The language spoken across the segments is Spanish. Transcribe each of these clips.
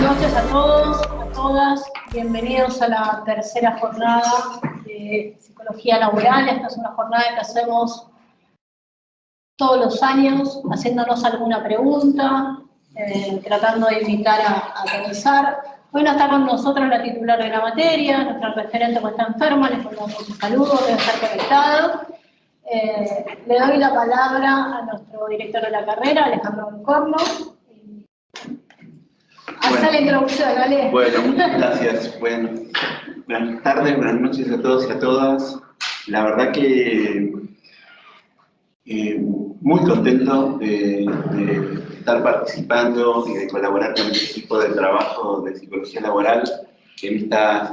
noches a todos, a todas. Bienvenidos a la tercera jornada de Psicología Laboral. Esta es una jornada que hacemos todos los años, haciéndonos alguna pregunta, tratando de invitar a pensar. Hoy no está con nosotros la titular de la materia, nuestra referente que está enferma, le ponemos un saludo, debe estar conectada. Le doy la palabra a nuestro director de la carrera, Alejandro Boncorno. Hasta la introducción, ¿vale? Bueno, muchas gracias. Bueno, buenas tardes, buenas noches a todos y a todas. La verdad que muy contento de estar participando y de colaborar con el equipo de trabajo de Psicología Laboral en esta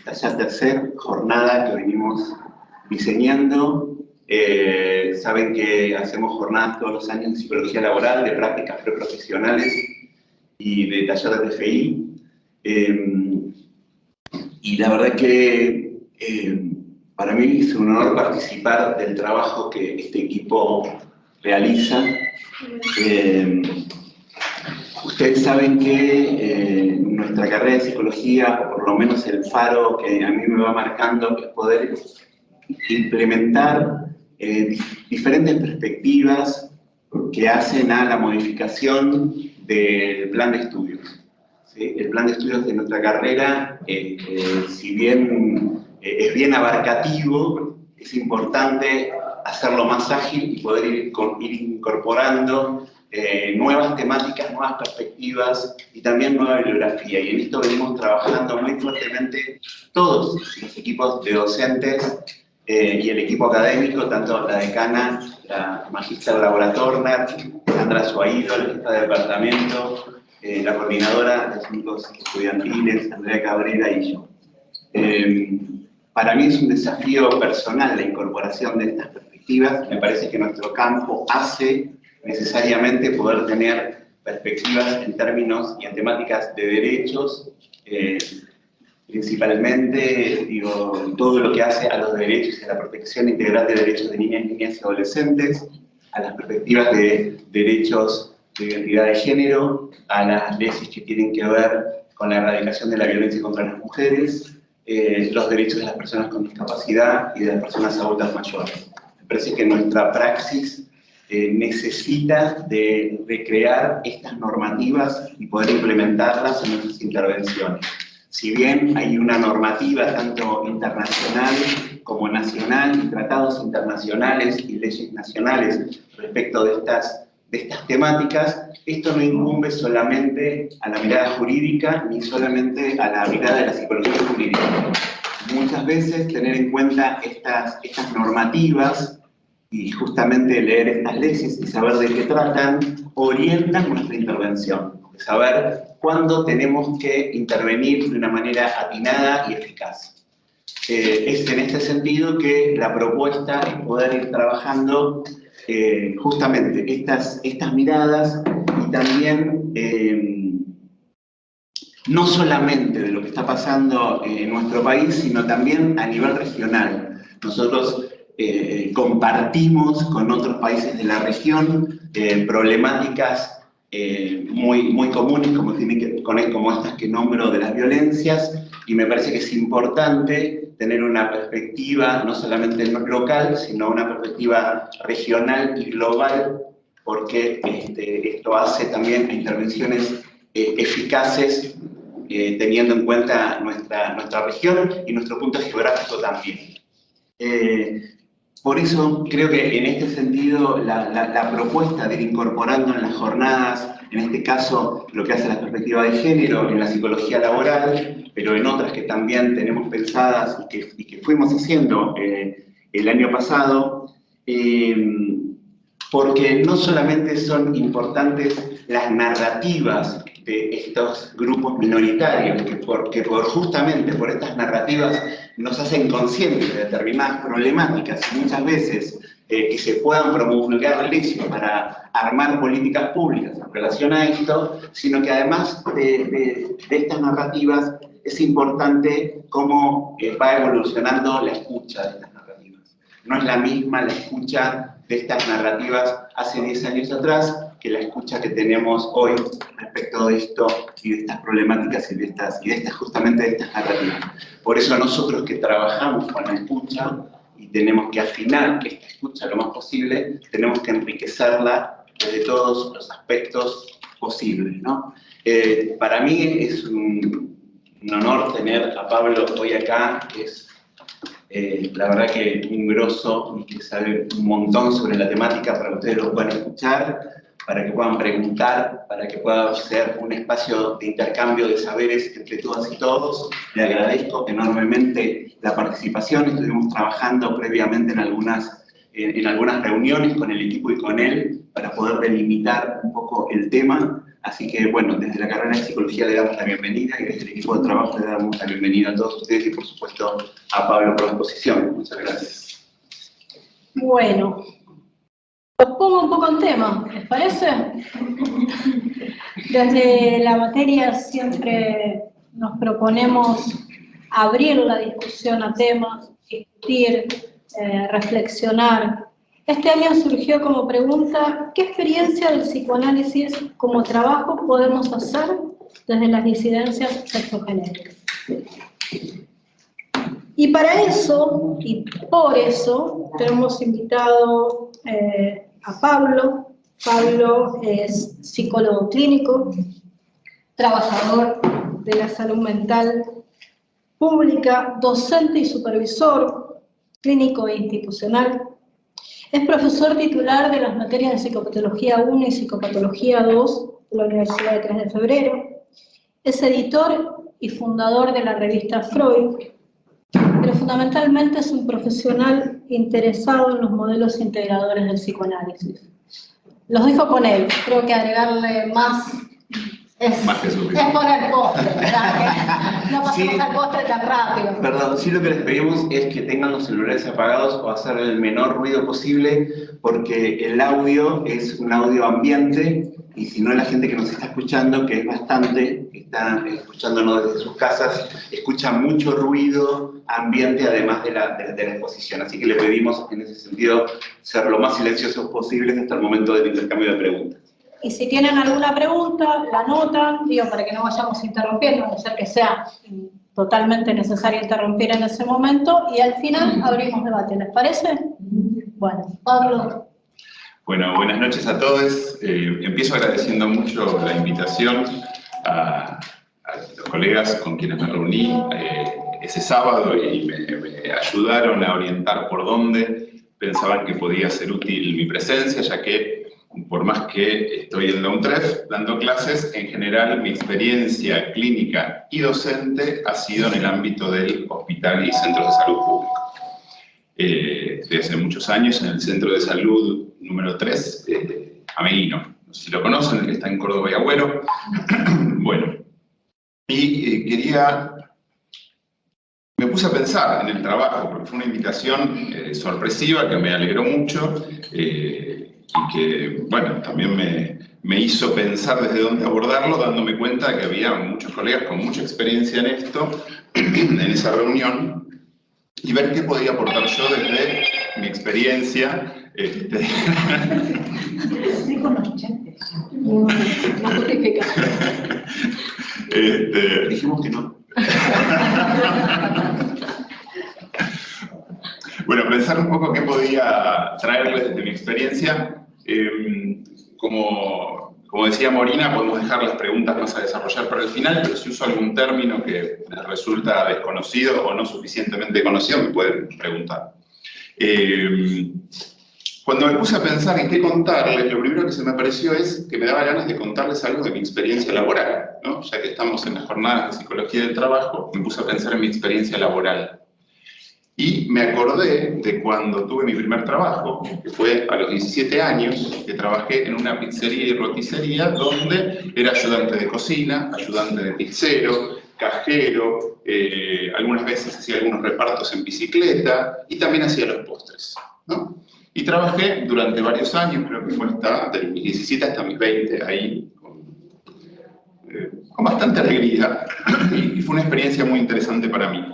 ya tercera jornada que venimos diseñando. Saben que hacemos jornadas todos los años de Psicología Laboral, de prácticas preprofesionales y de taller de TFI. Y la verdad que para mí es un honor participar del trabajo que este equipo realiza. Ustedes saben que nuestra carrera de psicología, o por lo menos el faro que a mí me va marcando, es poder implementar diferentes perspectivas que hacen a la modificación del plan de estudios. ¿Sí? El plan de estudios de nuestra carrera, si bien es bien abarcativo, es importante hacerlo más ágil y poder ir incorporando nuevas temáticas, nuevas perspectivas y también nueva bibliografía. Y en esto venimos trabajando muy fuertemente todos los equipos de docentes y el equipo académico, tanto la decana, la magistra Laura Turner, Sandra Suaído, la jefa de departamento, la coordinadora de asuntos estudiantiles, Andrea Cabrera y yo. Para mí es un desafío personal la incorporación de estas perspectivas. Me parece que nuestro campo hace necesariamente poder tener perspectivas en términos y en temáticas de derechos, principalmente, todo lo que hace a los derechos y a la protección integral de derechos de niñas, niñas y adolescentes, a las perspectivas de derechos de identidad de género, a las leyes que tienen que ver con la erradicación de la violencia contra las mujeres, los derechos de las personas con discapacidad y de las personas adultas mayores. Me parece que nuestra praxis necesita de recrear estas normativas y poder implementarlas en nuestras intervenciones. Si bien hay una normativa tanto internacional como nacional y tratados internacionales y leyes nacionales respecto de estas temáticas, esto no incumbe solamente a la mirada jurídica ni solamente a la mirada de la psicología jurídica. Muchas veces tener en cuenta estas normativas y justamente leer estas leyes y saber de qué tratan orientan nuestra intervención, saber cuándo tenemos que intervenir de una manera atinada y eficaz. Es en este sentido que la propuesta es poder ir trabajando justamente estas miradas y también no solamente de lo que está pasando en nuestro país, sino también a nivel regional. Nosotros compartimos con otros países de la región problemáticas muy comunes, como estas que nombro de las violencias, y me parece que es importante tener una perspectiva no solamente local, sino una perspectiva regional y global, porque esto hace también intervenciones eficaces, teniendo en cuenta nuestra región y nuestro punto geográfico también. Por eso creo que en este sentido la propuesta de ir incorporando en las jornadas, en este caso lo que hace la perspectiva de género en la psicología laboral, pero en otras que también tenemos pensadas y que fuimos haciendo el año pasado, porque no solamente son importantes las narrativas de estos grupos minoritarios, que justamente por estas narrativas nos hacen conscientes de determinadas problemáticas y muchas veces que se puedan promulgar leyes para armar políticas públicas en relación a esto, sino que además de estas narrativas es importante cómo va evolucionando la escucha de estas narrativas. No es la misma la escucha de estas narrativas hace 10 años atrás que la escucha que tenemos hoy respecto de esto y de estas problemáticas y justamente de estas narrativas. Por eso nosotros que trabajamos con la escucha y tenemos que afinar esta escucha lo más posible, tenemos que enriquecerla desde todos los aspectos posibles, ¿no? Para mí es un honor tener a Pablo hoy acá, que es la verdad que un grosso y que sabe un montón sobre la temática para que ustedes lo puedan escuchar, para que puedan preguntar, para que pueda ser un espacio de intercambio de saberes entre todas y todos. Le agradezco enormemente la participación. Estuvimos trabajando previamente en algunas reuniones con el equipo y con él para poder delimitar un poco el tema. Así que, bueno, desde la carrera de Psicología le damos la bienvenida y desde el equipo de trabajo le damos la bienvenida a todos ustedes y, por supuesto, a Pablo por la exposición. Muchas gracias. Bueno, os pongo un poco en tema, ¿les parece? Desde la materia siempre nos proponemos abrir la discusión a temas, discutir, reflexionar. Este año surgió como pregunta, ¿qué experiencia del psicoanálisis como trabajo podemos hacer desde las disidencias sexogenéricas? Y para eso, y por eso, tenemos invitado a Pablo. Pablo es psicólogo clínico, trabajador de la salud mental pública, docente y supervisor clínico e institucional. Es profesor titular de las materias de Psicopatología 1 y Psicopatología 2 de la Universidad de 3 de Febrero. Es editor y fundador de la revista Freud, pero fundamentalmente es un profesional interesado en los modelos integradores del psicoanálisis. Los dejo con él, creo que agregarle más es poner postre, ¿verdad? No pasemos al postre tan rápido. Perdón, sí, lo que les pedimos es que tengan los celulares apagados o hacer el menor ruido posible, porque el audio es un audio ambiente y si no la gente que nos está escuchando, que es bastante, que está escuchándonos desde sus casas, escucha mucho ruido ambiente además de la exposición. Así que le pedimos en ese sentido ser lo más silenciosos posibles hasta el momento del intercambio de preguntas. Y si tienen alguna pregunta, la anotan, digo, para que no vayamos interrumpiendo, a no ser que sea totalmente necesario interrumpir en ese momento, y al final abrimos debate, ¿les parece? Bueno, Pablo. Bueno, buenas noches a todos. Empiezo agradeciendo mucho la invitación a los colegas con quienes me reuní ese sábado y me ayudaron a orientar por dónde pensaban que podía ser útil mi presencia, ya que por más que estoy en la UNTREF dando clases, en general mi experiencia clínica y docente ha sido en el ámbito del hospital y centros de salud público. Estoy hace muchos años en el Centro de Salud número 3, Ameguino. No sé si lo conocen, el que está en Córdoba y Agüero. Bueno, y me puse a pensar en el trabajo, porque fue una invitación sorpresiva que me alegró mucho, y que, bueno, también me hizo pensar desde dónde abordarlo, dándome cuenta de que había muchos colegas con mucha experiencia en esto, en esa reunión, y ver qué podía aportar yo desde mi experiencia. No justifica. Dijimos que no. Bueno, pensar un poco qué podía traerles desde mi experiencia. Como decía Morina, podemos dejar las preguntas más a desarrollar para el final, pero si uso algún término que les resulta desconocido o no suficientemente conocido, me pueden preguntar. Cuando me puse a pensar en qué contarles, lo primero que se me apareció es que me daba ganas de contarles algo de mi experiencia laboral, ¿no? Ya que estamos en las jornadas de psicología del trabajo, me puse a pensar en mi experiencia laboral. Y me acordé de cuando tuve mi primer trabajo, que fue a los 17 años, que trabajé en una pizzería y roticería donde era ayudante de cocina, ayudante de pizzero, cajero, algunas veces hacía algunos repartos en bicicleta y también hacía los postres, ¿no? Y trabajé durante varios años, creo que fue desde mis 17 hasta mis 20, ahí, con bastante alegría, y fue una experiencia muy interesante para mí.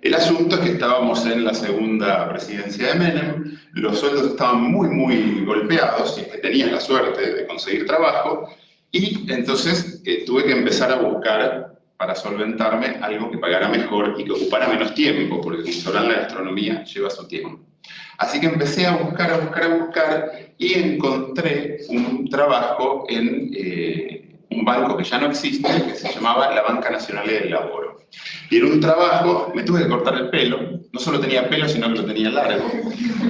El asunto es que estábamos en la segunda presidencia de Menem, los sueldos estaban muy, muy golpeados, si es que tenías la suerte de conseguir trabajo, y entonces tuve que empezar a buscar para solventarme algo que pagara mejor y que ocupara menos tiempo, porque como sabrán, la gastronomía lleva su tiempo. Así que empecé a buscar, y encontré un trabajo en un banco que ya no existe, que se llamaba la Banca Nacional del Laboro. Y era un trabajo, me tuve que cortar el pelo, no solo tenía pelo, sino que lo tenía largo,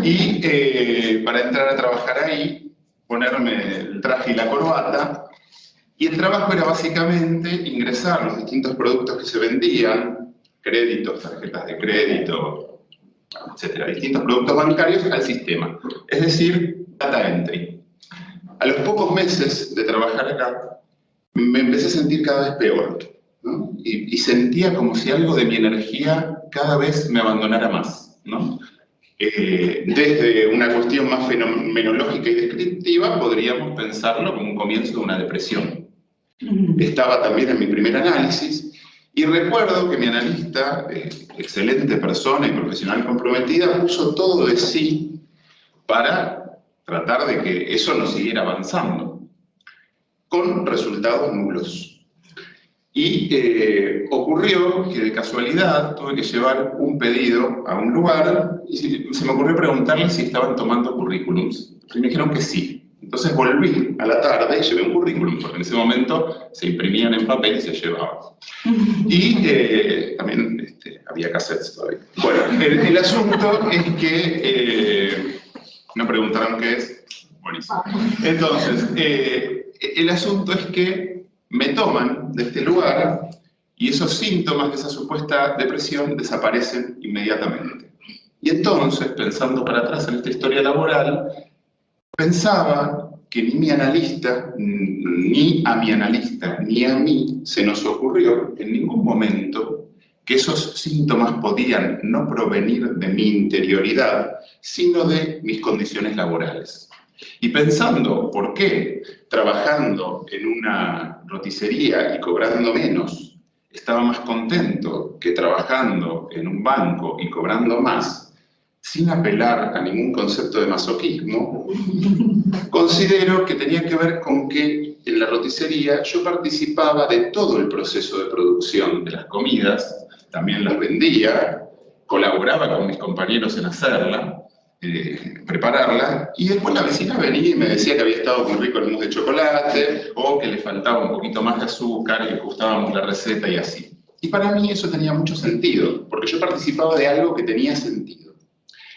y para entrar a trabajar ahí, ponerme el traje y la corbata, y el trabajo era básicamente ingresar los distintos productos que se vendían, créditos, tarjetas de crédito, etcétera, distintos productos bancarios al sistema, es decir, data entry. A los pocos meses de trabajar acá, me empecé a sentir cada vez peor, ¿no? Y sentía como si algo de mi energía cada vez me abandonara más, ¿no? Desde una cuestión más fenomenológica y descriptiva, podríamos pensarlo como un comienzo de una depresión. Estaba también en mi primer análisis, y recuerdo que mi analista, excelente persona y profesional comprometida, puso todo de sí para tratar de que eso no siguiera avanzando, con resultados nulos. Y ocurrió que de casualidad tuve que llevar un pedido a un lugar y se me ocurrió preguntarles si estaban tomando currículums. Y me dijeron que sí. Entonces volví a la tarde y llevé un currículum, porque en ese momento se imprimían en papel y se llevaban. Y también había cassettes todavía. Bueno, el asunto es que... ¿no preguntaron qué es? Buenísimo. Entonces, el asunto es que me toman de este lugar y esos síntomas de esa supuesta depresión desaparecen inmediatamente. Y entonces, pensando para atrás en esta historia laboral, pensaba que ni mi analista, ni a mi analista, ni a mí se nos ocurrió en ningún momento que esos síntomas podían no provenir de mi interioridad, sino de mis condiciones laborales. Y pensando por qué, trabajando en una roticería y cobrando menos, estaba más contento que trabajando en un banco y cobrando más, sin apelar a ningún concepto de masoquismo, considero que tenía que ver con que en la roticería yo participaba de todo el proceso de producción de las comidas, también las vendía, colaboraba con mis compañeros en hacerla, prepararla, y después la vecina venía y me decía que había estado muy rico el mousse de chocolate, o que le faltaba un poquito más de azúcar, y que ajustábamos la receta y así. Y para mí eso tenía mucho sentido, porque yo participaba de algo que tenía sentido.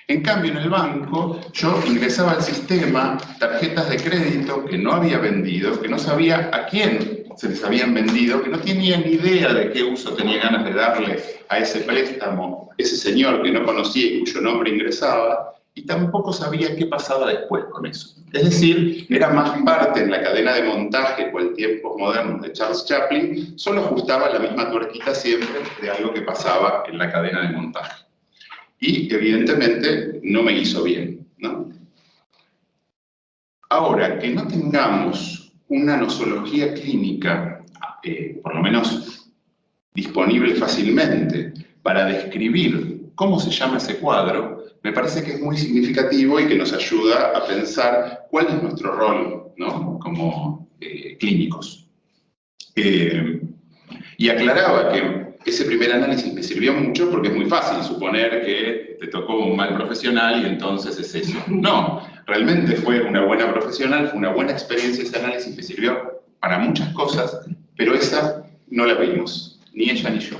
En cambio, en el banco, yo ingresaba al sistema tarjetas de crédito que no había vendido, que no sabía a quién se les habían vendido, que no tenía ni idea de qué uso tenía ganas de darle a ese préstamo ese señor que no conocía y cuyo nombre ingresaba, y tampoco sabía qué pasaba después con eso. Es decir, era más parte en la cadena de montaje cual tiempos modernos de Charles Chaplin, solo ajustaba la misma tuerquita siempre de algo que pasaba en la cadena de montaje. Y evidentemente no me hizo bien, ¿no? Ahora, que no tengamos una nosología clínica, por lo menos disponible fácilmente, para describir cómo se llama ese cuadro, me parece que es muy significativo y que nos ayuda a pensar cuál es nuestro rol, ¿no? Como clínicos. Y aclaraba que ese primer análisis me sirvió mucho porque es muy fácil suponer que te tocó un mal profesional y entonces es eso. No, realmente fue una buena profesional, fue una buena experiencia ese análisis, me sirvió para muchas cosas, pero esa no la vimos, ni ella ni yo.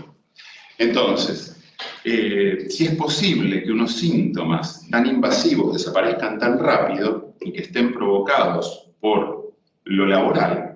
Entonces, si es posible que unos síntomas tan invasivos desaparezcan tan rápido y que estén provocados por lo laboral,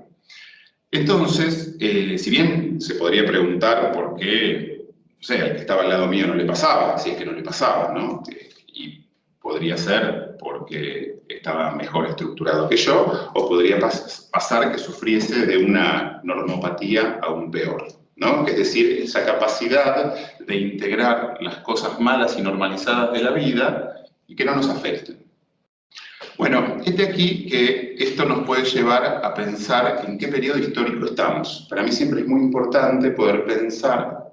entonces, si bien se podría preguntar por qué, no sé, al que estaba al lado mío no le pasaba, si es que no le pasaba, ¿no? Y podría ser porque estaba mejor estructurado que yo, o podría pasar que sufriese de una normopatía aún peor, ¿no? Es decir, esa capacidad de integrar las cosas malas y normalizadas de la vida y que no nos afecten. Bueno, aquí que esto nos puede llevar a pensar en qué periodo histórico estamos. Para mí siempre es muy importante poder pensar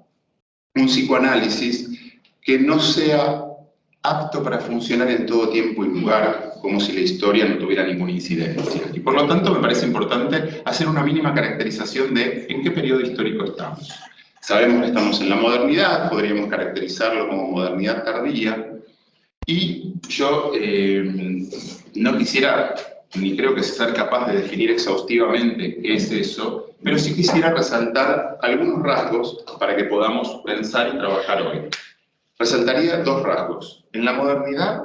un psicoanálisis que no sea apto para funcionar en todo tiempo y lugar, como si la historia no tuviera ninguna incidencia. Y por lo tanto me parece importante hacer una mínima caracterización de en qué periodo histórico estamos. Sabemos que estamos en la modernidad, podríamos caracterizarlo como modernidad tardía, y yo no quisiera, ni creo que ser capaz de definir exhaustivamente qué es eso, pero sí quisiera resaltar algunos rasgos para que podamos pensar y trabajar hoy. Resaltaría dos rasgos. En la modernidad,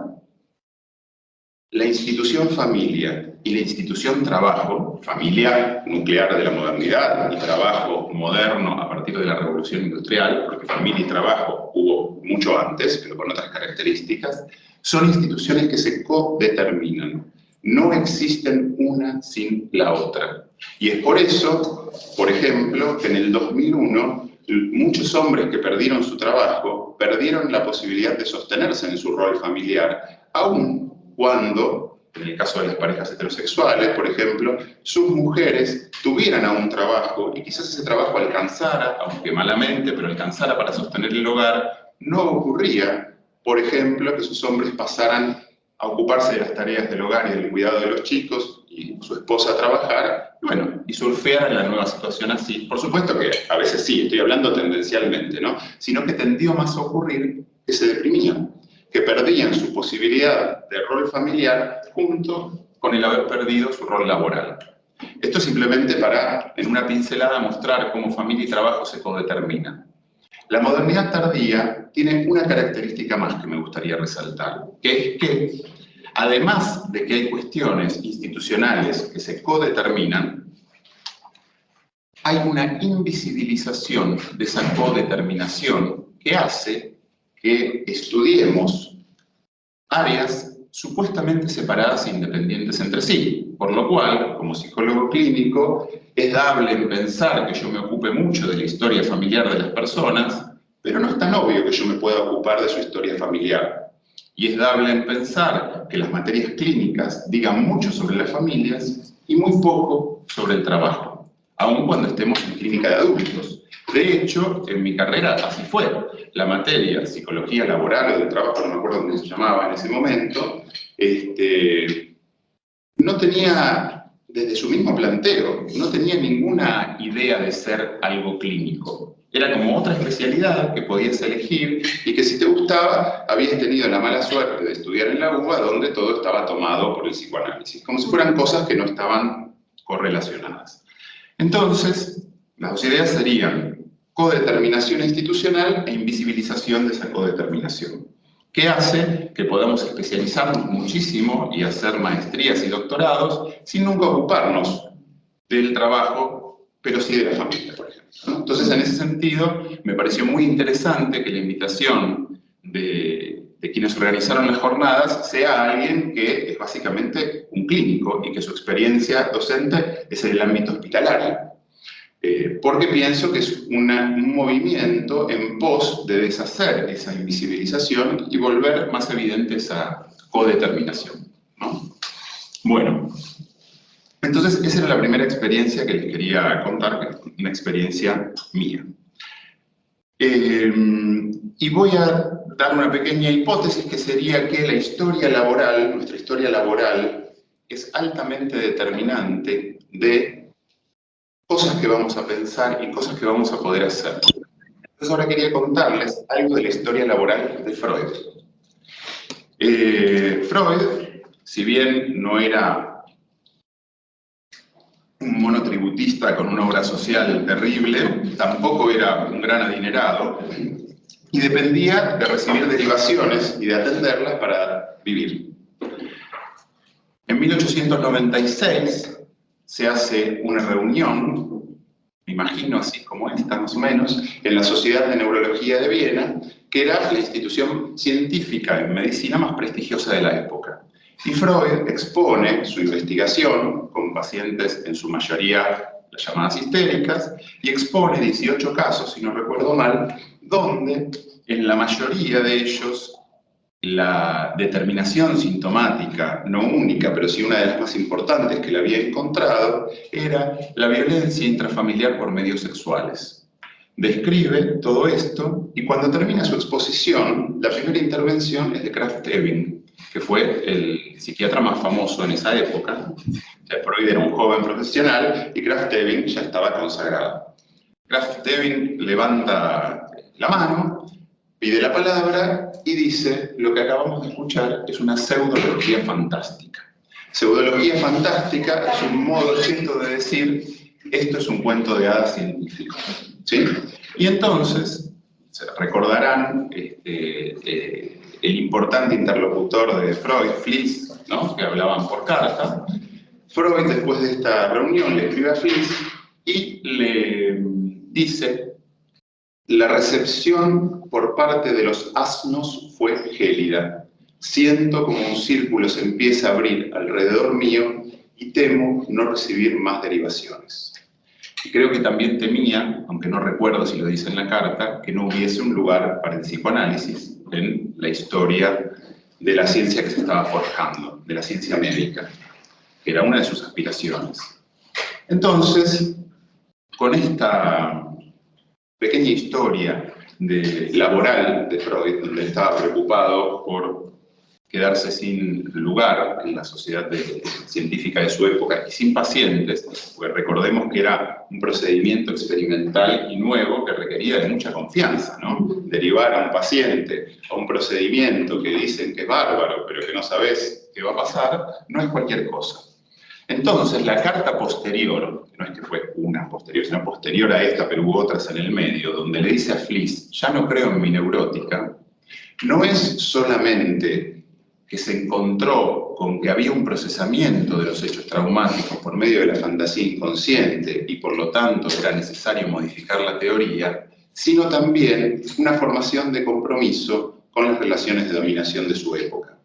la institución familia y la institución trabajo, familia nuclear de la modernidad y trabajo moderno a partir de la revolución industrial, porque familia y trabajo hubo mucho antes, pero con otras características, son instituciones que se codeterminan. No existen una sin la otra. Y es por eso, por ejemplo, que en el 2001 muchos hombres que perdieron su trabajo perdieron la posibilidad de sostenerse en su rol familiar, aun cuando, en el caso de las parejas heterosexuales, por ejemplo, sus mujeres tuvieran aún trabajo y quizás ese trabajo alcanzara, aunque malamente, pero alcanzara para sostener el hogar. No ocurría, por ejemplo, que sus hombres pasaran a ocuparse de las tareas del hogar y del cuidado de los chicos y su esposa a trabajar, bueno, y surfear en la nueva situación así. Por supuesto que a veces sí, estoy hablando tendencialmente, ¿no? Sino que tendió más a ocurrir que se deprimían, que perdían su posibilidad de rol familiar junto con el haber perdido su rol laboral. Esto simplemente para, en una pincelada, mostrar cómo familia y trabajo se codeterminan. La modernidad tardía tiene una característica más que me gustaría resaltar, que es que, además de que hay cuestiones institucionales que se codeterminan, hay una invisibilización de esa codeterminación que hace que estudiemos áreas supuestamente separadas e independientes entre sí, por lo cual, como psicólogo clínico, es dable en pensar que yo me ocupe mucho de la historia familiar de las personas, pero no es tan obvio que yo me pueda ocupar de su historia familiar. Y es dable en pensar que las materias clínicas digan mucho sobre las familias y muy poco sobre el trabajo, aun cuando estemos en clínica de adultos. De hecho, en mi carrera así fue. La materia psicología laboral o de trabajo, no me acuerdo cómo se llamaba en ese momento, no tenía, desde su mismo planteo, no tenía ninguna idea de ser algo clínico. Era como otra especialidad que podías elegir y que si te gustaba, habías tenido la mala suerte de estudiar en la UBA, donde todo estaba tomado por el psicoanálisis, como si fueran cosas que no estaban correlacionadas. Entonces, las dos ideas serían codeterminación institucional e invisibilización de esa codeterminación, que hace que podamos especializarnos muchísimo y hacer maestrías y doctorados sin nunca ocuparnos del trabajo, pero sí de la familia, por ejemplo, ¿no? Entonces, en ese sentido, me pareció muy interesante que la invitación de quienes organizaron las jornadas sea alguien que es básicamente un clínico y que su experiencia docente es en el ámbito hospitalario. Porque pienso que es un movimiento en pos de deshacer esa invisibilización y volver más evidente esa codeterminación, ¿no? Bueno, entonces esa era la primera experiencia que les quería contar, que es una experiencia mía. Y voy a dar una pequeña hipótesis que sería que la historia laboral, nuestra historia laboral, es altamente determinante de cosas que vamos a pensar y cosas que vamos a poder hacer. Entonces ahora quería contarles algo de la historia laboral de Freud. Freud, si bien no era un monotributista con una obra social terrible, tampoco era un gran adinerado y dependía de recibir derivaciones y de atenderlas para vivir. En 1896 se hace una reunión, me imagino así como esta más o menos, en la Sociedad de Neurología de Viena, que era la institución científica en medicina más prestigiosa de la época. Y Freud expone su investigación con pacientes, en su mayoría las llamadas histéricas, y expone 18 casos, si no recuerdo mal, donde en la mayoría de ellos la determinación sintomática, no única, pero sí una de las más importantes que le había encontrado, era la violencia intrafamiliar por medios sexuales. describe todo esto, y cuando termina su exposición, la primera intervención es de Krafft-Ebing, que fue el psiquiatra más famoso en esa época. O sea, Freud era un joven profesional y Krafft-Ebing ya estaba consagrado. Krafft-Ebing levanta la mano, pide la palabra y dice: lo que acabamos de escuchar es una pseudología fantástica. Pseudología fantástica es un modo cheto de decir: esto es un cuento de hadas científico, ¿sí? Y entonces, recordarán el importante interlocutor de Freud, Fliess, ¿no?, que hablaban por carta. Freud, después de esta reunión, le escribe a Fliess y le dice: la recepción por parte de los asnos fue gélida. Siento como un círculo se empieza a abrir alrededor mío y temo no recibir más derivaciones. Y creo que también temía, aunque no recuerdo si lo dice en la carta, que no hubiese un lugar para el psicoanálisis en la historia de la ciencia que se estaba forjando, de la ciencia médica, que era una de sus aspiraciones. Entonces, con esta pequeña historia laboral de Freud, donde estaba preocupado por quedarse sin lugar en la sociedad científica de su época y sin pacientes, porque recordemos que era un procedimiento experimental y nuevo que requería de mucha confianza, ¿no? Derivar a un paciente a un procedimiento que dicen que es bárbaro, pero que no sabes qué va a pasar, no es cualquier cosa. Entonces, la carta posterior, no es que fue una posterior, sino posterior a esta, pero hubo otras en el medio, donde le dice a Fliess: ya no creo en mi neurótica, no es solamente que se encontró con que había un procesamiento de los hechos traumáticos por medio de la fantasía inconsciente y por lo tanto era necesario modificar la teoría, sino también una formación de compromiso con las relaciones de dominación de su época.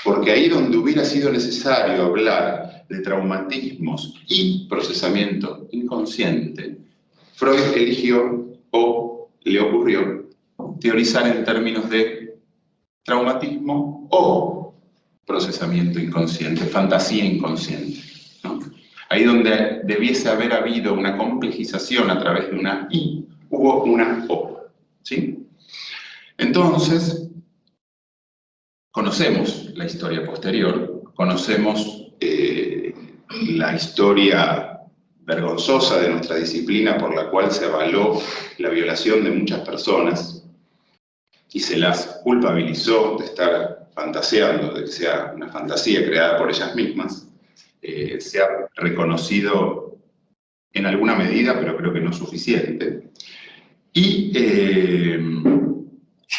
Porque ahí donde hubiera sido necesario hablar de traumatismos y procesamiento inconsciente, Freud eligió, o le ocurrió, teorizar en términos de traumatismo o procesamiento inconsciente, fantasía inconsciente, ¿no? Ahí donde debiese haber habido una complejización a través de una I, hubo una O, ¿sí? Entonces, conocemos la historia posterior, conocemos la historia vergonzosa de nuestra disciplina por la cual se avaló la violación de muchas personas y se las culpabilizó de estar fantaseando, de que sea una fantasía creada por ellas mismas. Se ha reconocido en alguna medida, pero creo que no suficiente. Y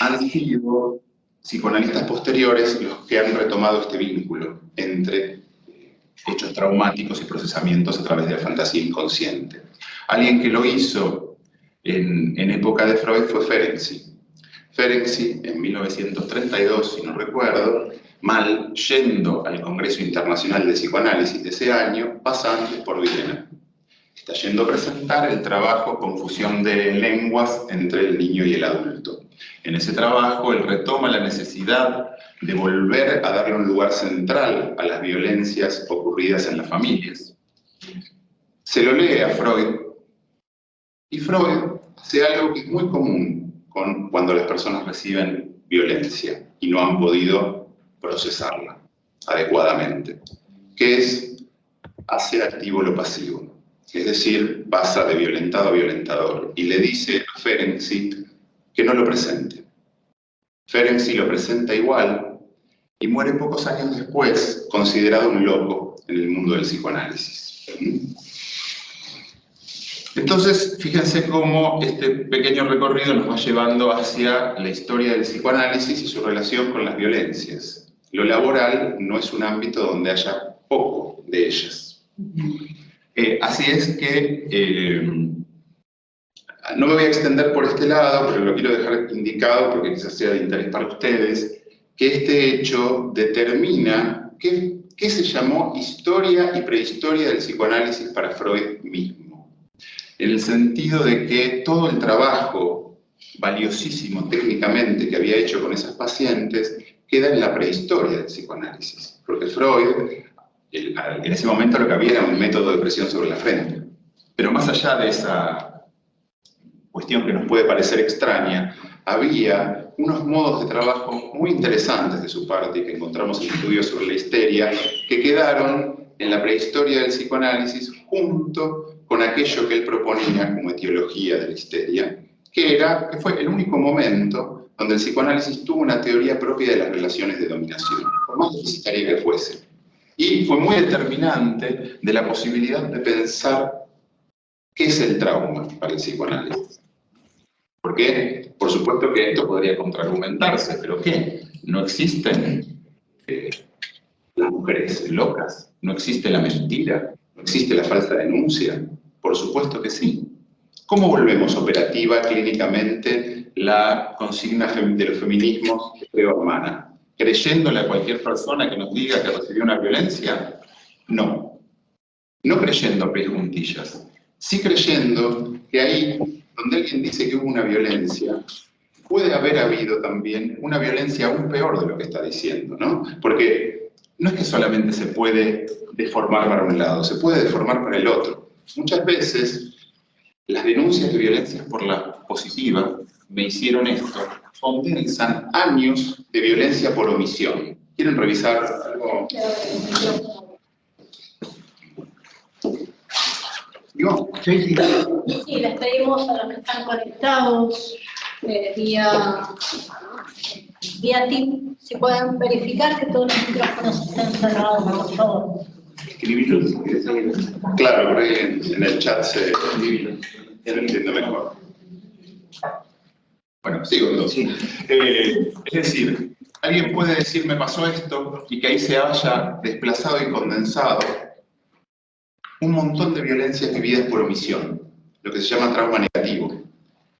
han sido psicoanalistas posteriores los que han retomado este vínculo entre hechos traumáticos y procesamientos a través de la fantasía inconsciente. Alguien que lo hizo en época de Freud fue Ferenczi. Ferenczi, en 1932, si no recuerdo, mal, yendo al Congreso Internacional de Psicoanálisis de ese año, pasa antes por Viena. Está yendo a presentar el trabajo Confusión de lenguas entre el niño y el adulto. En ese trabajo, él retoma la necesidad de volver a darle un lugar central a las violencias ocurridas en las familias. Se lo lee a Freud, y Freud hace algo que es muy común cuando las personas reciben violencia y no han podido procesarla adecuadamente, que es hacer activo lo pasivo. Es decir, pasa de violentado a violentador y le dice a Ferenczi que no lo presente. Ferenczi lo presenta igual y muere pocos años después, considerado un loco en el mundo del psicoanálisis. Entonces, fíjense cómo este pequeño recorrido nos va llevando hacia la historia del psicoanálisis y su relación con las violencias. Lo laboral no es un ámbito donde haya poco de ellas. Así es que no me voy a extender por este lado, pero lo quiero dejar indicado porque quizás sea de interés para ustedes, que este hecho determina qué se llamó historia y prehistoria del psicoanálisis para Freud mismo. En el sentido de que todo el trabajo valiosísimo técnicamente que había hecho con esas pacientes queda en la prehistoria del psicoanálisis, porque Freud, en ese momento lo que había era un método de presión sobre la frente. Pero más allá de esa cuestión que nos puede parecer extraña, había unos modos de trabajo muy interesantes de su parte y que encontramos en estudios sobre la histeria que quedaron en la prehistoria del psicoanálisis junto con aquello que él proponía como etiología de la histeria, que fue el único momento donde el psicoanálisis tuvo una teoría propia de las relaciones de dominación, por más deficitaria que fuese. Y fue muy determinante de la posibilidad de pensar qué es el trauma para el psicoanálisis. Porque, por supuesto que esto podría contraargumentarse, pero ¿qué? ¿No existen las mujeres locas? ¿No existe la mentira? ¿No existe la falsa denuncia? Por supuesto que sí. ¿Cómo volvemos operativa clínicamente la consigna de los feminismos de Freo Hermana? ¿Creyéndole a cualquier persona que nos diga que recibió una violencia? No. No creyendo pies juntillas. Sí creyendo que ahí, donde alguien dice que hubo una violencia, puede haber habido también una violencia aún peor de lo que está diciendo, ¿no? Porque no es que solamente se puede deformar para un lado, se puede deformar para el otro. Muchas veces, las denuncias de violencias por la positiva me hicieron esto, condensan años de violencia por omisión. ¿Quieren revisar algo? ¿Digo? Sí. Sí, les pedimos a los que están conectados vía TIP, si pueden verificar que todos los micrófonos estén cerrados, por favor. Escribirlo si quieres seguir. Claro, por ahí en el chat se entiende mejor. Bueno, sigo entonces. Es decir, alguien puede decir me pasó esto y que ahí se haya desplazado y condensado un montón de violencias vividas por omisión, lo que se llama trauma negativo.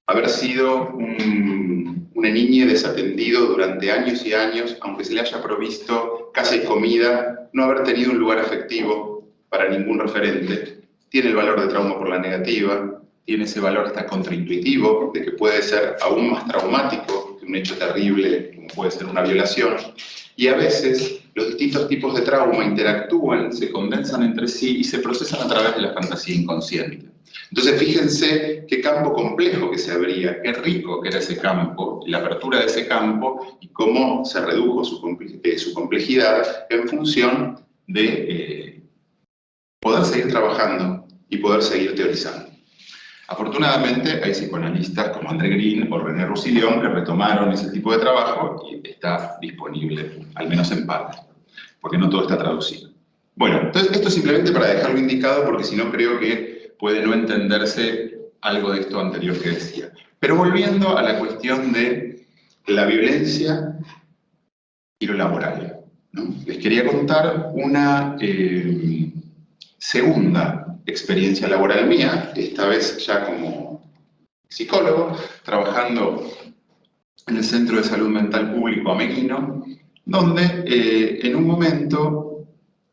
Haber sido una niña desatendido durante años y años, aunque se le haya provisto casa y comida, no haber tenido un lugar afectivo para ningún referente, tiene el valor de trauma por la negativa, tiene ese valor hasta contraintuitivo, de que puede ser aún más traumático que un hecho terrible, como puede ser una violación, y a veces los distintos tipos de trauma interactúan, se condensan entre sí y se procesan a través de la fantasía inconsciente. Entonces fíjense qué campo complejo que se abría, qué rico que era ese campo, la apertura de ese campo y cómo se redujo su complejidad en función de poder seguir trabajando y poder seguir teorizando. Afortunadamente hay psicoanalistas como André Green o René Roussillon que retomaron ese tipo de trabajo y está disponible, al menos en parte, porque no todo está traducido. Bueno, entonces esto es simplemente para dejarlo indicado porque si no creo que puede no entenderse algo de esto anterior que decía. Pero volviendo a la cuestión de la violencia y lo laboral, ¿no? Les quería contar una segunda experiencia laboral mía, esta vez ya como psicólogo, trabajando en el Centro de Salud Mental Público Ameguino, donde en un momento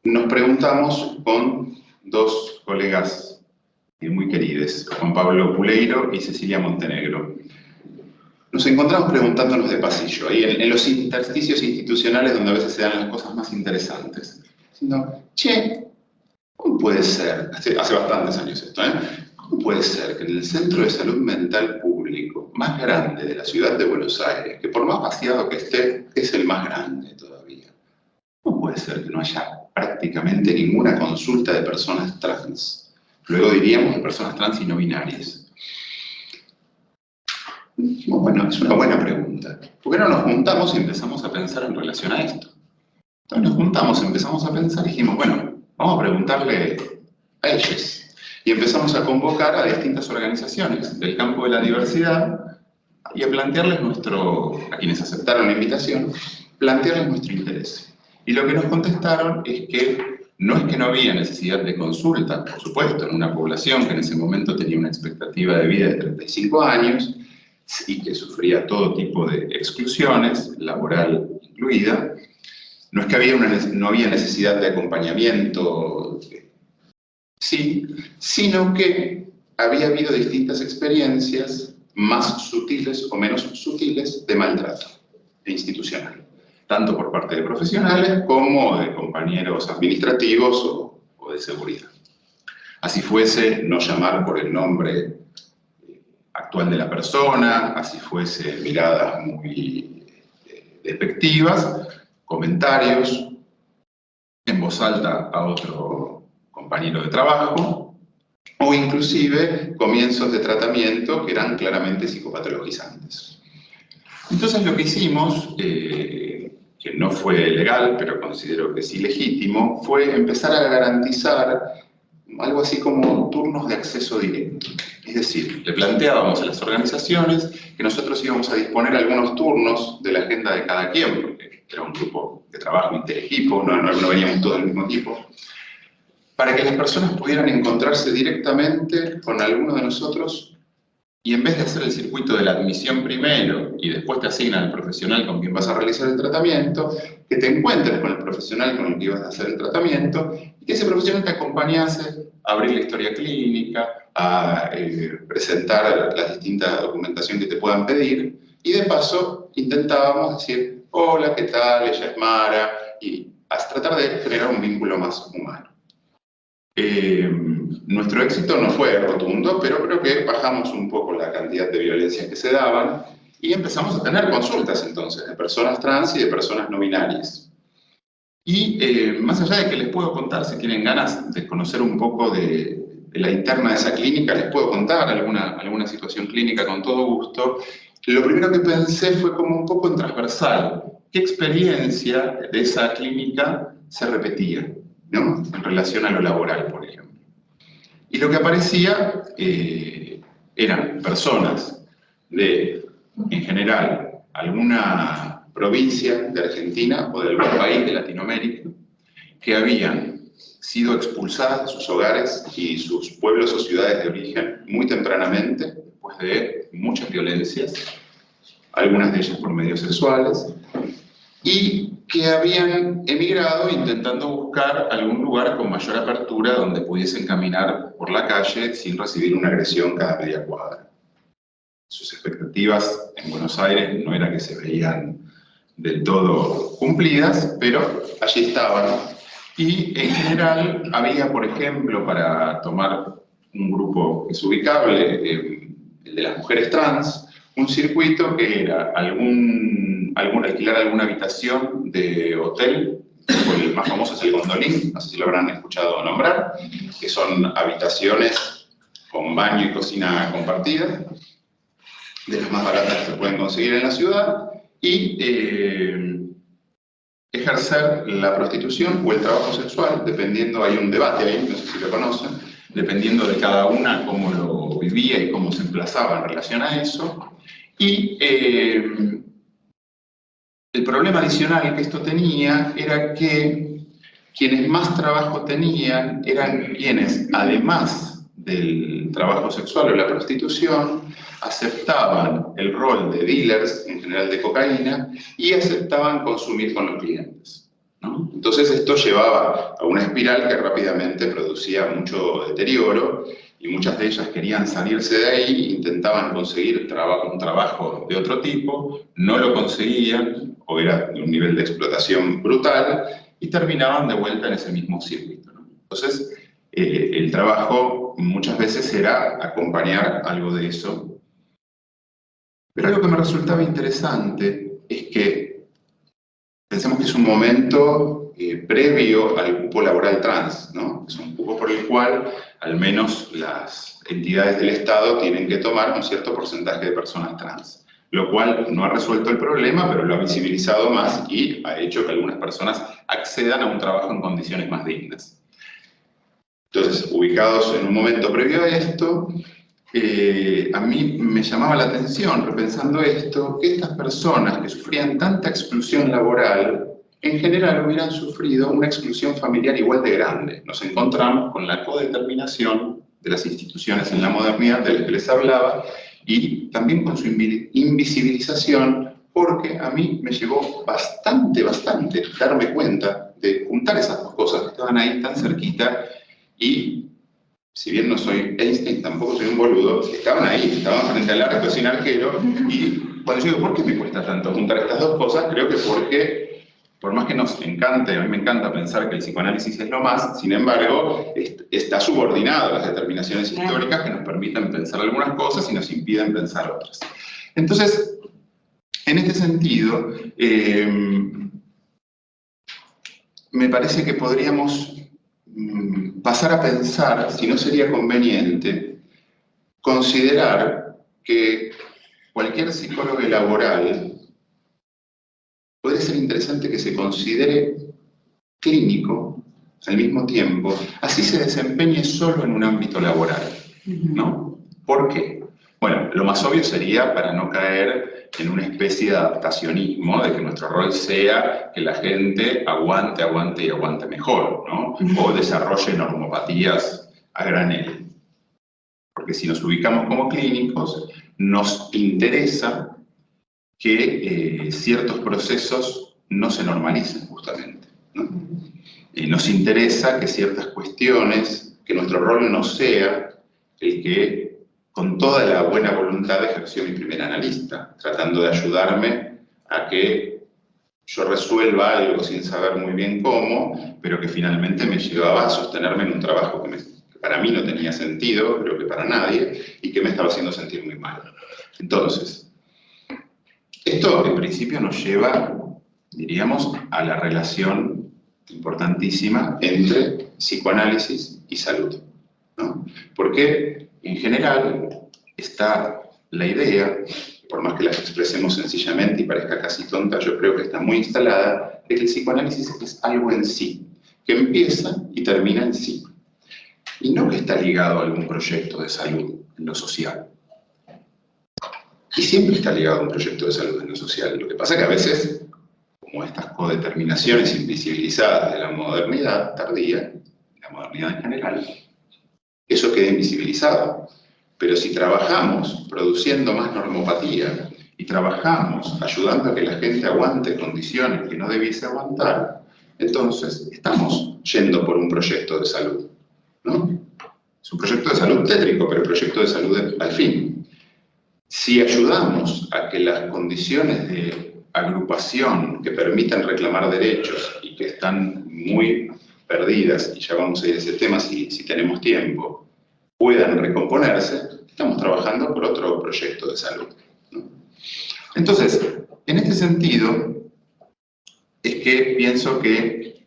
nos preguntamos con dos colegas muy queridos, Juan Pablo Puleiro y Cecilia Montenegro. Nos encontramos preguntándonos de pasillo, ahí en los intersticios institucionales donde a veces se dan las cosas más interesantes. Diciendo, che, ¿cómo puede ser? Hace bastantes años esto, ¿eh? ¿Cómo puede ser que en el Centro de Salud Mental Público más grande de la ciudad de Buenos Aires, que por más vaciado que esté, es el más grande todavía, ¿cómo puede ser que no haya prácticamente ninguna consulta de personas trans? Luego diríamos de personas trans y no binarias. Dijimos, bueno, es una buena pregunta. ¿Por qué no nos juntamos y empezamos a pensar en relación a esto? Entonces nos juntamos, empezamos a pensar y dijimos, bueno, vamos a preguntarle a ellos. Y empezamos a convocar a distintas organizaciones del campo de la diversidad y a plantearles a quienes aceptaron la invitación, plantearles nuestro interés. Y lo que nos contestaron es que no había necesidad de consulta, por supuesto, en una población que en ese momento tenía una expectativa de vida de 35 años y que sufría todo tipo de exclusiones, laboral incluida. No es que no había necesidad de acompañamiento, sí, sino que había habido distintas experiencias más sutiles o menos sutiles de maltrato institucional, tanto por parte de profesionales como de compañeros administrativos o de seguridad. Así fuese, no llamar por el nombre actual de la persona, así fuese miradas muy despectivas, comentarios en voz alta a otro compañero de trabajo, o inclusive comienzos de tratamiento que eran claramente psicopatologizantes. Entonces lo que hicimos, que no fue legal, pero considero que sí legítimo, fue empezar a garantizar algo así como turnos de acceso directo. Es decir, le planteábamos a las organizaciones que nosotros íbamos a disponer algunos turnos de la agenda de cada quien, porque era un grupo de trabajo interequipo, no veníamos todos del mismo equipo, para que las personas pudieran encontrarse directamente con alguno de nosotros y en vez de hacer el circuito de la admisión primero y después te asignan al profesional con quien vas a realizar el tratamiento, que te encuentres con el profesional con el que ibas a hacer el tratamiento y que ese profesional te acompañase a abrir la historia clínica, a presentar la distinta documentación que te puedan pedir y de paso intentábamos decir, hola, ¿qué tal? Ella es Mara, y a tratar de generar un vínculo más humano. Nuestro éxito no fue rotundo, pero creo que bajamos un poco la cantidad de violencias que se daban y empezamos a tener consultas entonces de personas trans y de personas no binarias. Y más allá de que les puedo contar, si tienen ganas de conocer un poco de la interna de esa clínica, les puedo contar alguna situación clínica con todo gusto. Lo primero que pensé fue como un poco en transversal. ¿Qué experiencia de esa clínica se repetía, ¿no? En relación a lo laboral, por ejemplo? Y lo que aparecía eran personas de, en general, alguna provincia de Argentina o de algún país de Latinoamérica que habían sido expulsadas de sus hogares y sus pueblos o ciudades de origen muy tempranamente, después de muchas violencias, algunas de ellas por medios sexuales, y que habían emigrado intentando buscar algún lugar con mayor apertura donde pudiesen caminar por la calle sin recibir una agresión cada media cuadra. Sus expectativas en Buenos Aires no era que se veían del todo cumplidas, pero allí estaban. Y en general había, por ejemplo, para tomar un grupo que es ubicable, el de las mujeres trans, un circuito que era alquilar alguna habitación de hotel, el más famoso es el Gondolín, no sé si lo habrán escuchado nombrar, que son habitaciones con baño y cocina compartida, de las más baratas que se pueden conseguir en la ciudad, y ejercer la prostitución o el trabajo sexual, dependiendo, hay un debate ahí, no sé si lo conocen, dependiendo de cada una cómo lo vivía y cómo se emplazaba en relación a eso. Y el problema adicional que esto tenía era que quienes más trabajo tenían eran quienes, además del trabajo sexual o la prostitución, aceptaban el rol de dealers, en general de cocaína, y aceptaban consumir con los clientes, ¿no? Entonces esto llevaba a una espiral que rápidamente producía mucho deterioro, y muchas de ellas querían salirse de ahí, intentaban conseguir un trabajo de otro tipo, no lo conseguían, o era de un nivel de explotación brutal, y terminaban de vuelta en ese mismo circuito, ¿no? Entonces, el trabajo muchas veces era acompañar algo de eso. Pero algo que me resultaba interesante es que pensemos que es un momento previo al cupo laboral trans, ¿no? Es un cupo por el cual al menos las entidades del Estado tienen que tomar un cierto porcentaje de personas trans, lo cual no ha resuelto el problema, pero lo ha visibilizado más y ha hecho que algunas personas accedan a un trabajo en condiciones más dignas. Entonces, ubicados en un momento previo a esto, a mí me llamaba la atención, repensando esto, que estas personas que sufrían tanta exclusión laboral, en general hubieran sufrido una exclusión familiar igual de grande. Nos encontramos con la codeterminación de las instituciones en la modernidad de las que les hablaba y también con su invisibilización, porque a mí me llevó bastante darme cuenta de juntar esas dos cosas que estaban ahí tan cerquita y, si bien no soy Einstein, tampoco soy un boludo, estaban ahí, estaban frente al arco sin arquero, y cuando yo digo, ¿por qué me cuesta tanto juntar estas dos cosas? Creo que porque por más que nos encante, a mí me encanta pensar que el psicoanálisis es lo más, sin embargo, está subordinado a las determinaciones históricas que nos permiten pensar algunas cosas y nos impiden pensar otras. Entonces, en este sentido, me parece que podríamos pasar a pensar si no sería conveniente considerar que cualquier psicólogo laboral podría ser interesante que se considere clínico al mismo tiempo, así se desempeñe solo en un ámbito laboral, ¿no? ¿Por qué? Bueno, lo más obvio sería para no caer en una especie de adaptacionismo, de que nuestro rol sea que la gente aguante mejor, ¿no? O desarrolle normopatías a granel. Porque si nos ubicamos como clínicos, nos interesa que ciertos procesos no se normalicen justamente, ¿no? Nos interesa que ciertas cuestiones, que nuestro rol no sea el que con toda la buena voluntad ejerció mi primer analista, tratando de ayudarme a que yo resuelva algo sin saber muy bien cómo, pero que finalmente me llevaba a sostenerme en un trabajo que para mí no tenía sentido, creo que para nadie, y que me estaba haciendo sentir muy mal. Entonces, esto en principio nos lleva, diríamos, a la relación importantísima entre psicoanálisis y salud, ¿no? Porque en general está la idea, por más que la expresemos sencillamente y parezca casi tonta, yo creo que está muy instalada, de que el psicoanálisis es algo en sí, que empieza y termina en sí, y no que está ligado a algún proyecto de salud en lo social. Y siempre está ligado a un proyecto de salud en lo social. Lo que pasa es que a veces, como estas codeterminaciones invisibilizadas de la modernidad tardía, la modernidad en general, eso queda invisibilizado. Pero si trabajamos produciendo más normopatía y trabajamos ayudando a que la gente aguante condiciones que no debiese aguantar, entonces estamos yendo por un proyecto de salud, ¿no? Es un proyecto de salud tétrico, pero proyecto de salud al fin. Si ayudamos a que las condiciones de agrupación que permitan reclamar derechos y que están muy perdidas, y ya vamos a ir a ese tema si tenemos tiempo, puedan recomponerse, estamos trabajando por otro proyecto de salud, ¿no? Entonces, en este sentido, es que pienso que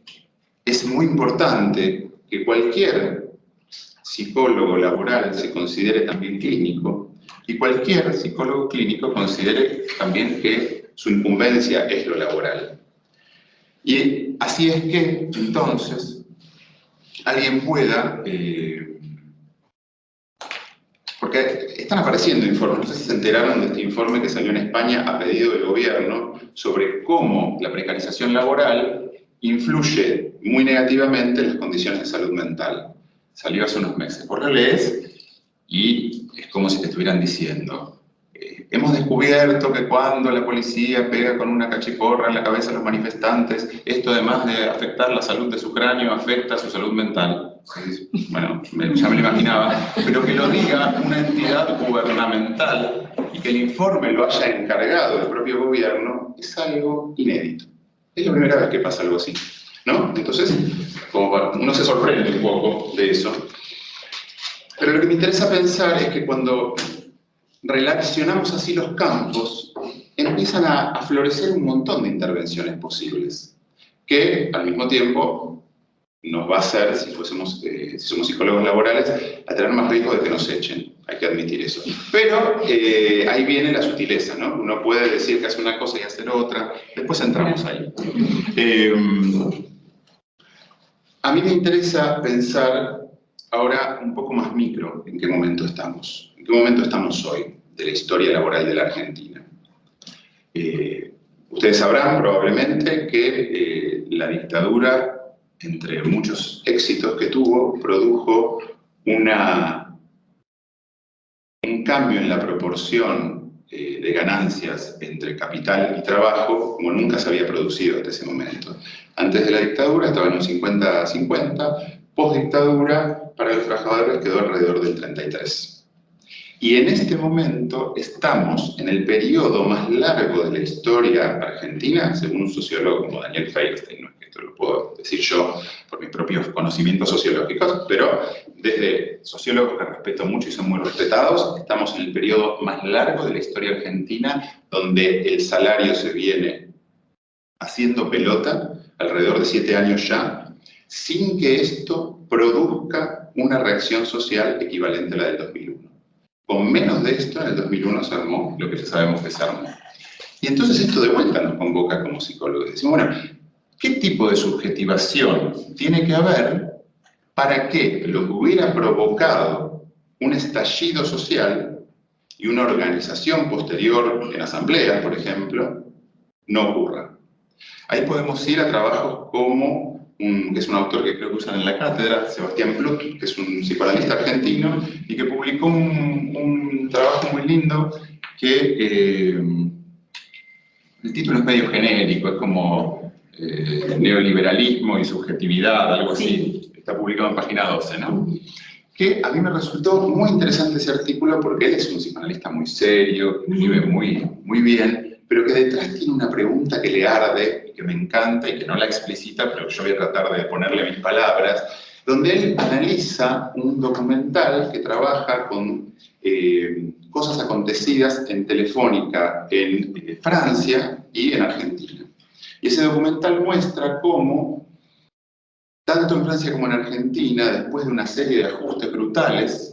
es muy importante que cualquier psicólogo laboral se considere también clínico, y cualquier psicólogo clínico considere también que su incumbencia es lo laboral. Y así es que, entonces, alguien pueda... porque están apareciendo informes, no sé si se enteraron de este informe que salió en España a pedido del gobierno sobre cómo la precarización laboral influye muy negativamente en las condiciones de salud mental. Salió hace unos meses. Vos lo lees y es como si te estuvieran diciendo, hemos descubierto que cuando la policía pega con una cachiporra en la cabeza a los manifestantes, esto además de afectar la salud de su cráneo, afecta a su salud mental. Bueno, ya me lo imaginaba, pero que lo diga una entidad gubernamental y que el informe lo haya encargado el propio gobierno es algo inédito. Es la primera vez que pasa algo así, ¿no? Entonces, como uno se sorprende un poco de eso. Pero lo que me interesa pensar es que cuando relacionamos así los campos, empiezan a florecer un montón de intervenciones posibles, que al mismo tiempo nos va a hacer, si somos psicólogos laborales, a tener más riesgo de que nos echen, hay que admitir eso. Pero ahí viene la sutileza, ¿no? Uno puede decir que hace una cosa y hacer otra, después entramos ahí. A mí me interesa pensar ahora un poco más micro en qué momento estamos. ¿En qué momento estamos hoy de la historia laboral de la Argentina? Ustedes sabrán probablemente que la dictadura, entre muchos éxitos que tuvo, produjo un cambio en la proporción de ganancias entre capital y trabajo como nunca se había producido hasta ese momento. Antes de la dictadura estaba en un 50-50, post-dictadura para los trabajadores quedó alrededor del 33%. Y en este momento estamos en el periodo más largo de la historia argentina, según un sociólogo como Daniel Feinstein, no es que esto lo puedo decir yo por mis propios conocimientos sociológicos, pero desde sociólogos que respeto mucho y son muy respetados, estamos en el periodo más largo de la historia argentina, donde el salario se viene haciendo pelota, alrededor de 7 años ya, sin que esto produzca una reacción social equivalente a la del 2001. Con menos de esto, en el 2001 se armó lo que ya sabemos que se armó. Y entonces esto de vuelta nos convoca como psicólogos. Decimos, bueno, ¿qué tipo de subjetivación tiene que haber para que lo que hubiera provocado un estallido social y una organización posterior en asambleas, por ejemplo, no ocurra? Ahí podemos ir a trabajos como que es un autor que creo que usan en la cátedra, Sebastián Plut, que es un psicoanalista argentino, y que publicó un trabajo muy lindo que el título es medio genérico, es como neoliberalismo y subjetividad, algo así. Está publicado en página 12, ¿no? Que a mí me resultó muy interesante ese artículo porque él es un psicoanalista muy serio, que escribe muy bien, pero que detrás tiene una pregunta que le arde, y que me encanta y que no la explicita, pero yo voy a tratar de ponerle mis palabras, donde él analiza un documental que trabaja con cosas acontecidas en Telefónica en Francia y en Argentina. Y ese documental muestra cómo, tanto en Francia como en Argentina, después de una serie de ajustes brutales,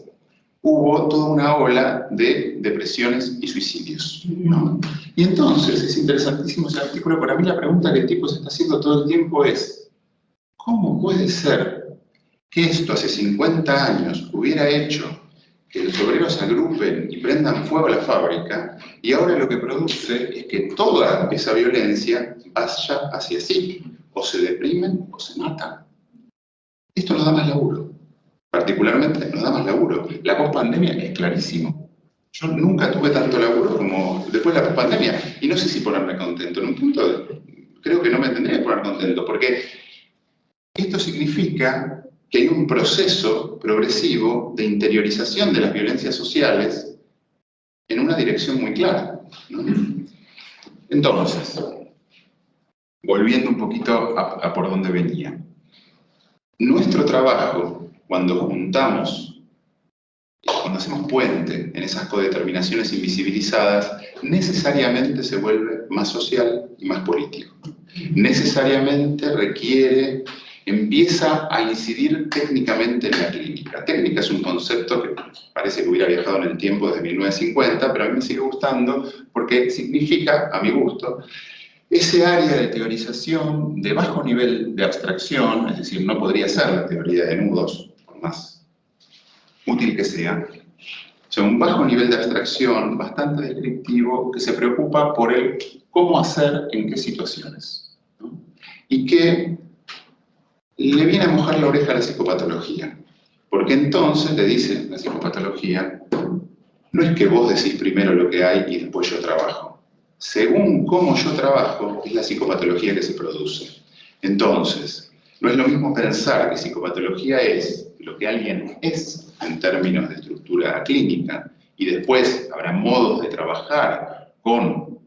hubo toda una ola de depresiones y suicidios, ¿no? Y entonces, es interesantísimo ese artículo. Para mí la pregunta que el tipo se está haciendo todo el tiempo es, ¿cómo puede ser que esto hace 50 años hubiera hecho que los obreros se agrupen y prendan fuego a la fábrica, y ahora lo que produce es que toda esa violencia vaya hacia sí? O se deprimen o se matan. Esto nos da más laburo. Particularmente nos da más laburo. La pospandemia es clarísimo. Yo nunca tuve tanto laburo como después de la pospandemia. Y no sé si ponerme contento. En un punto creo que no me tendría que poner contento, porque esto significa que hay un proceso progresivo de interiorización de las violencias sociales en una dirección muy clara, ¿no? Entonces, volviendo un poquito a por donde venía. Nuestro trabajo, cuando juntamos, cuando hacemos puente en esas codeterminaciones invisibilizadas, necesariamente se vuelve más social y más político. Necesariamente empieza a incidir técnicamente en la clínica. Técnica es un concepto que parece que hubiera viajado en el tiempo desde 1950, pero a mí me sigue gustando porque significa, a mi gusto, ese área de teorización de bajo nivel de abstracción, es decir, no podría ser la teoría de nudos, por más útil que sea, o sea, un bajo nivel de abstracción bastante descriptivo que se preocupa por el cómo hacer en qué situaciones, ¿no? Y que le viene a mojar la oreja a la psicopatología, porque entonces le dice la psicopatología, no es que vos decís primero lo que hay y después yo trabajo. Según cómo yo trabajo, es la psicopatología que se produce. Entonces, no es lo mismo pensar que psicopatología es lo que alguien es en términos de estructura clínica, y después habrá modos de trabajar con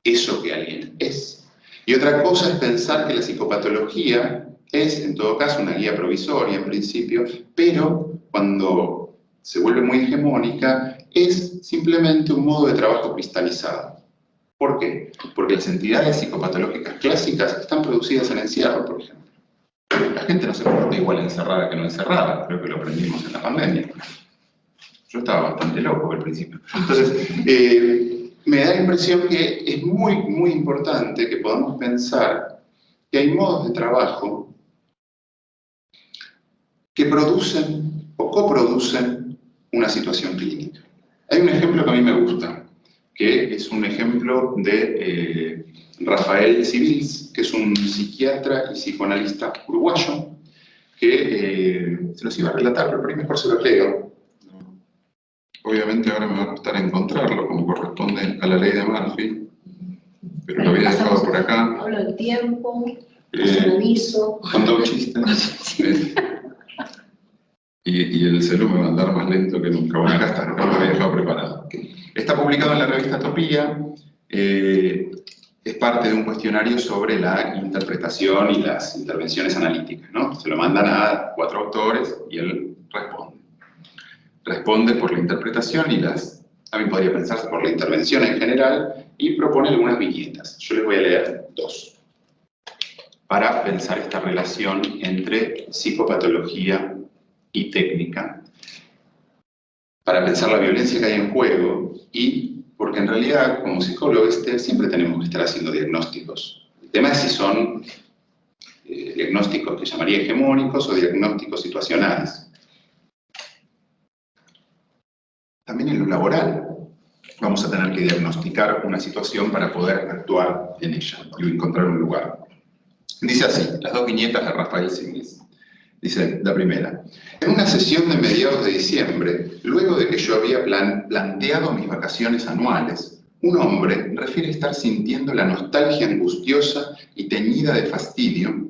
eso que alguien es. Y otra cosa es pensar que la psicopatología es, en todo caso, una guía provisoria en principio, pero cuando se vuelve muy hegemónica, es simplemente un modo de trabajo cristalizado. ¿Por qué? Porque las entidades psicopatológicas clásicas están producidas en encierro, por ejemplo. La gente no se comporta igual encerrada que no encerrada, creo que lo aprendimos en la pandemia. Yo estaba bastante loco al principio. Entonces, me da la impresión que es muy importante que podamos pensar que hay modos de trabajo que producen o coproducen una situación clínica. Hay un ejemplo que a mí me gusta, que es un ejemplo de Rafael Civils, que es un psiquiatra y psicoanalista uruguayo, que se los iba a relatar, pero por ahí mejor se lo leo. Obviamente ahora me va a costar encontrarlo, como corresponde a la ley de Murphy, pero lo había dejado por acá. Hablo del tiempo, un aviso. Contó un chiste. Y el celu me va a andar más lento que nunca. Bueno, acá está, no lo había dejado preparado. Está publicado en la revista Topía. Es parte de un cuestionario sobre la interpretación y las intervenciones analíticas, ¿no? Se lo mandan a 4 autores y él responde. Responde por la interpretación y también podría pensarse por la intervención en general, y propone algunas viñetas. Yo les voy a leer 2 para pensar esta relación entre psicopatología y técnica, para pensar la violencia que hay en juego, y porque en realidad, como psicólogos, siempre tenemos que estar haciendo diagnósticos. El tema es si son diagnósticos que llamaría hegemónicos o diagnósticos situacionales. También en lo laboral vamos a tener que diagnosticar una situación para poder actuar en ella y encontrar un lugar. Dice así, las 2 viñetas de Rafael Signis. Dice la primera: en una sesión de mediados de diciembre, luego de que yo había planteado mis vacaciones anuales, un hombre refiere estar sintiendo la nostalgia angustiosa y teñida de fastidio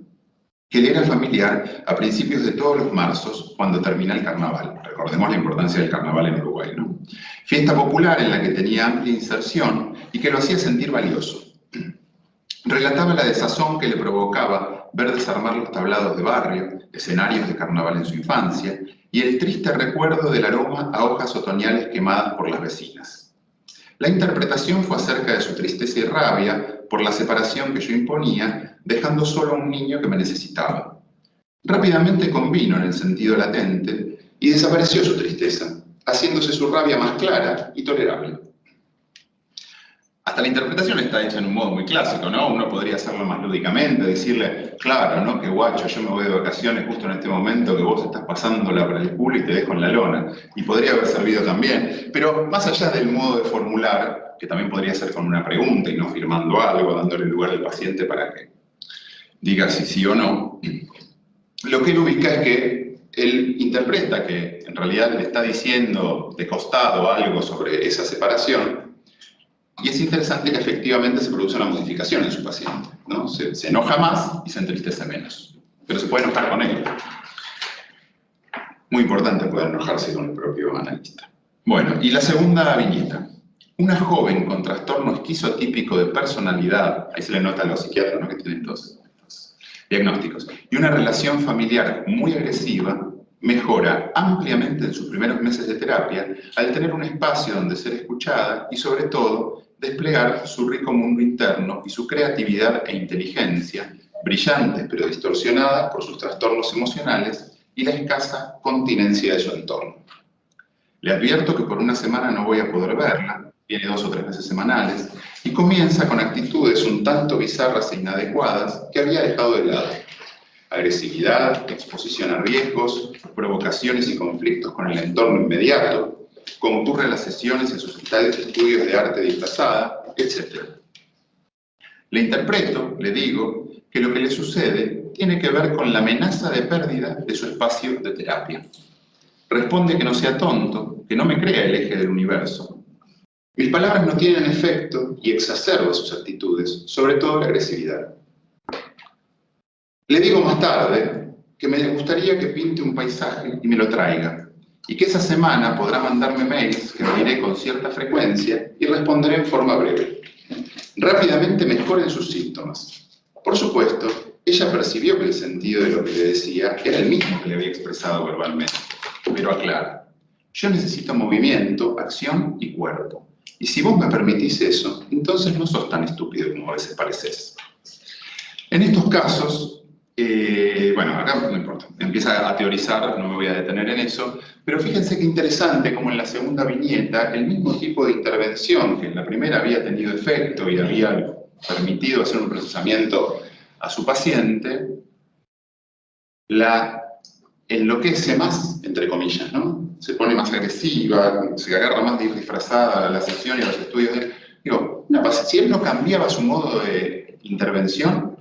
que le era familiar a principios de todos los marzos, cuando termina el carnaval. Recordemos la importancia del carnaval en Uruguay, ¿no? Fiesta popular en la que tenía amplia inserción y que lo hacía sentir valioso. Relataba la desazón que le provocaba ver desarmar los tablados de barrio, escenarios de carnaval en su infancia, y el triste recuerdo del aroma a hojas otoñales quemadas por las vecinas. La interpretación fue acerca de su tristeza y rabia por la separación que yo imponía, dejando solo a un niño que me necesitaba. Rápidamente convino en el sentido latente y desapareció su tristeza, haciéndose su rabia más clara y tolerable. Hasta la interpretación está hecha en un modo muy clásico, ¿no? Uno podría hacerlo más lúdicamente, decirle, claro, ¿no? Que guacho, yo me voy de vacaciones justo en este momento que vos estás pasándola por el culo y te dejo en la lona. Y podría haber servido también. Pero más allá del modo de formular, que también podría ser con una pregunta y no firmando algo, dándole lugar al paciente para que diga si sí o no, lo que él ubica es que él interpreta que en realidad le está diciendo de costado algo sobre esa separación. Y es interesante que efectivamente se produce una modificación en su paciente, ¿no? Se enoja más y se entristece menos, pero se puede enojar con él. Muy importante poder enojarse con el propio analista. Bueno, y la segunda viñeta. Una joven con trastorno esquizotípico de personalidad, ahí se le nota a los psiquiatras, ¿no? Que tienen estos diagnósticos, y una relación familiar muy agresiva, mejora ampliamente en sus primeros meses de terapia al tener un espacio donde ser escuchada y, sobre todo, desplegar su rico mundo interno y su creatividad e inteligencia, brillantes pero distorsionadas por sus trastornos emocionales y la escasa continencia de su entorno. Le advierto que por una semana no voy a poder verla, viene 2 o 3 veces semanales, y comienza con actitudes un tanto bizarras e inadecuadas que había dejado de lado. Agresividad, exposición a riesgos, provocaciones y conflictos con el entorno inmediato, concurre a las sesiones en sus estudios de arte disfrazada, etc. Le interpreto, le digo, que lo que le sucede tiene que ver con la amenaza de pérdida de su espacio de terapia. Responde que no sea tonto, que no me crea el eje del universo. Mis palabras no tienen efecto y exacerba sus actitudes, sobre todo la agresividad. Le digo más tarde que me gustaría que pinte un paisaje y me lo traiga, y que esa semana podrá mandarme mails que abriré con cierta frecuencia y responderé en forma breve. Rápidamente mejoren sus síntomas. Por supuesto, ella percibió que el sentido de lo que le decía era el mismo que le había expresado verbalmente, pero aclara: yo necesito movimiento, acción y cuerpo. Y si vos me permitís eso, entonces no sos tan estúpido como a veces pareces. En estos casos, bueno, acá no importa, empieza a teorizar, no me voy a detener en eso, pero fíjense qué interesante como en la segunda viñeta, el mismo tipo de intervención que en la primera había tenido efecto y había permitido hacer un procesamiento a su paciente, la enloquece más, entre comillas, ¿no? Se pone más agresiva, se agarra más disfrazada a la sesión y a los estudios. Digo, si él no cambiaba su modo de intervención,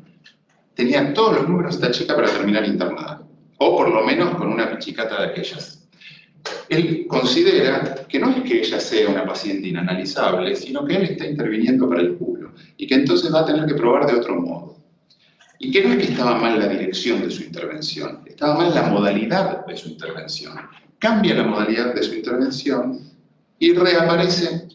tenía todos los números esta chica para terminar internada, o por lo menos con una pichicata de aquellas. Él considera que no es que ella sea una paciente inanalizable, sino que él está interviniendo para el culo, y que entonces va a tener que probar de otro modo. Y que no es que estaba mal la dirección de su intervención, estaba mal la modalidad de su intervención. Cambia la modalidad de su intervención y reaparece,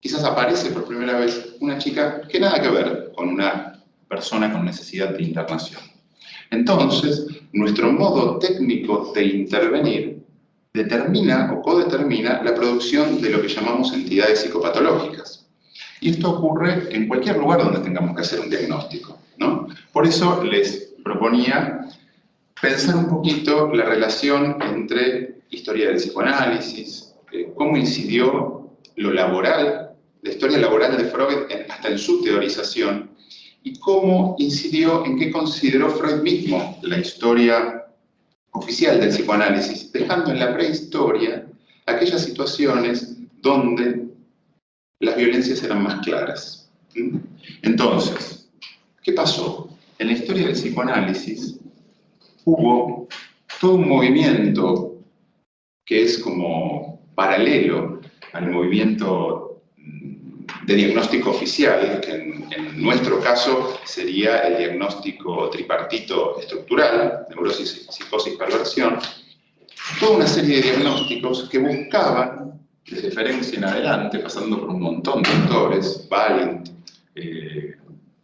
quizás aparece por primera vez, una chica que nada que ver con una persona con necesidad de internación. Entonces, nuestro modo técnico de intervenir determina o codetermina la producción de lo que llamamos entidades psicopatológicas. Y esto ocurre en cualquier lugar donde tengamos que hacer un diagnóstico, ¿no? Por eso les proponía pensar un poquito la relación entre historia del psicoanálisis, cómo incidió lo laboral, la historia laboral de Freud hasta en su teorización, y cómo incidió en qué consideró Freud mismo la historia oficial del psicoanálisis, dejando en la prehistoria aquellas situaciones donde las violencias eran más claras. Entonces, ¿qué pasó? En la historia del psicoanálisis hubo todo un movimiento que es como paralelo al movimiento de diagnóstico oficial, que en nuestro caso sería el diagnóstico tripartito estructural, neurosis, psicosis, perversión, toda una serie de diagnósticos que buscaban, desde Ferenczi en adelante, pasando por un montón de autores, Valent,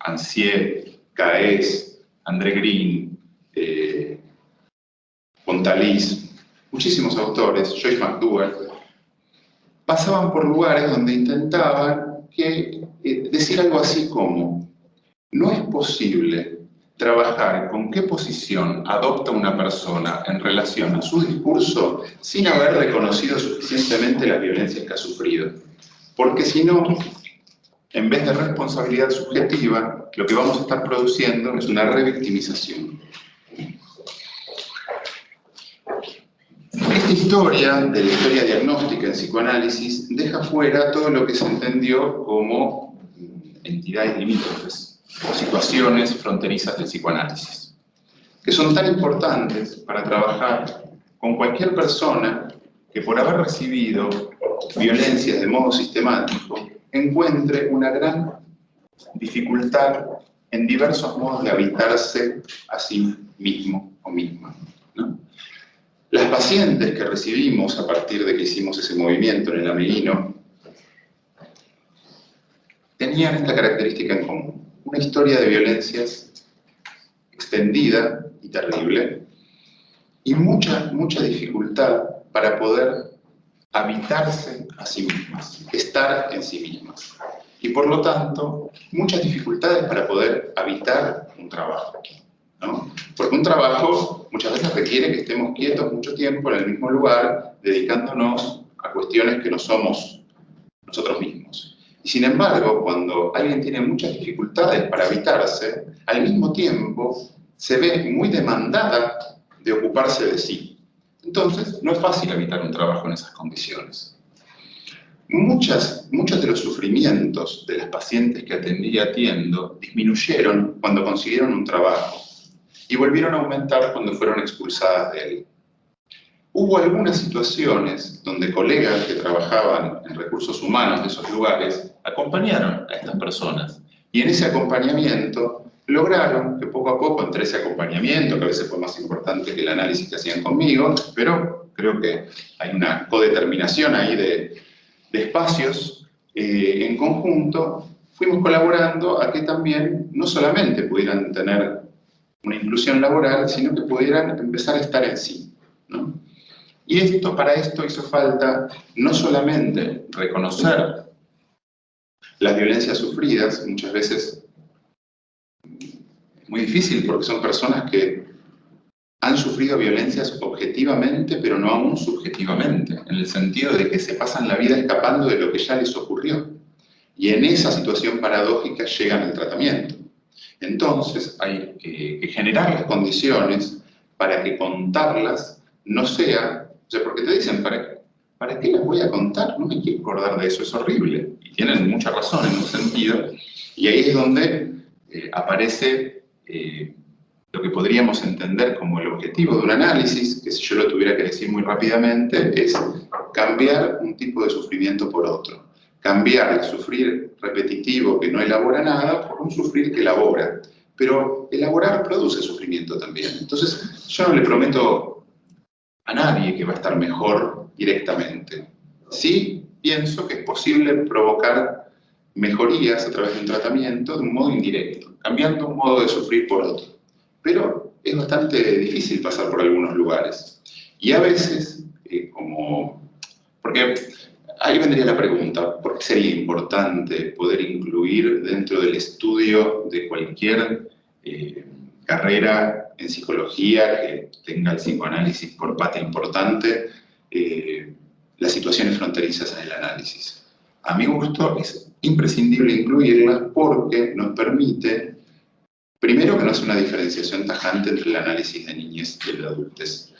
Anciet, Caes, André Green, Pontalis, muchísimos autores, Joyce McDougall, pasaban por lugares donde intentaban decir algo así como: no es posible trabajar con qué posición adopta una persona en relación a su discurso sin haber reconocido suficientemente las violencias que ha sufrido. Porque si no, en vez de responsabilidad subjetiva, lo que vamos a estar produciendo es una revictimización. Esta historia, de la historia diagnóstica en psicoanálisis, deja fuera todo lo que se entendió como entidades limítrofes, o situaciones fronterizas del psicoanálisis, que son tan importantes para trabajar con cualquier persona que, por haber recibido violencias de modo sistemático, encuentre una gran dificultad en diversos modos de habitarse a sí mismo o misma, ¿no? Las pacientes que recibimos a partir de que hicimos ese movimiento en el Ameguino tenían esta característica en común: una historia de violencias extendida y terrible, y mucha dificultad para poder habitarse a sí mismas, estar en sí mismas. Y por lo tanto, muchas dificultades para poder habitar un trabajo, ¿no? Porque un trabajo muchas veces requiere que estemos quietos mucho tiempo en el mismo lugar, dedicándonos a cuestiones que no somos nosotros mismos. Y sin embargo, cuando alguien tiene muchas dificultades para habitarse, al mismo tiempo se ve muy demandada de ocuparse de sí. Entonces, no es fácil habitar un trabajo en esas condiciones. Muchos de los sufrimientos de las pacientes que atendí y atiendo disminuyeron cuando consiguieron un trabajo y volvieron a aumentar cuando fueron expulsadas de él. Hubo algunas situaciones donde colegas que trabajaban en recursos humanos de esos lugares acompañaron a estas personas, y en ese acompañamiento lograron que poco a poco, entre ese acompañamiento, que a veces fue más importante que el análisis que hacían conmigo, pero creo que hay una codeterminación ahí de espacios, en conjunto, fuimos colaborando a que también no solamente pudieran tener una inclusión laboral, sino que pudieran empezar a estar en sí, ¿no? Y para esto hizo falta no solamente reconocer las violencias sufridas, muchas veces es muy difícil porque son personas que han sufrido violencias objetivamente, pero no aún subjetivamente, en el sentido de que se pasan la vida escapando de lo que ya les ocurrió. Y en esa situación paradójica llegan al tratamiento. Entonces hay que generar las condiciones para que contarlas no sea... O sea, porque te dicen, ¿para qué las voy a contar? No me quiero acordar de eso, es horrible. Y tienen mucha razón en ese sentido. Y ahí es donde aparece lo que podríamos entender como el objetivo de un análisis, que si yo lo tuviera que decir muy rápidamente, es cambiar un tipo de sufrimiento por otro. Cambiar el sufrir repetitivo que no elabora nada por un sufrir que elabora. pero elaborar produce sufrimiento también. Entonces, yo no le prometo a nadie que va a estar mejor directamente. Sí pienso que es posible provocar mejorías a través de un tratamiento de un modo indirecto, cambiando un modo de sufrir por otro. Pero es bastante difícil pasar por algunos lugares. Y a veces, porque ahí vendría la pregunta, ¿por qué sería importante poder incluir dentro del estudio de cualquier carrera en psicología que tenga el psicoanálisis por parte importante, las situaciones fronterizas en el análisis? A mi gusto es imprescindible incluirlas porque nos permite, primero, que no es una diferenciación tajante entre el análisis de niñez y el de adultez.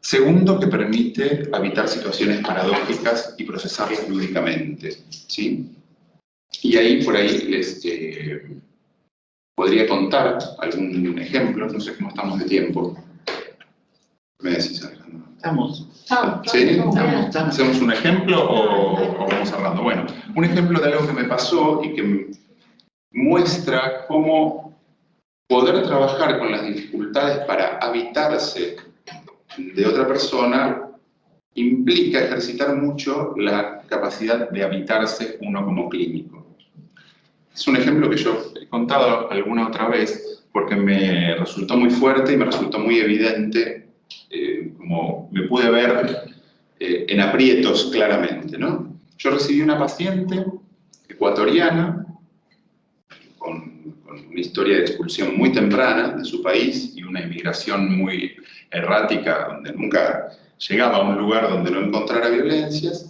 Segundo, que permite habitar situaciones paradójicas y procesarlas lúdicamente, ¿sí? Y ahí, por ahí, les podría contar algún ejemplo, no sé cómo estamos de tiempo. ¿Me decís, Alejandro? Estamos. ¿Sí? Estamos. ¿Hacemos un ejemplo o vamos cerrando? Bueno, un ejemplo de algo que me pasó y que muestra cómo poder trabajar con las dificultades para habitarse de otra persona implica ejercitar mucho la capacidad de habitarse uno como clínico. Es un ejemplo que yo he contado alguna otra vez porque me resultó muy fuerte y me resultó muy evidente, como me pude ver en aprietos claramente, ¿no? Yo recibí una paciente ecuatoriana con una historia de expulsión muy temprana de su país y una inmigración muy errática, donde nunca llegaba a un lugar donde no encontrara violencias,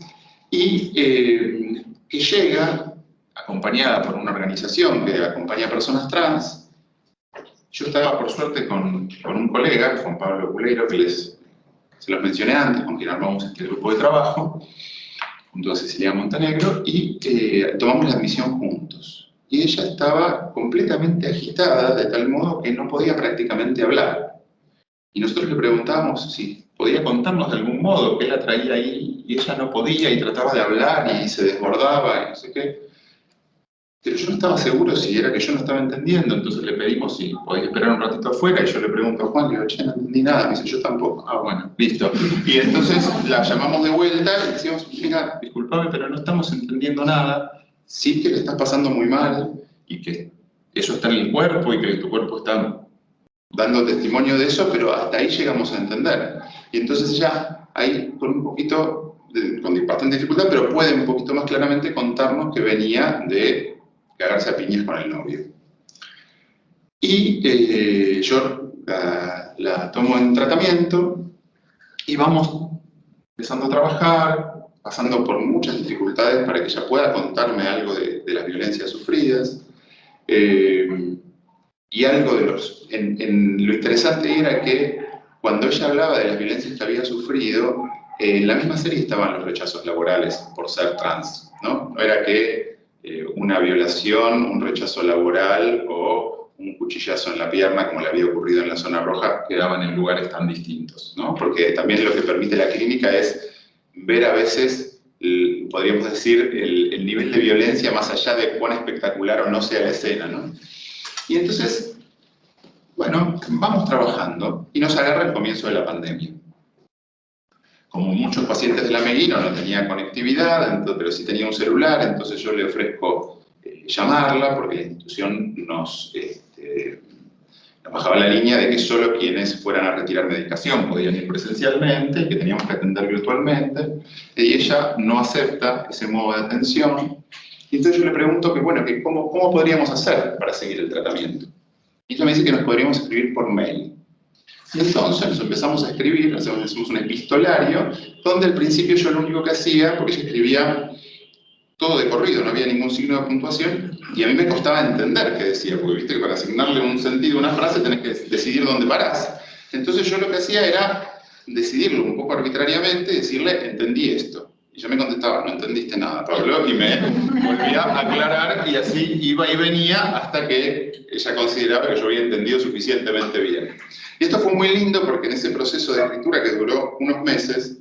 y que llega acompañada por una organización que acompaña a personas trans. Yo estaba, por suerte, con un colega, Juan Pablo Culeiro, que se los mencioné antes, con quien armamos este grupo de trabajo, junto a Cecilia Montenegro, y tomamos la admisión juntos. Y ella estaba completamente agitada, de tal modo que no podía prácticamente hablar. Y nosotros le preguntábamos si podía contarnos de algún modo qué la traía ahí, y ella no podía, y trataba de hablar, y se desbordaba, y no sé qué. Pero yo no estaba seguro si era que yo no estaba entendiendo, entonces le pedimos si podía esperar un ratito afuera, y yo le pregunto a Juan, le digo, che, no entendí nada, me dice, yo tampoco. Ah, bueno, listo. Y entonces la llamamos de vuelta y decimos, mira, disculpame, pero no estamos entendiendo nada, sí que le estás pasando muy mal, y que eso está en el cuerpo, y que tu cuerpo está dando testimonio de eso, pero hasta ahí llegamos a entender. Y entonces ya ahí con un poquito, con bastante dificultad, pero puede un poquito más claramente contarnos que venía de cagarse a piñas con el novio. Y yo la tomo en tratamiento y vamos empezando a trabajar, pasando por muchas dificultades para que ella pueda contarme algo de las violencias sufridas. Y algo de lo interesante era que cuando ella hablaba de las violencias que había sufrido, en la misma serie estaban los rechazos laborales por ser trans, ¿no? No era que una violación, un rechazo laboral o un cuchillazo en la pierna, como le había ocurrido en la zona roja, quedaban en lugares tan distintos, ¿no? Porque también lo que permite la clínica es ver a veces, podríamos decir, el nivel de violencia más allá de cuán espectacular o no sea la escena, ¿no? Y entonces, bueno, vamos trabajando y nos agarra el comienzo de la pandemia. Como muchos pacientes de la Meguino no tenía conectividad, pero sí tenía un celular, entonces yo le ofrezco llamarla porque la institución nos bajaba la línea de que solo quienes fueran a retirar medicación podían ir presencialmente y que teníamos que atender virtualmente. Y ella no acepta ese modo de atención. Y entonces yo le pregunto que, bueno, que cómo podríamos hacer para seguir el tratamiento. Y ella me dice que nos podríamos escribir por mail. Y entonces nos empezamos a escribir, hacemos un epistolario, donde al principio yo lo único que hacía, porque ella escribía todo de corrido, no había ningún signo de puntuación, y a mí me costaba entender qué decía, porque viste que para asignarle un sentido a una frase tenés que decidir dónde parás. Entonces yo lo que hacía era decidirlo un poco arbitrariamente y decirle, entendí esto. Y yo me contestaba, no entendiste nada, Pablo, y me volvía a aclarar, y así iba y venía hasta que ella consideraba que yo había entendido suficientemente bien. Y esto fue muy lindo porque en ese proceso de escritura que duró unos meses,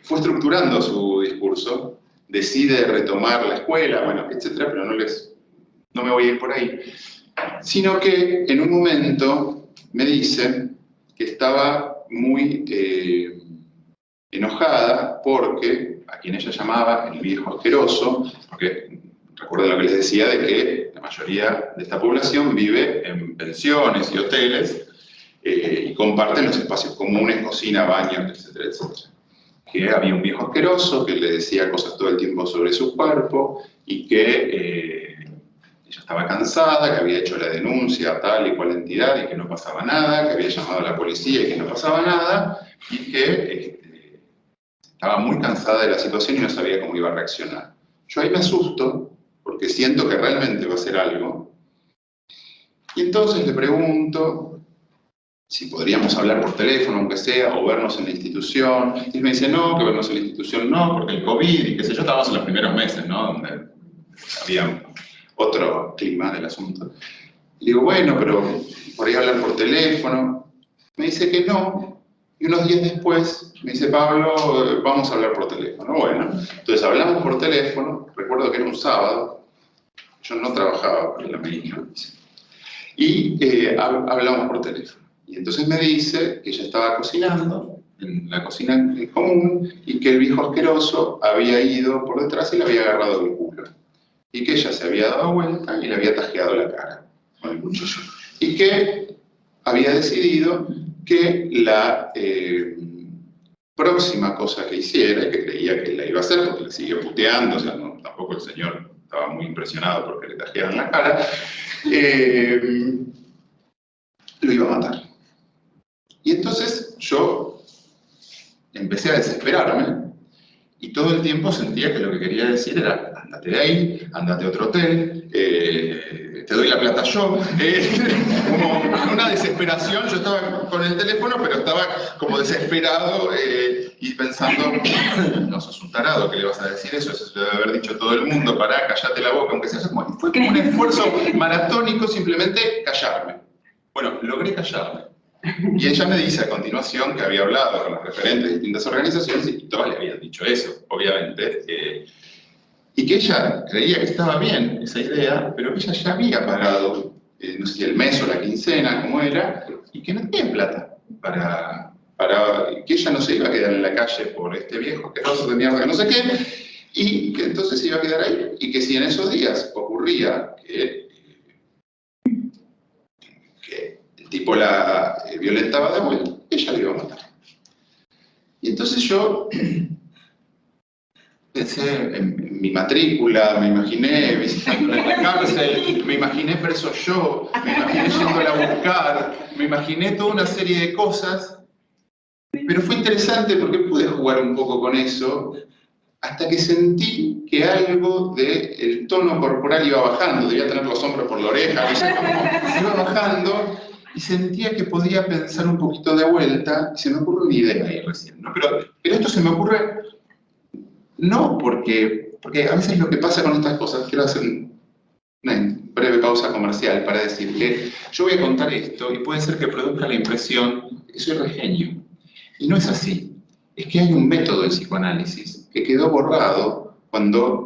fue estructurando su discurso, decide retomar la escuela, bueno, etcétera, pero no me voy a ir por ahí. sino que en un momento me dice que estaba muy enojada porque a quien ella llamaba el viejo asqueroso, porque recuerden lo que les decía de que la mayoría de esta población vive en pensiones y hoteles y comparten los espacios comunes, cocina, baño, etcétera, etcétera. Que había un viejo asqueroso que le decía cosas todo el tiempo sobre su cuerpo y que ella estaba cansada, que había hecho la denuncia a tal y cual entidad y que no pasaba nada, que había llamado a la policía y que no pasaba nada, y que estaba muy cansada de la situación y no sabía cómo iba a reaccionar. Yo ahí me asusto, porque siento que realmente va a hacer algo, y entonces le pregunto si podríamos hablar por teléfono, aunque sea, o vernos en la institución. Y él me dice, no, que vernos en la institución no, porque el COVID y qué sé yo, estábamos en los primeros meses, ¿no? Donde había otro clima del asunto. Y digo, bueno, pero podría hablar por teléfono. Me dice que no, y unos días después me dice, Pablo, vamos a hablar por teléfono. Bueno, entonces hablamos por teléfono, recuerdo que era un sábado, yo no trabajaba por la medicina, y hablamos por teléfono. Y entonces me dice que ella estaba cocinando en la cocina común y que el viejo asqueroso había ido por detrás y le había agarrado el culo. Y que ella se había dado vuelta y le había tajeado la cara con el cuchillo. Y que había decidido que la próxima cosa que hiciera, que creía que la iba a hacer, porque le siguió puteando, o sea, no, tampoco el señor estaba muy impresionado porque le tajearon la cara, lo iba a matar. Y entonces yo empecé a desesperarme y todo el tiempo sentía que lo que quería decir era ándate de ahí, ándate a otro hotel, te doy la plata yo. Como una desesperación, yo estaba con el teléfono, pero estaba como desesperado y pensando, no sos un tarado, ¿qué le vas a decir eso? Eso se debe haber dicho todo el mundo, pará, callate la boca, aunque sea. Fue como un esfuerzo maratónico simplemente callarme. Bueno, logré callarme. Y ella me dice a continuación que había hablado con los referentes de distintas organizaciones y todas le habían dicho eso, obviamente. Y que ella creía que estaba bien esa idea, pero que ella ya había pagado, no sé si el mes o la quincena, como era, y que no tenía plata para que ella no se iba a quedar en la calle por este viejo asqueroso de mierda que no sé qué, y que entonces se iba a quedar ahí. Y que si en esos días ocurría que el tipo la violentaba de vuelta, ella le iba a matar. Y entonces yo pensé en mi matrícula, me imaginé visitando la cárcel, me imaginé preso yo, me imaginé yéndola a buscar, me imaginé toda una serie de cosas, pero fue interesante porque pude jugar un poco con eso hasta que sentí que algo del tono corporal iba bajando, debía tener los hombros por la oreja, iba bajando y sentía que podía pensar un poquito de vuelta y se me ocurre una idea ahí recién, ¿no? Pero esto se me ocurre no porque a veces lo que pasa con estas cosas, quiero hacer una breve pausa comercial para decir que yo voy a contar esto y puede ser que produzca la impresión de que soy regenio. Y no es así. Es que hay un método en psicoanálisis que quedó borrado cuando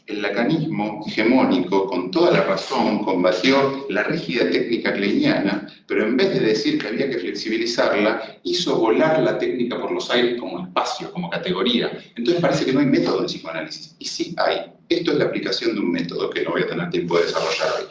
el lacanismo hegemónico, con toda la razón, combatió la rígida técnica kleiniana, pero en vez de decir que había que flexibilizarla, hizo volar la técnica por los aires como espacio, como categoría. Entonces parece que no hay método en psicoanálisis. Y sí hay. Esto es la aplicación de un método que no voy a tener tiempo de desarrollar hoy,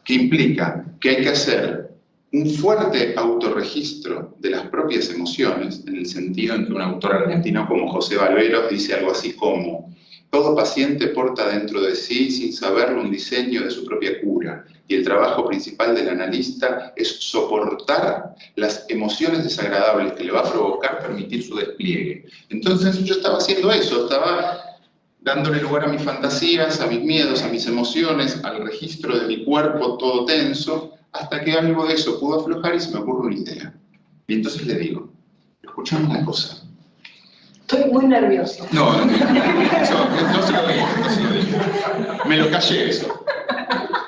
que implica que hay que hacer un fuerte autorregistro de las propias emociones, en el sentido en que un autor argentino como José Valveros dice algo así como: todo paciente porta dentro de sí, sin saberlo, un diseño de su propia cura, y el trabajo principal del analista es soportar las emociones desagradables que le va a provocar permitir su despliegue. Entonces yo estaba haciendo eso, estaba dándole lugar a mis fantasías, a mis miedos, a mis emociones, al registro de mi cuerpo todo tenso, hasta que algo de eso pudo aflojar y se me ocurre una idea. Y entonces le digo, escuchame una cosa. Estoy muy nervioso. No, eso, no se lo digo, no se lo digo. Me lo callé eso.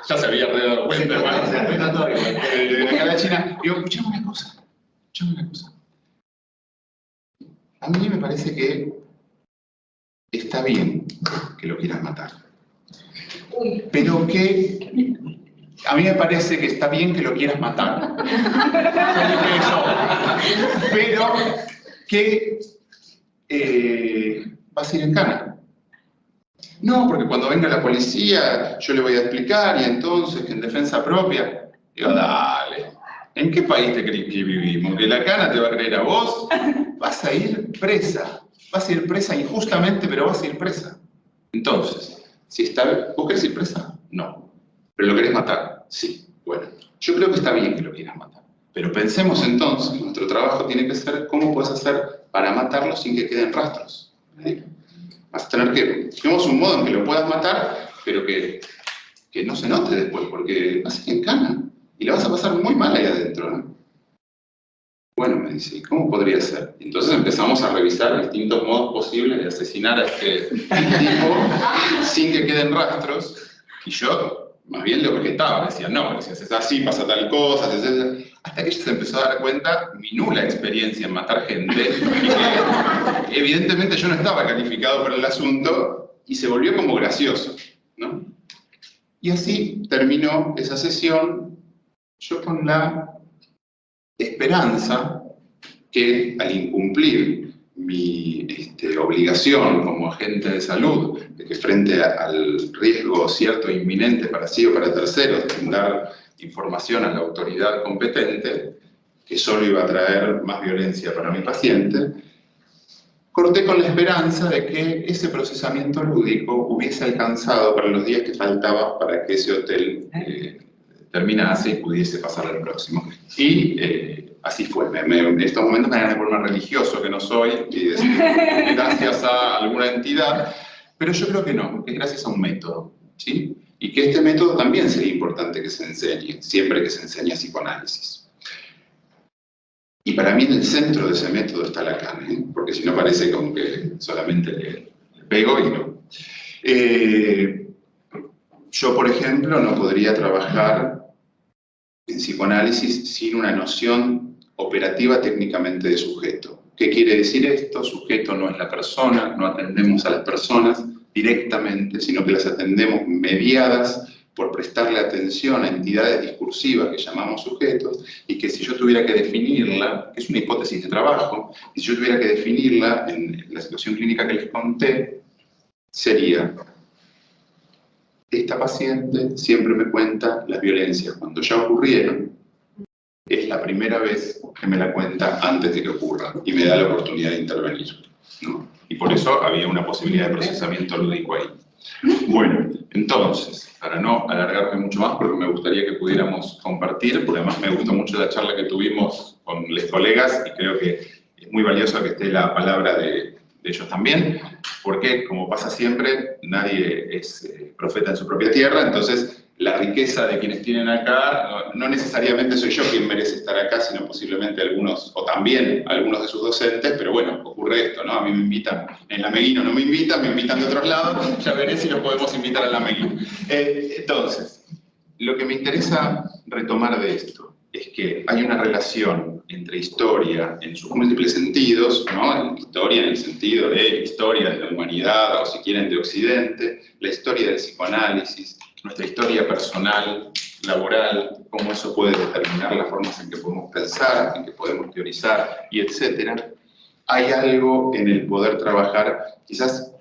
Ya se había dado cuenta, hermano. De la cara de China. Digo, escuchame una cosa. A mí me parece que está bien que lo quieras matar. Pero que A mí me parece que está bien que lo quieras matar. Pero que vas a ir en cana. No, porque cuando venga la policía yo le voy a explicar y entonces que en defensa propia. Digo, dale, ¿en qué país te crees que vivimos? ¿Que la cana te va a creer a vos? Vas a ir presa. Vas a ir presa injustamente, pero vas a ir presa. Entonces, ¿vos querés ir presa? No. ¿Pero lo querés matar? Sí. Bueno, yo creo que está bien que lo quieras matar. Pero pensemos entonces, nuestro trabajo tiene que ser cómo puedes hacer para matarlo sin que queden rastros. ¿Sí? Vas a tener que, tenemos un modo en que lo puedas matar, pero que no se note después, porque vas a ir en cana y la vas a pasar muy mal ahí adentro, ¿no? Bueno, me dice, ¿y cómo podría ser? Entonces empezamos a revisar distintos modos posibles de asesinar a este tipo sin que queden rastros, y yo más bien le objetaba, decía, no, pero si haces así pasa tal cosa, hasta que ella se empezó a dar cuenta mi nula experiencia en matar gente, y que evidentemente yo no estaba calificado para el asunto, y se volvió como gracioso, ¿no? Y así terminó esa sesión, yo con la esperanza que al incumplir mi obligación como agente de salud, de que frente al riesgo cierto e inminente para sí o para terceros, de dar información a la autoridad competente, que solo iba a traer más violencia para mi paciente, corté con la esperanza de que ese procesamiento lúdico hubiese alcanzado para los días que faltaban para que ese hotel terminase y pudiese pasar al próximo. Y así fue. En estos momentos me dan de forma religioso, que no soy, y decir gracias a alguna entidad, pero yo creo que no, que es gracias a un método, ¿sí? Y que este método también sería importante que se enseñe, siempre que se enseña psicoanálisis. Y para mí en el centro de ese método está Lacan, ¿eh? Porque si no parece como que solamente le pego y no. Yo, por ejemplo, no podría trabajar en psicoanálisis sin una noción operativa técnicamente de sujeto. ¿Qué quiere decir esto? Sujeto no es la persona, no atendemos a las personas directamente, sino que las atendemos mediadas por prestarle atención a entidades discursivas que llamamos sujetos, y que si yo tuviera que definirla, que es una hipótesis de trabajo, y si yo tuviera que definirla en la situación clínica que les conté, sería: esta paciente siempre me cuenta las violencias cuando ya ocurrieron, es la primera vez que me la cuenta antes de que ocurra, y me da la oportunidad de intervenir, ¿no? Y por eso había una posibilidad de procesamiento lúdico ahí. Bueno, entonces, para no alargarme mucho más, porque me gustaría que pudiéramos compartir, porque además me gustó mucho la charla que tuvimos con los colegas, y creo que es muy valioso que esté la palabra de ellos también, porque, como pasa siempre, nadie es profeta en su propia tierra, entonces la riqueza de quienes tienen acá, no necesariamente soy yo quien merece estar acá, sino posiblemente algunos, o también algunos de sus docentes, pero bueno, ocurre esto, ¿no? A mí me invitan, en la Meguino no me invitan de otros lados, ya veré si los podemos invitar a la Meguino. Entonces, lo que me interesa retomar de esto es que hay una relación entre historia en sus múltiples sentidos, ¿no? Historia en el sentido de historia de la humanidad, o si quieren de Occidente, la historia del psicoanálisis, nuestra historia personal, laboral, cómo eso puede determinar las formas en que podemos pensar, en que podemos teorizar, y etcétera. Hay algo en el poder trabajar, quizás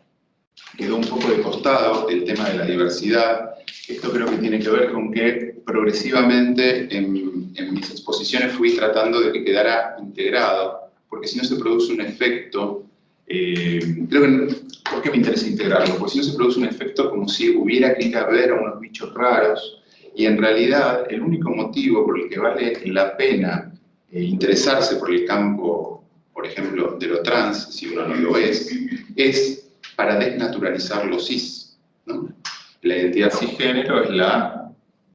quedó un poco de costado el tema de la diversidad. Esto creo que tiene que ver con que progresivamente en mis exposiciones fui tratando de que quedara integrado, porque si no se produce un efecto, creo que, ¿por qué me interesa integrarlo? Porque si no se produce un efecto como si hubiera que ir a ver a unos bichos raros, y en realidad el único motivo por el que vale la pena interesarse por el campo, por ejemplo, de lo trans, si uno no lo es para desnaturalizar lo cis, ¿no? La identidad cisgénero es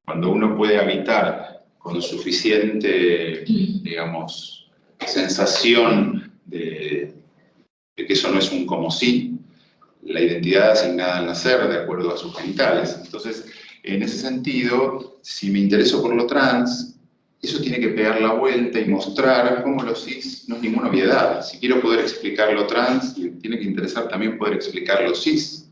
cuando uno puede habitar con suficiente, digamos, sensación de que eso no es un como sí, la identidad asignada al nacer de acuerdo a sus genitales. Entonces, en ese sentido, si me intereso por lo trans, eso tiene que pegar la vuelta y mostrar cómo lo cis no es ninguna obviedad. Si quiero poder explicar lo trans, me tiene que interesar también poder explicar lo cis.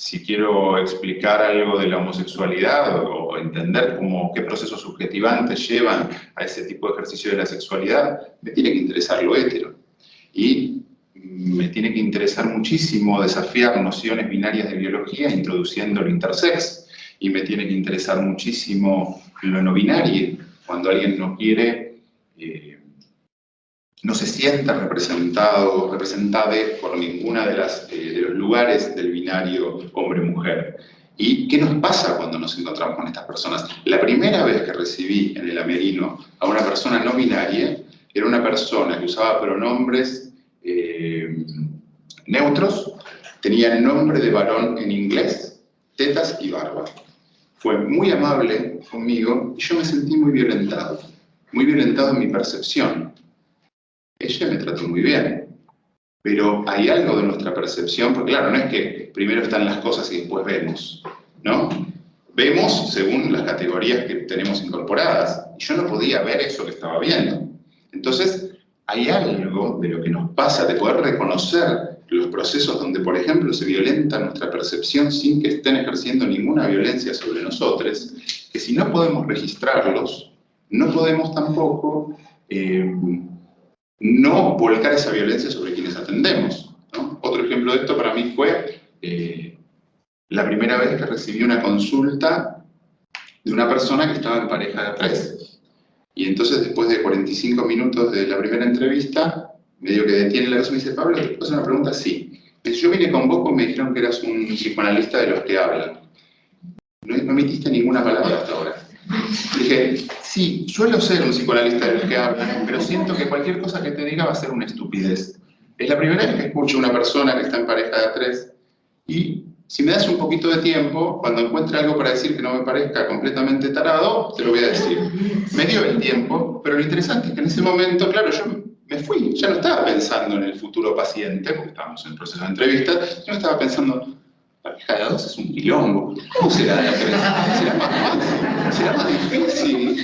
si quiero explicar algo de la homosexualidad o entender qué procesos subjetivantes llevan a ese tipo de ejercicio de la sexualidad, me tiene que interesar lo hetero. Y me tiene que interesar muchísimo desafiar nociones binarias de biología introduciendo lo intersex. Y me tiene que interesar muchísimo lo no binario, cuando alguien no quiere, no se sienta representado, representada por ninguna de los lugares del binario hombre-mujer. ¿Y qué nos pasa cuando nos encontramos con estas personas? La primera vez que recibí en el Amerino a una persona no binaria, era una persona que usaba pronombres neutros, tenía el nombre de varón en inglés, tetas y barba. Fue muy amable conmigo y yo me sentí muy violentado en mi percepción. Ella me trató muy bien, pero hay algo de nuestra percepción, porque claro, no es que primero están las cosas y después vemos, ¿no? Vemos según las categorías que tenemos incorporadas, y yo no podía ver eso que estaba viendo. Entonces, hay algo de lo que nos pasa de poder reconocer los procesos donde, por ejemplo, se violenta nuestra percepción sin que estén ejerciendo ninguna violencia sobre nosotros, que si no podemos registrarlos, no podemos tampoco no volcar esa violencia sobre quienes atendemos, ¿no? Otro ejemplo de esto para mí fue la primera vez que recibí una consulta de una persona que estaba en pareja de 3. Y entonces, después de 45 minutos de la primera entrevista, medio que detiene la cosa y me dice, Pablo, ¿te puedo hacer una pregunta? Sí. Yo vine con vos porque me dijeron que eras un psicoanalista de los que hablan. No emitiste ninguna palabra hasta ahora. Dije, sí, suelo ser un psicoanalista de los que hablan, pero siento que cualquier cosa que te diga va a ser una estupidez. Es la primera vez que escucho a una persona que está en pareja de 3 y si me das un poquito de tiempo, cuando encuentre algo para decir que no me parezca completamente tarado, te lo voy a decir. Me dio el tiempo, pero lo interesante es que en ese momento, claro, yo me fui, ya no estaba pensando en el futuro paciente, porque estábamos en el proceso de entrevista, yo estaba pensando, pareja de 2 es un quilombo. ¿Cómo será de 3? ¿Será más fácil? ¿Será más difícil?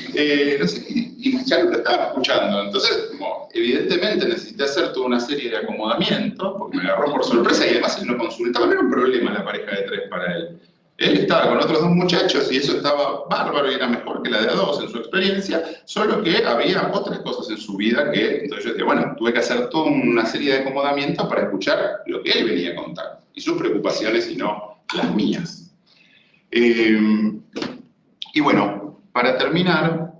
No sé, y ya lo estaba escuchando. Entonces, como, evidentemente necesité hacer toda una serie de acomodamientos, porque me agarró por sorpresa y además él no consultaba. No era un problema la pareja de 3 para él. Él estaba con otros 2 muchachos y eso estaba bárbaro y era mejor que la de 2 en su experiencia, solo que había otras cosas en su vida que, entonces yo decía, bueno, tuve que hacer toda una serie de acomodamientos para escuchar lo que él venía a contar, y sus preocupaciones y no las mías. Y bueno, para terminar,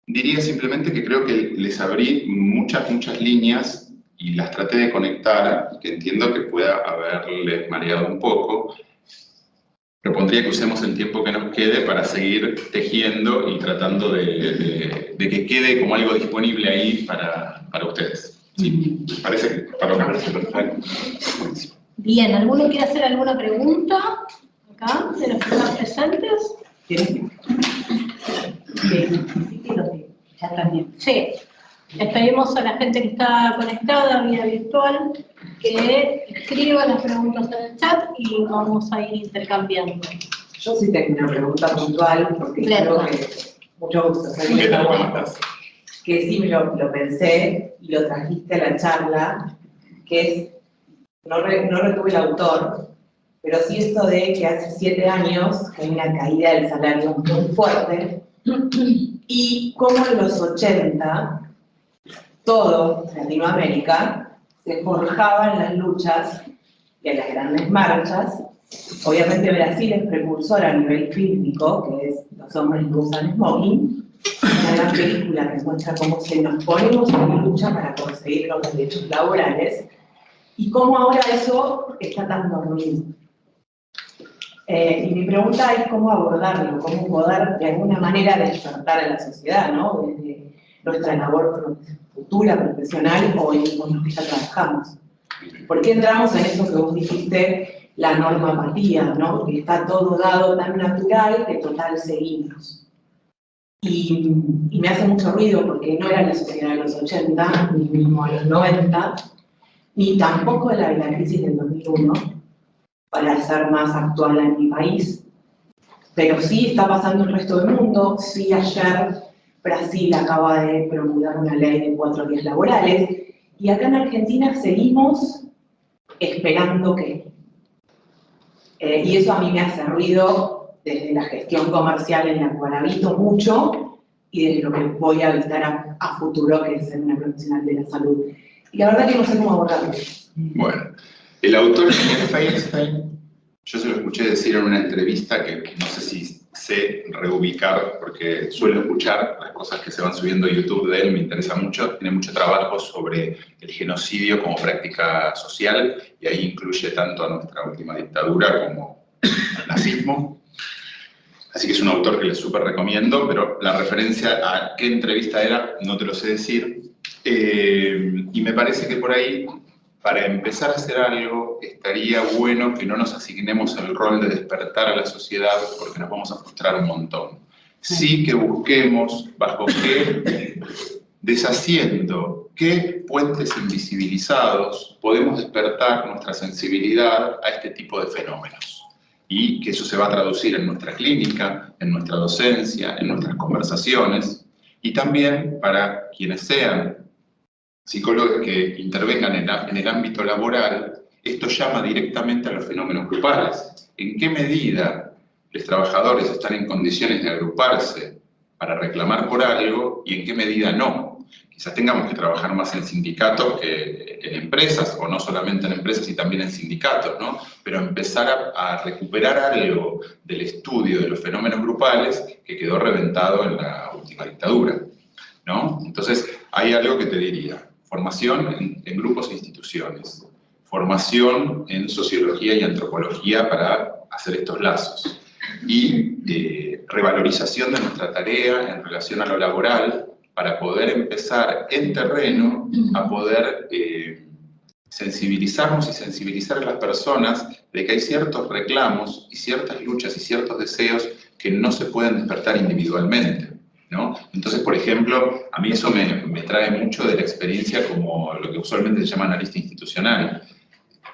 diría simplemente que creo que les abrí muchas líneas y las traté de conectar, que entiendo que pueda haberles mareado un poco. Propondría que usemos el tiempo que nos quede para seguir tejiendo y tratando de que quede como algo disponible ahí para ustedes. ¿Sí? ¿Les parece que para una versión perfecta? Bien, ¿alguno quiere hacer alguna pregunta acá de los que están presentes? Sí. Les pedimos a la gente que está conectada vía virtual que escriba las preguntas en el chat y vamos a ir intercambiando. Yo sí tengo una pregunta puntual, porque creo que mucho gusto, soy que sí lo pensé y lo trajiste a la charla, que es, no retuve el autor, pero sí esto de que hace 7 años hay una caída del salario muy fuerte y como en los 80 todo Latinoamérica se forjaba en las luchas y en las grandes marchas. Obviamente Brasil es precursor a nivel físico, que es Los hombres que usan smoking, una gran película que muestra cómo nos ponemos en lucha para conseguir los derechos laborales y cómo ahora eso está tan dormido. Y mi pregunta es cómo abordarlo, cómo poder de alguna manera despertar a la sociedad, ¿no? Desde nuestra labor futura, profesional o en los que ya trabajamos. ¿Por qué entramos en eso que vos dijiste, la normapatía, ¿no? Que está todo dado tan natural que total seguimos. Y me hace mucho ruido porque no era la sociedad de los 80, ni mismo a los 90, ni tampoco la crisis del 2001, para ser más actual en mi país, pero sí está pasando en el resto del mundo. Sí, ayer Brasil acaba de promulgar una ley de 4 días laborales, y acá en Argentina seguimos esperando que. Y eso a mí me hace ruido desde la gestión comercial en la cual habito mucho y desde lo que voy a habitar a futuro, que es ser una profesional de la salud. Y la verdad que no sé cómo abordarlo. Bueno, el autor Miguel Feinstein, yo se lo escuché decir en una entrevista que no sé si sé reubicar, porque suelo escuchar las cosas que se van subiendo a YouTube de él, me interesa mucho, tiene mucho trabajo sobre el genocidio como práctica social, y ahí incluye tanto a nuestra última dictadura como al nazismo. Así que es un autor que les súper recomiendo, pero la referencia a qué entrevista era no te lo sé decir. Y me parece que por ahí, para empezar a hacer algo, estaría bueno que no nos asignemos el rol de despertar a la sociedad, porque nos vamos a frustrar un montón. Sí que busquemos bajo qué, deshaciendo qué puentes invisibilizados podemos despertar nuestra sensibilidad a este tipo de fenómenos. Y que eso se va a traducir en nuestra clínica, en nuestra docencia, en nuestras conversaciones, y también para quienes sean psicólogos que intervengan en el ámbito laboral, esto llama directamente a los fenómenos grupales. ¿En qué medida los trabajadores están en condiciones de agruparse para reclamar por algo y en qué medida no? Quizás tengamos que trabajar más en sindicatos que en empresas, o no solamente en empresas y también en sindicatos, ¿no? Pero empezar a recuperar algo del estudio de los fenómenos grupales que quedó reventado en la última dictadura, ¿no? Entonces, hay algo que te diría: formación en grupos e instituciones, formación en sociología y antropología para hacer estos lazos, y revalorización de nuestra tarea en relación a lo laboral, para poder empezar en terreno a poder sensibilizarnos y sensibilizar a las personas de que hay ciertos reclamos y ciertas luchas y ciertos deseos que no se pueden despertar individualmente, ¿no? Entonces, por ejemplo, a mí eso me trae mucho de la experiencia como lo que usualmente se llama analista institucional.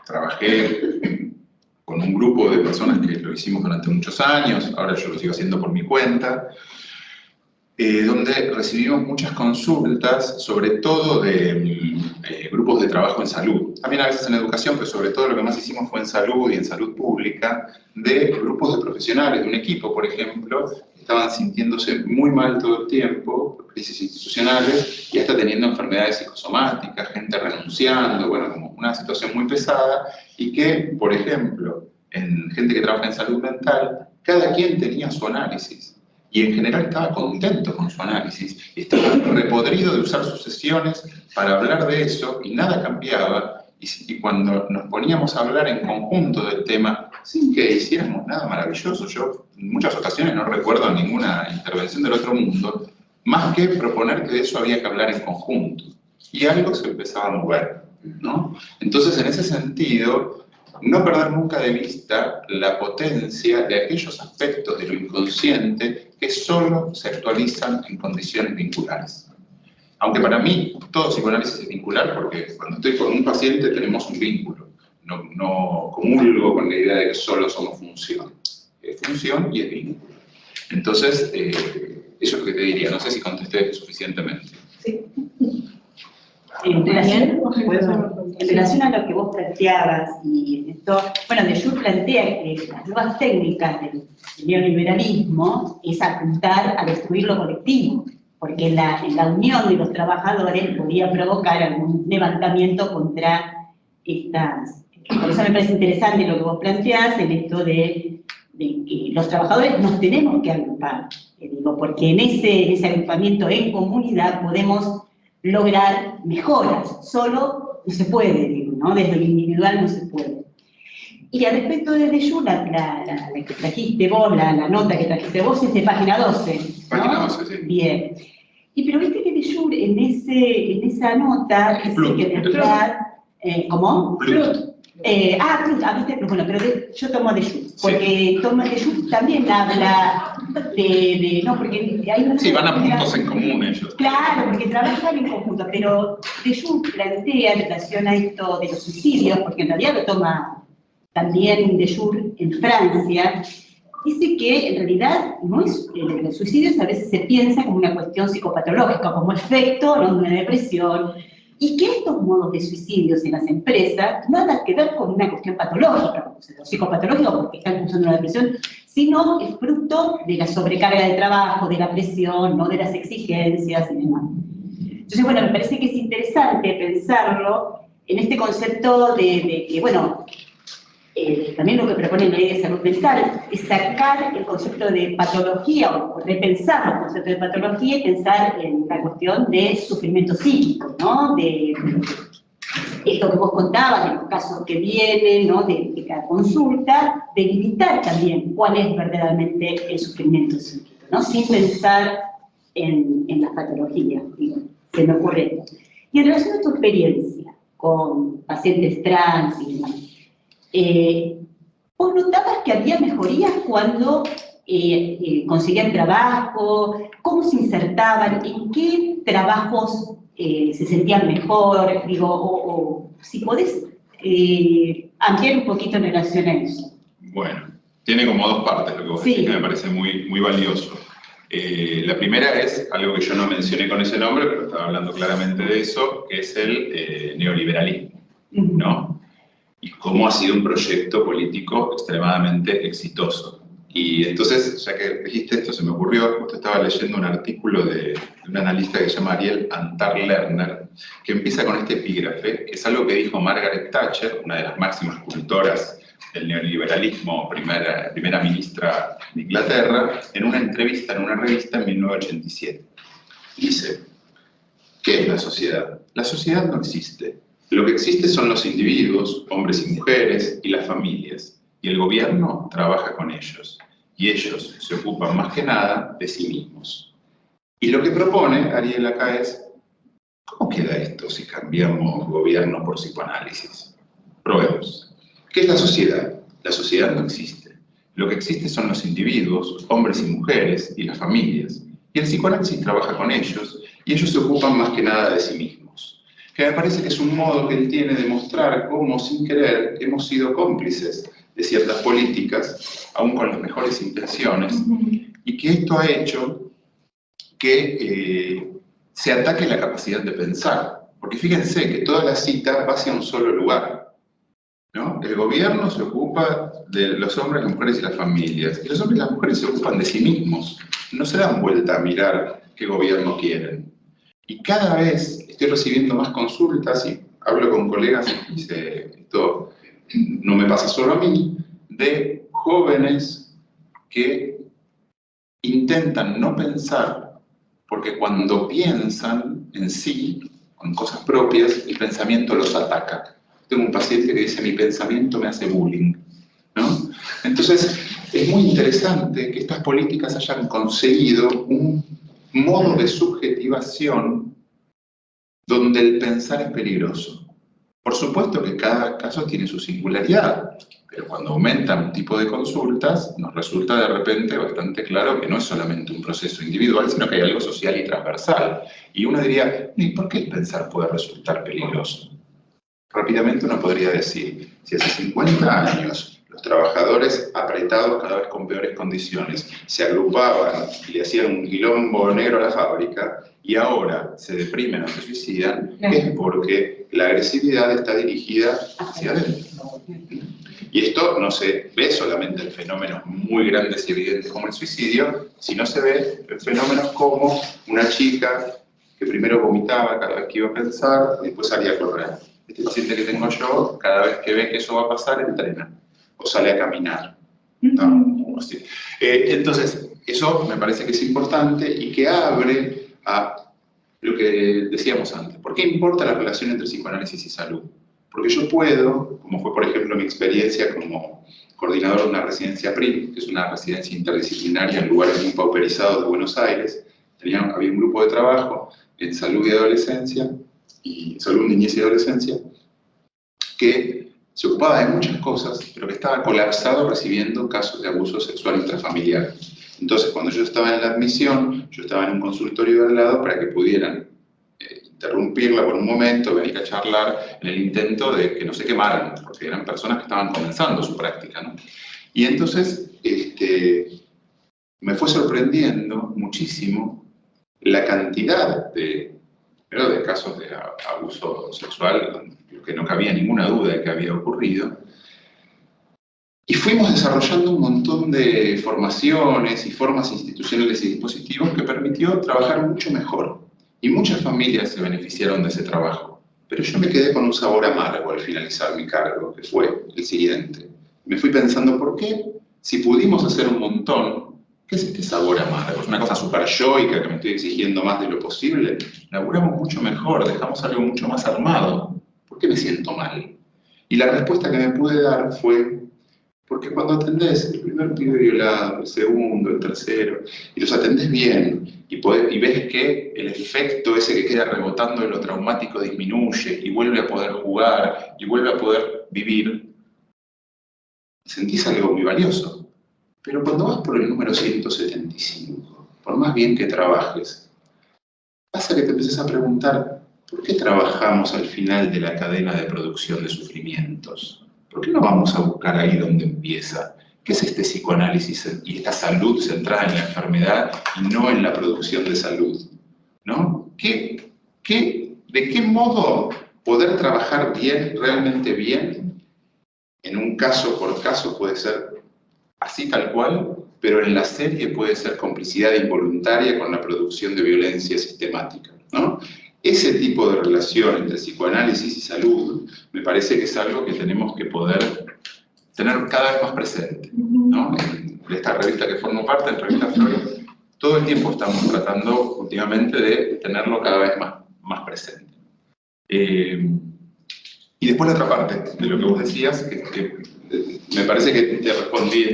Trabajé con un grupo de personas que lo hicimos durante muchos años, ahora yo lo sigo haciendo por mi cuenta, donde recibimos muchas consultas, sobre todo de grupos de trabajo en salud. También a veces en educación, pero sobre todo lo que más hicimos fue en salud y en salud pública, de grupos de profesionales, de un equipo, por ejemplo, que estaban sintiéndose muy mal todo el tiempo, por crisis institucionales, y hasta teniendo enfermedades psicosomáticas, gente renunciando, bueno, como una situación muy pesada, y que, por ejemplo, en gente que trabaja en salud mental, cada quien tenía su análisis. Y en general estaba contento con su análisis, y estaba repodrido de usar sus sesiones para hablar de eso, y nada cambiaba. Y cuando nos poníamos a hablar en conjunto del tema, sin que hiciéramos nada maravilloso, yo en muchas ocasiones no recuerdo ninguna intervención del otro mundo, más que proponer que de eso había que hablar en conjunto. Y algo se empezaba a mover, ¿no? Entonces, en ese sentido, no perder nunca de vista la potencia de aquellos aspectos de lo inconsciente que solo se actualizan en condiciones vinculares. Aunque para mí todo psicoanálisis es vincular, porque cuando estoy con un paciente tenemos un vínculo. No comulgo con la idea de que solo somos función. Es función y es vínculo. Entonces, eso es lo que te diría. No sé si contesté suficientemente. Sí. En relación a lo que vos planteabas, y esto, bueno, Deleuze plantea que las nuevas técnicas del neoliberalismo es apuntar a destruir lo colectivo, porque la unión de los trabajadores podía provocar algún levantamiento contra estas. Por eso me parece interesante lo que vos planteás, el hecho de que los trabajadores nos tenemos que agrupar, digo, porque en ese agrupamiento en comunidad podemos lograr mejoras. Solo no se puede, digo, ¿no? Desde lo individual no se puede. Y al respecto de Deleuze, la que trajiste vos, la nota que trajiste vos es de página 12, ¿no? Página 12, sí. Bien. Y pero viste que Deleuze en esa nota dice que en realidad... ¿Cómo? Plut. Viste, bueno, pero yo tomo Deleuze, porque Deleuze también habla de no, porque hay una... Sí, van a puntos en común ellos. Claro, porque trabajan en conjunto, pero Deleuze plantea en relación a esto de los suicidios, porque en realidad lo toma también Deleuze en Francia, dice que en realidad no es, los suicidios a veces se piensa como una cuestión psicopatológica, como efecto, ¿no?, de una depresión, y que estos modos de suicidios en las empresas no han que ver con una cuestión patológica, o psicopatológica porque están cursando una depresión, sino es fruto de la sobrecarga de trabajo, de la presión, ¿no? De las exigencias y demás. Entonces, bueno, me parece que es interesante pensarlo en este concepto de que, bueno, también lo que propone la ley de salud mental es sacar el concepto de patología o repensar el concepto de patología y pensar en la cuestión de sufrimiento psíquico, ¿no? De esto que vos contabas, de los casos que vienen, ¿no? De cada consulta, de limitar también cuál es verdaderamente el sufrimiento psíquico, ¿no? Sin pensar en las patologías, digo, se me ocurre. Y en relación a tu experiencia con pacientes trans y demás, ¿vos notabas que había mejorías cuando conseguían trabajo? ¿Cómo se insertaban? ¿En qué trabajos se sentían mejor? Digo, o si podés ampliar un poquito en relación a eso. Bueno, tiene como dos partes lo que vos decís, que me parece muy, muy valioso. La primera es algo que yo no mencioné con ese nombre, pero estaba hablando claramente de eso, que es el neoliberalismo, ¿no? Y cómo ha sido un proyecto político extremadamente exitoso. Y entonces, ya que dijiste esto, se me ocurrió, justo estaba leyendo un artículo de un analista que se llama Ariel Antar-Lerner, que empieza con este epígrafe, que es algo que dijo Margaret Thatcher, una de las máximas cultoras del neoliberalismo, primera ministra de Inglaterra, en una entrevista en una revista en 1987. Dice, ¿qué es la sociedad? La sociedad no existe. Lo que existe son los individuos, hombres y mujeres, y las familias. Y el gobierno trabaja con ellos. Y ellos se ocupan más que nada de sí mismos. Y lo que propone Ariel acá es, ¿cómo queda esto si cambiamos gobierno por psicoanálisis? Probemos. ¿Qué es la sociedad? La sociedad no existe. Lo que existe son los individuos, hombres y mujeres, y las familias. Y el psicoanálisis trabaja con ellos, y ellos se ocupan más que nada de sí mismos. Que me parece que es un modo que él tiene de mostrar cómo, sin querer, hemos sido cómplices de ciertas políticas, aún con las mejores intenciones, y que esto ha hecho que se ataque la capacidad de pensar. Porque fíjense que toda la cita va hacia un solo lugar, ¿no? El gobierno se ocupa de los hombres, las mujeres y las familias, y los hombres y las mujeres se ocupan de sí mismos. No se dan vuelta a mirar qué gobierno quieren. Y cada vez estoy recibiendo más consultas y hablo con colegas y dice, esto no me pasa solo a mí, de jóvenes que intentan no pensar porque cuando piensan en sí, con cosas propias, el pensamiento los ataca. Tengo un paciente que dice, mi pensamiento me hace bullying, ¿no? Entonces, es muy interesante que estas políticas hayan conseguido un modo de subjetivación donde el pensar es peligroso. Por supuesto que cada caso tiene su singularidad, pero cuando aumenta un tipo de consultas, nos resulta de repente bastante claro que no es solamente un proceso individual, sino que hay algo social y transversal. Y uno diría, ¿y por qué el pensar puede resultar peligroso? Rápidamente uno podría decir, si hace 50 años los trabajadores apretados cada vez con peores condiciones se agrupaban y le hacían un quilombo negro a la fábrica y ahora se deprimen o se suicidan, es porque la agresividad está dirigida hacia adentro. Y esto no se ve solamente en fenómenos muy grandes y evidentes como el suicidio, sino se ve en fenómenos como una chica que primero vomitaba cada vez que iba a pensar y después salía a correr. Este paciente que tengo yo, cada vez que ve que eso va a pasar, entrena o sale a caminar. ¿No? Entonces, eso me parece que es importante y que abre a lo que decíamos antes. ¿Por qué importa la relación entre psicoanálisis y salud? Porque yo puedo, como fue por ejemplo mi experiencia como coordinador de una residencia PRIM, que es una residencia interdisciplinaria en lugares muy pauperizados de Buenos Aires, había un grupo de trabajo en salud y adolescencia, y salud, niñez y adolescencia, que se ocupaba de muchas cosas, pero que estaba colapsado recibiendo casos de abuso sexual intrafamiliar. Entonces, cuando yo estaba en la admisión, yo estaba en un consultorio de al lado para que pudieran interrumpirla por un momento, venir a charlar en el intento de que no se quemaran, porque eran personas que estaban comenzando su práctica, ¿no? Y entonces, me fue sorprendiendo muchísimo la cantidad de pero de casos de abuso sexual, que no cabía ninguna duda de que había ocurrido. Y fuimos desarrollando un montón de formaciones y formas institucionales y dispositivos que permitió trabajar mucho mejor. Y muchas familias se beneficiaron de ese trabajo. Pero yo me quedé con un sabor amargo al finalizar mi cargo, que fue el siguiente. Me fui pensando, ¿por qué? Si pudimos hacer un montón, ¿qué es este sabor amargo? Es una cosa súper yoica que me estoy exigiendo más de lo posible. Laburamos mucho mejor, dejamos algo mucho más armado. ¿Por qué me siento mal? Y la respuesta que me pude dar fue, porque cuando atendés el primer pibe violado, el segundo, el tercero, y los atendés bien, y ves que el efecto ese que queda rebotando en lo traumático disminuye, y vuelve a poder jugar, y vuelve a poder vivir, sentís algo muy valioso. Pero cuando vas por el número 175, por más bien que trabajes, pasa que te empezás a preguntar, ¿por qué trabajamos al final de la cadena de producción de sufrimientos? ¿Por qué no vamos a buscar ahí donde empieza? ¿Qué es este psicoanálisis y esta salud centrada en la enfermedad y no en la producción de salud? ¿No? ¿De qué modo poder trabajar bien, realmente bien? En un caso por caso puede ser así tal cual, pero en la serie puede ser complicidad involuntaria con la producción de violencia sistemática, ¿no? Ese tipo de relación entre psicoanálisis y salud me parece que es algo que tenemos que poder tener cada vez más presente, ¿no? En esta revista que formo parte, en Revista Freud, todo el tiempo estamos tratando últimamente de tenerlo cada vez más presente. Y después la otra parte de lo que vos decías, que me parece que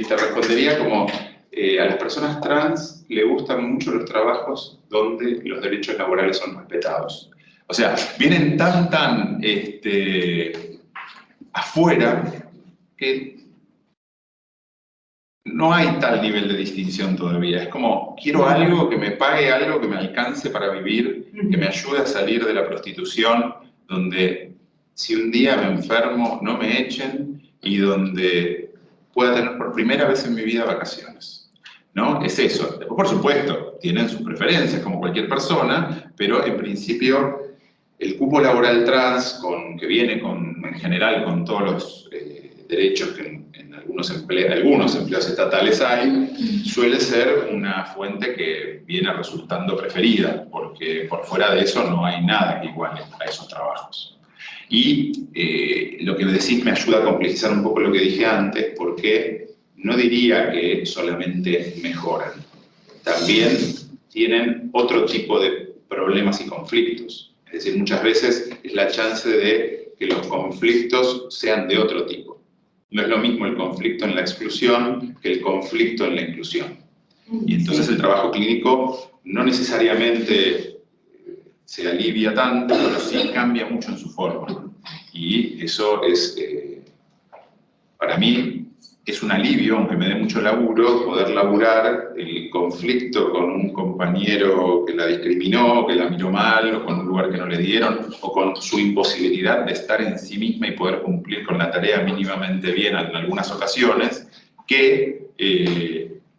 te respondería como a las personas trans le gustan mucho los trabajos donde los derechos laborales son respetados. O sea, vienen tan afuera que no hay tal nivel de distinción todavía. Es como, quiero algo que me pague algo que me alcance para vivir, que me ayude a salir de la prostitución, donde si un día me enfermo no me echen y donde pueda tener por primera vez en mi vida vacaciones. ¿No? Es eso. Después, por supuesto, tienen sus preferencias como cualquier persona, pero en principio el cupo laboral trans, que viene en general con todos los derechos que en algunos empleos estatales hay, suele ser una fuente que viene resultando preferida, porque por fuera de eso no hay nada que iguale a esos trabajos. Y lo que decís me ayuda a complejizar un poco lo que dije antes, porque no diría que solamente mejoran, también tienen otro tipo de problemas y conflictos. Es decir, muchas veces es la chance de que los conflictos sean de otro tipo. No es lo mismo el conflicto en la exclusión que el conflicto en la inclusión. Y entonces el trabajo clínico no necesariamente se alivia tanto, pero sí cambia mucho en su forma. Y eso es, para mí, es un alivio, aunque me dé mucho laburo, poder laburar el conflicto con un compañero que la discriminó, que la miró mal, o con un lugar que no le dieron, o con su imposibilidad de estar en sí misma y poder cumplir con la tarea mínimamente bien en algunas ocasiones, que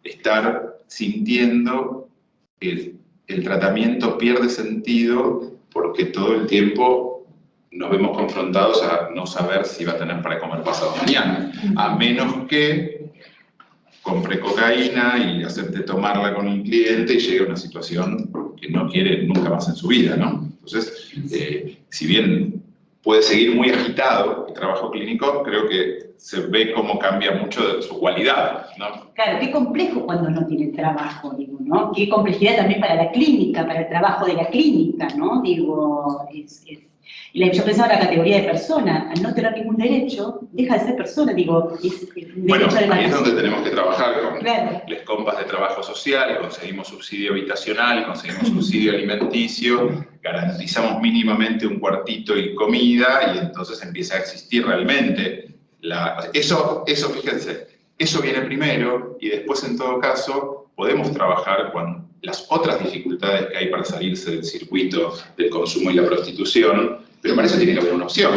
estar sintiendo que el tratamiento pierde sentido porque todo el tiempo nos vemos confrontados a no saber si va a tener para comer pasado mañana, a menos que compre cocaína y acepte tomarla con el cliente y llegue a una situación que no quiere nunca más en su vida, ¿no? Entonces, si bien puede seguir muy agitado el trabajo clínico, creo que se ve cómo cambia mucho de su cualidad, ¿no? Claro, qué complejo cuando no tiene trabajo, digo, ¿no? Qué complejidad también para la clínica, para el trabajo de la clínica, ¿no? Digo, y yo pensaba en la categoría de persona, al no tener ningún derecho, deja de ser persona, digo, es un bueno, derecho de ahí es donde tenemos que trabajar con claro. las compas de trabajo social, conseguimos subsidio habitacional, conseguimos subsidio alimenticio, garantizamos mínimamente un cuartito y comida, y entonces empieza a existir realmente eso, fíjense, eso viene primero, y después en todo caso podemos trabajar con las otras dificultades que hay para salirse del circuito del consumo y la prostitución, pero para eso tiene que haber una opción,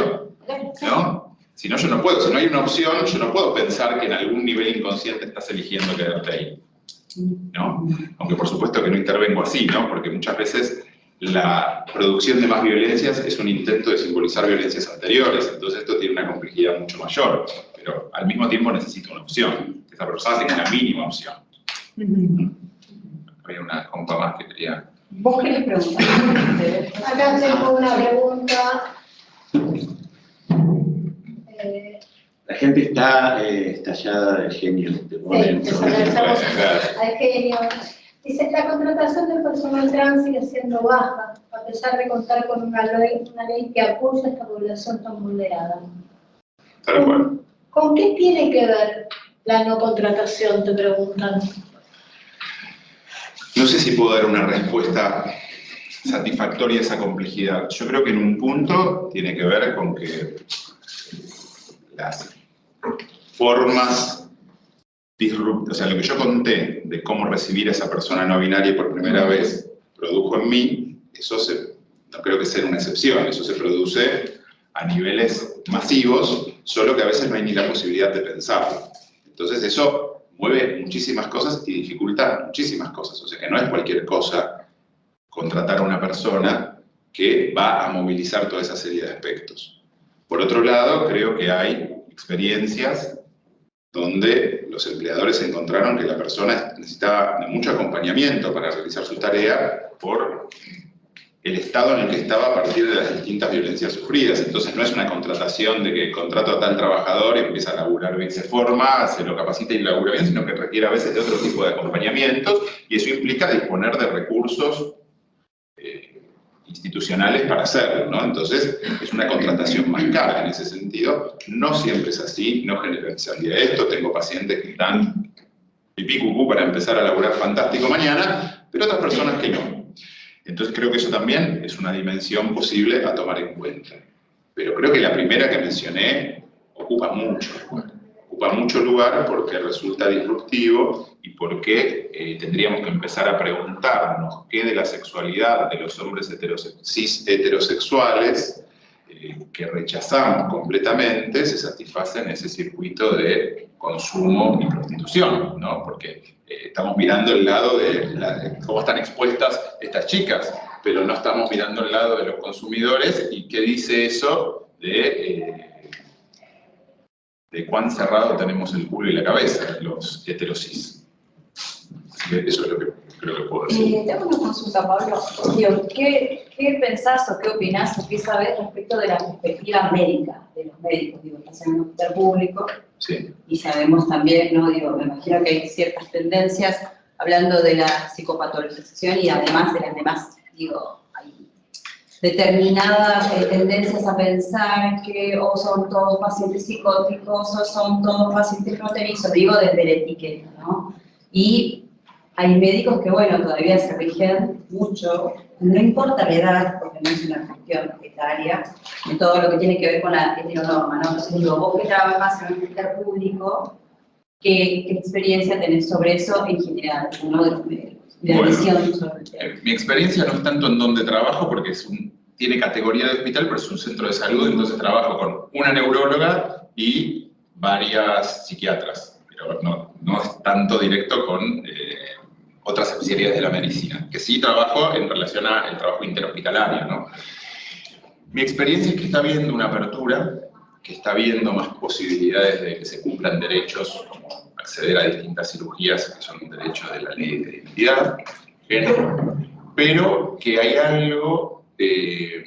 ¿no? Si no, yo no puedo. Si no hay una opción, yo no puedo pensar que en algún nivel inconsciente estás eligiendo quedarte ahí, ¿no? Aunque por supuesto que no intervengo así, ¿no? Porque muchas veces la producción de más violencias es un intento de simbolizar violencias anteriores, entonces esto tiene una complejidad mucho mayor, pero al mismo tiempo necesita una opción, que esa persona tenga una mínima opción. Había una compa más que quería... ¿Vos querés preguntar? Acá tengo una pregunta. La gente está estallada de genio. Te ponen Sí, sobre- agradecemos al genio. Dice, la contratación del personal trans sigue siendo baja, a pesar de contar con una ley que apoya a esta población tan vulnerada. Tal cual. ¿Con qué tiene que ver la no contratación, te preguntan? No sé si puedo dar una respuesta satisfactoria a esa complejidad. Yo creo que en un punto tiene que ver con que las formas disruptivas, o sea, lo que yo conté de cómo recibir a esa persona no binaria por primera vez produjo en mí, eso no creo que sea una excepción, eso se produce a niveles masivos, solo que a veces no hay ni la posibilidad de pensarlo. Entonces eso mueve muchísimas cosas y dificulta muchísimas cosas, o sea que no es cualquier cosa contratar a una persona que va a movilizar toda esa serie de aspectos. Por otro lado, creo que hay experiencias donde los empleadores encontraron que la persona necesitaba de mucho acompañamiento para realizar su tarea por el estado en el que estaba a partir de las distintas violencias sufridas. Entonces no es una contratación de que contrato a tal trabajador y empieza a laburar bien, se forma, se lo capacita y labura bien, sino que requiere a veces de otro tipo de acompañamientos y eso implica disponer de recursos institucionales para hacerlo, ¿no? Entonces, es una contratación más cara en ese sentido. No siempre es así, no generalizaría esto. Tengo pacientes que están pipí cucú para empezar a laburar fantástico mañana, pero otras personas que no. Entonces, creo que eso también es una dimensión posible a tomar en cuenta. Pero creo que la primera que mencioné ocupa mucho lugar porque resulta disruptivo y porque tendríamos que empezar a preguntarnos qué de la sexualidad de los hombres cis heterosexuales que rechazamos completamente se satisface en ese circuito de consumo y prostitución, ¿no? Porque estamos mirando el lado de cómo están expuestas estas chicas, pero no estamos mirando el lado de los consumidores y qué dice eso de cuán cerrado tenemos el culo y la cabeza, los heterosis. Así que eso es lo que creo que puedo decir. Tengo una consulta, Pablo. Digo, ¿qué pensás o qué opinás o qué sabés respecto de la perspectiva médica de los médicos? Digo, estás en un hospital público Sí. y sabemos también, ¿no? Digo, me imagino que hay ciertas tendencias hablando de la psicopatologización y además de las demás, digo, hay determinadas tendencias a pensar que o son todos pacientes psicóticos o son todos pacientes fronterizos, digo desde la etiqueta, ¿no? Y hay médicos que, bueno, todavía se rigen mucho, no importa la edad, porque no es una cuestión etaria, en todo lo que tiene que ver con la heteronorma, ¿no? Entonces digo, vos que trabajás en un hospital público, ¿qué experiencia tenés sobre eso en general, uno de los médicos? La visión sobre el tema. Mi experiencia no es tanto en donde trabajo, porque tiene categoría de hospital, pero es un centro de salud, entonces trabajo con una neuróloga y varias psiquiatras, pero no es tanto directo con otras especialidades de la medicina, que sí trabajo en relación al trabajo interhospitalario, ¿no? Mi experiencia es que está habiendo una apertura, que está habiendo más posibilidades de que se cumplan derechos, como acceder a distintas cirugías que son derechos de la ley de identidad, género, pero que hay algo que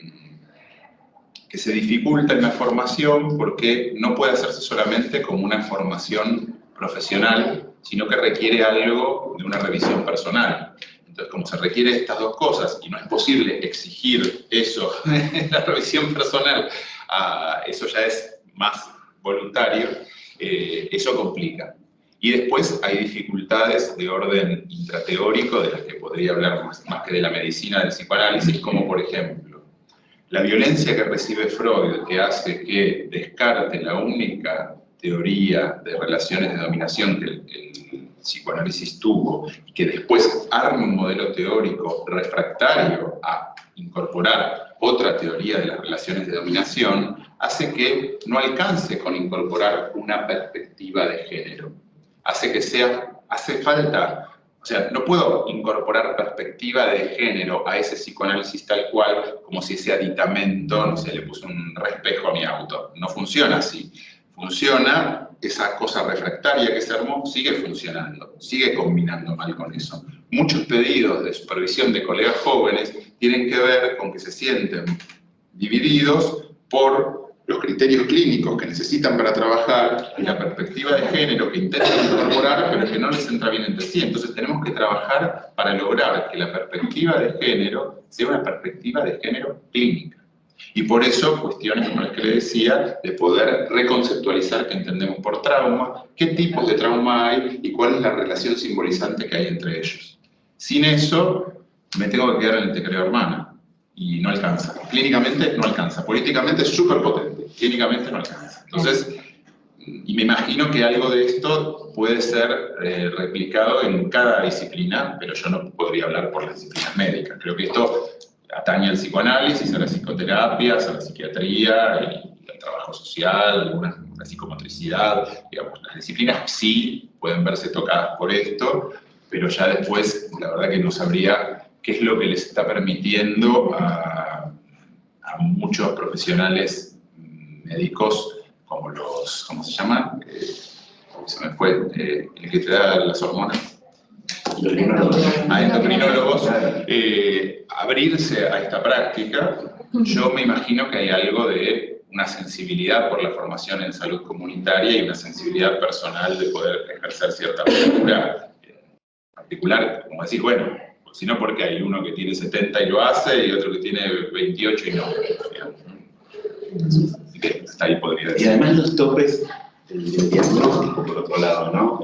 se dificulta en la formación porque no puede hacerse solamente como una formación profesional, sino que requiere algo de una revisión personal. Entonces, como se requiere estas dos cosas y no es posible exigir eso en la revisión personal, eso ya es más voluntario, eso complica. Y después hay dificultades de orden intrateórico, de las que podría hablar más que de la medicina, del psicoanálisis, como por ejemplo, la violencia que recibe Freud, que hace que descarte la única teoría de relaciones de dominación que el psicoanálisis tuvo, y que después arme un modelo teórico refractario a incorporar otra teoría de las relaciones de dominación, hace que no alcance con incorporar una perspectiva de género. Hace falta O sea, no puedo incorporar perspectiva de género a ese psicoanálisis tal cual, como si ese aditamento, no sé, le puse un respejo a mi auto. No funciona así. Funciona, esa cosa refractaria que se armó sigue funcionando, sigue combinando mal con eso. Muchos pedidos de supervisión de colegas jóvenes tienen que ver con que se sienten divididos por los criterios clínicos que necesitan para trabajar y la perspectiva de género que intentan incorporar, pero que no les entra bien entre sí. Entonces tenemos que trabajar para lograr que la perspectiva de género sea una perspectiva de género clínica. Y por eso, cuestiones como las que le decía, de poder reconceptualizar qué entendemos por trauma, qué tipos de trauma hay y cuál es la relación simbolizante que hay entre ellos. Sin eso, me tengo que quedar en el te creo hermana. Y no alcanza. Clínicamente no alcanza. Políticamente es súper potente. Clínicamente no alcanza. Entonces, y me imagino que algo de esto puede ser replicado en cada disciplina, pero yo no podría hablar por las disciplinas médicas. Creo que esto atañe al psicoanálisis, a las psicoterapias, a la psiquiatría, y al trabajo social, la psicomotricidad. Digamos, las disciplinas sí pueden verse tocadas por esto, pero ya después, la verdad que no sabría qué es lo que les está permitiendo a muchos profesionales médicos, como los, ¿cómo se llama? Se me fue, el que te da las hormonas. Endocrinólogos, abrirse a esta práctica. Yo me imagino que hay algo de una sensibilidad por la formación en salud comunitaria y una sensibilidad personal de poder ejercer cierta postura particular, como decir, bueno, sino porque hay uno que tiene 70 y lo hace y otro que tiene 28 y no. Así que hasta ahí podría decir. Y además los topes del diagnóstico, por otro lado, ¿no?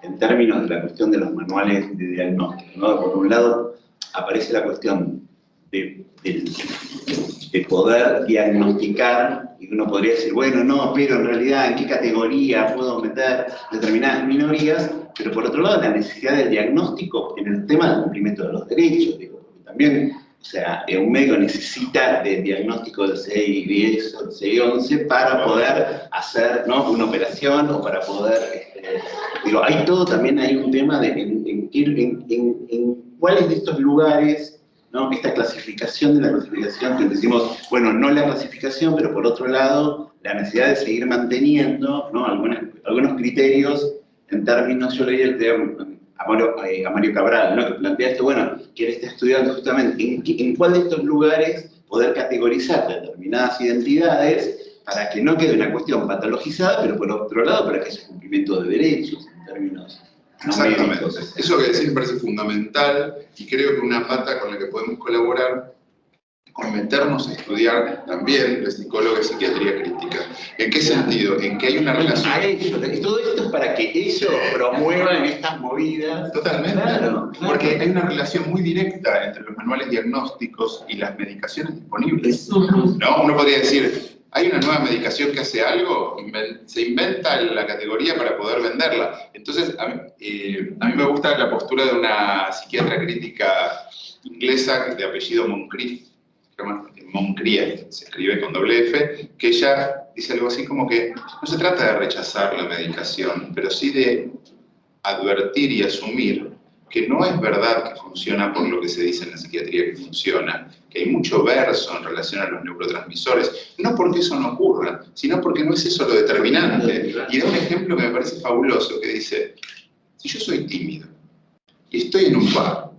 En términos de la cuestión de los manuales de diagnóstico, ¿no? Por un lado, aparece la cuestión de poder diagnosticar, y uno podría decir, bueno, no, pero en realidad, ¿en qué categoría puedo meter determinadas minorías? Pero por otro lado, la necesidad del diagnóstico en el tema del cumplimiento de los derechos, digo, porque también, o sea, un médico necesita de diagnóstico del 6-10 o del 6-11 para poder hacer, ¿no?, una operación o para poder, digo, hay todo, también hay un tema de en cuáles de estos lugares, ¿no?, esta clasificación de la clasificación, que decimos, bueno, no la clasificación, pero por otro lado, la necesidad de seguir manteniendo, ¿no?, algunos criterios en términos, yo leí a Mario Cabral, ¿no?, que plantea esto, bueno, que él está estudiando justamente en cuál de estos lugares poder categorizar determinadas identidades para que no quede una cuestión patologizada, pero por otro lado para que haya cumplimiento de derechos en términos Exactamente. médicos. Eso que decís me parece fundamental y creo que una pata con la que podemos colaborar con meternos a estudiar también la psicóloga y psiquiatría crítica. ¿En qué sentido? En que hay una relación... Todo esto es para que ellos promuevan estas movidas. Totalmente. Claro. Porque hay una relación muy directa entre los manuales diagnósticos y las medicaciones disponibles. ¿No? Uno podría decir, hay una nueva medicación que hace algo, se inventa la categoría para poder venderla. Entonces, a mí me gusta la postura de una psiquiatra crítica inglesa de apellido Moncrief, Moncrief, se escribe con doble F, que ella dice algo así como que no se trata de rechazar la medicación, pero sí de advertir y asumir que no es verdad que funciona por lo que se dice en la psiquiatría que funciona, que hay mucho verso en relación a los neurotransmisores, no porque eso no ocurra, sino porque no es eso lo determinante. Y da un ejemplo que me parece fabuloso, que dice, si yo soy tímido y estoy en un bar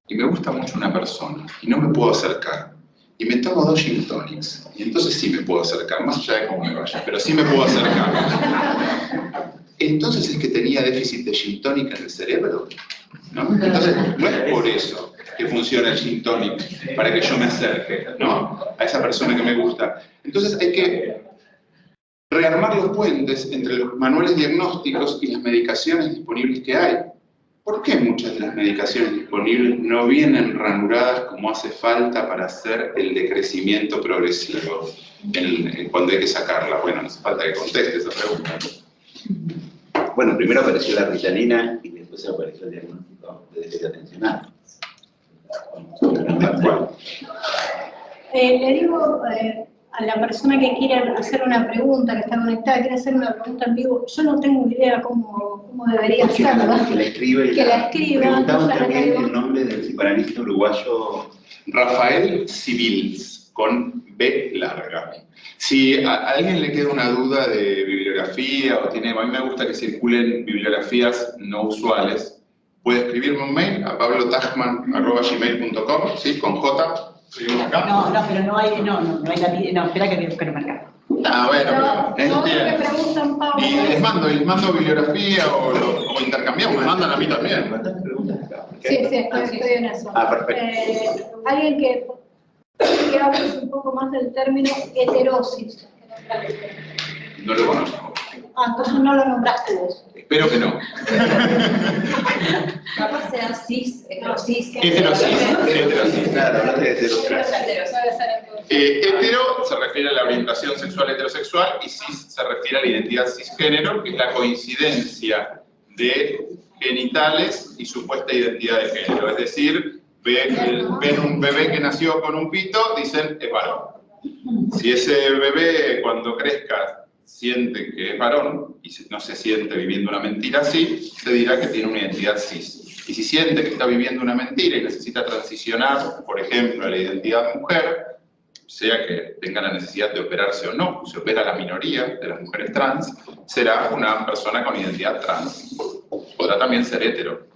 y me gusta mucho una persona y no me puedo acercar, y me tomo 2 gin tonics, y entonces sí me puedo acercar, más allá de cómo me vaya, pero sí me puedo acercar. Entonces es que tenía déficit de gin tonic en el cerebro, ¿no? Entonces no es por eso que funciona el gin tonic, para que yo me acerque, ¿no?, a esa persona que me gusta. Entonces hay que rearmar los puentes entre los manuales diagnósticos y las medicaciones disponibles que hay. ¿Por qué muchas de las medicaciones disponibles no vienen ranuradas como hace falta para hacer el decrecimiento progresivo cuando hay que sacarla? Bueno, no hace falta que conteste esa pregunta. Bueno, primero apareció la ritalina y después apareció el diagnóstico de déficit atencional. Le digo a la persona que quiere hacer una pregunta, que está conectada, quiere hacer una pregunta en vivo, yo no tengo idea cómo debería hacerla. Que la escriba y que la escriba. Preguntaban entonces, también el nombre del psicoanalista uruguayo Rafael Civils, con B larga. Si a alguien le queda una duda de bibliografía o tiene, a mí me gusta que circulen bibliografías no usuales, puede escribirme un mail a pablotachman@gmail.com, ¿sí? Con J. ¿Seguimos acá? No, pero no hay espera que voy a buscar el mercado. Ah, bueno, no, bien. que preguntan, Pablo. Y les mando bibliografía o intercambiamos, me mandan a mí también. ¿Cuántas preguntas acá? Sí, estoy en eso. Perfecto. Alguien que hable un poco más del término heterosis. No lo conozco. Entonces no lo nombraste vos. Espero que no. Capaz sea cis, heterosis. Heterosis. Claro, hablaste de heterosis. Hetero se refiere a la orientación sexual heterosexual y cis se refiere a la identidad cisgénero, que es la coincidencia de genitales y supuesta identidad de género. Es decir, ven un bebé que nació con un pito, dicen es varón. Si ese bebé cuando crezca siente que es varón y no se siente viviendo una mentira así, se dirá que tiene una identidad cis. Y si siente que está viviendo una mentira y necesita transicionar, por ejemplo, a la identidad mujer, sea que tenga la necesidad de operarse o no, se opera la minoría de las mujeres trans, será una persona con identidad trans. Podrá también ser hetero.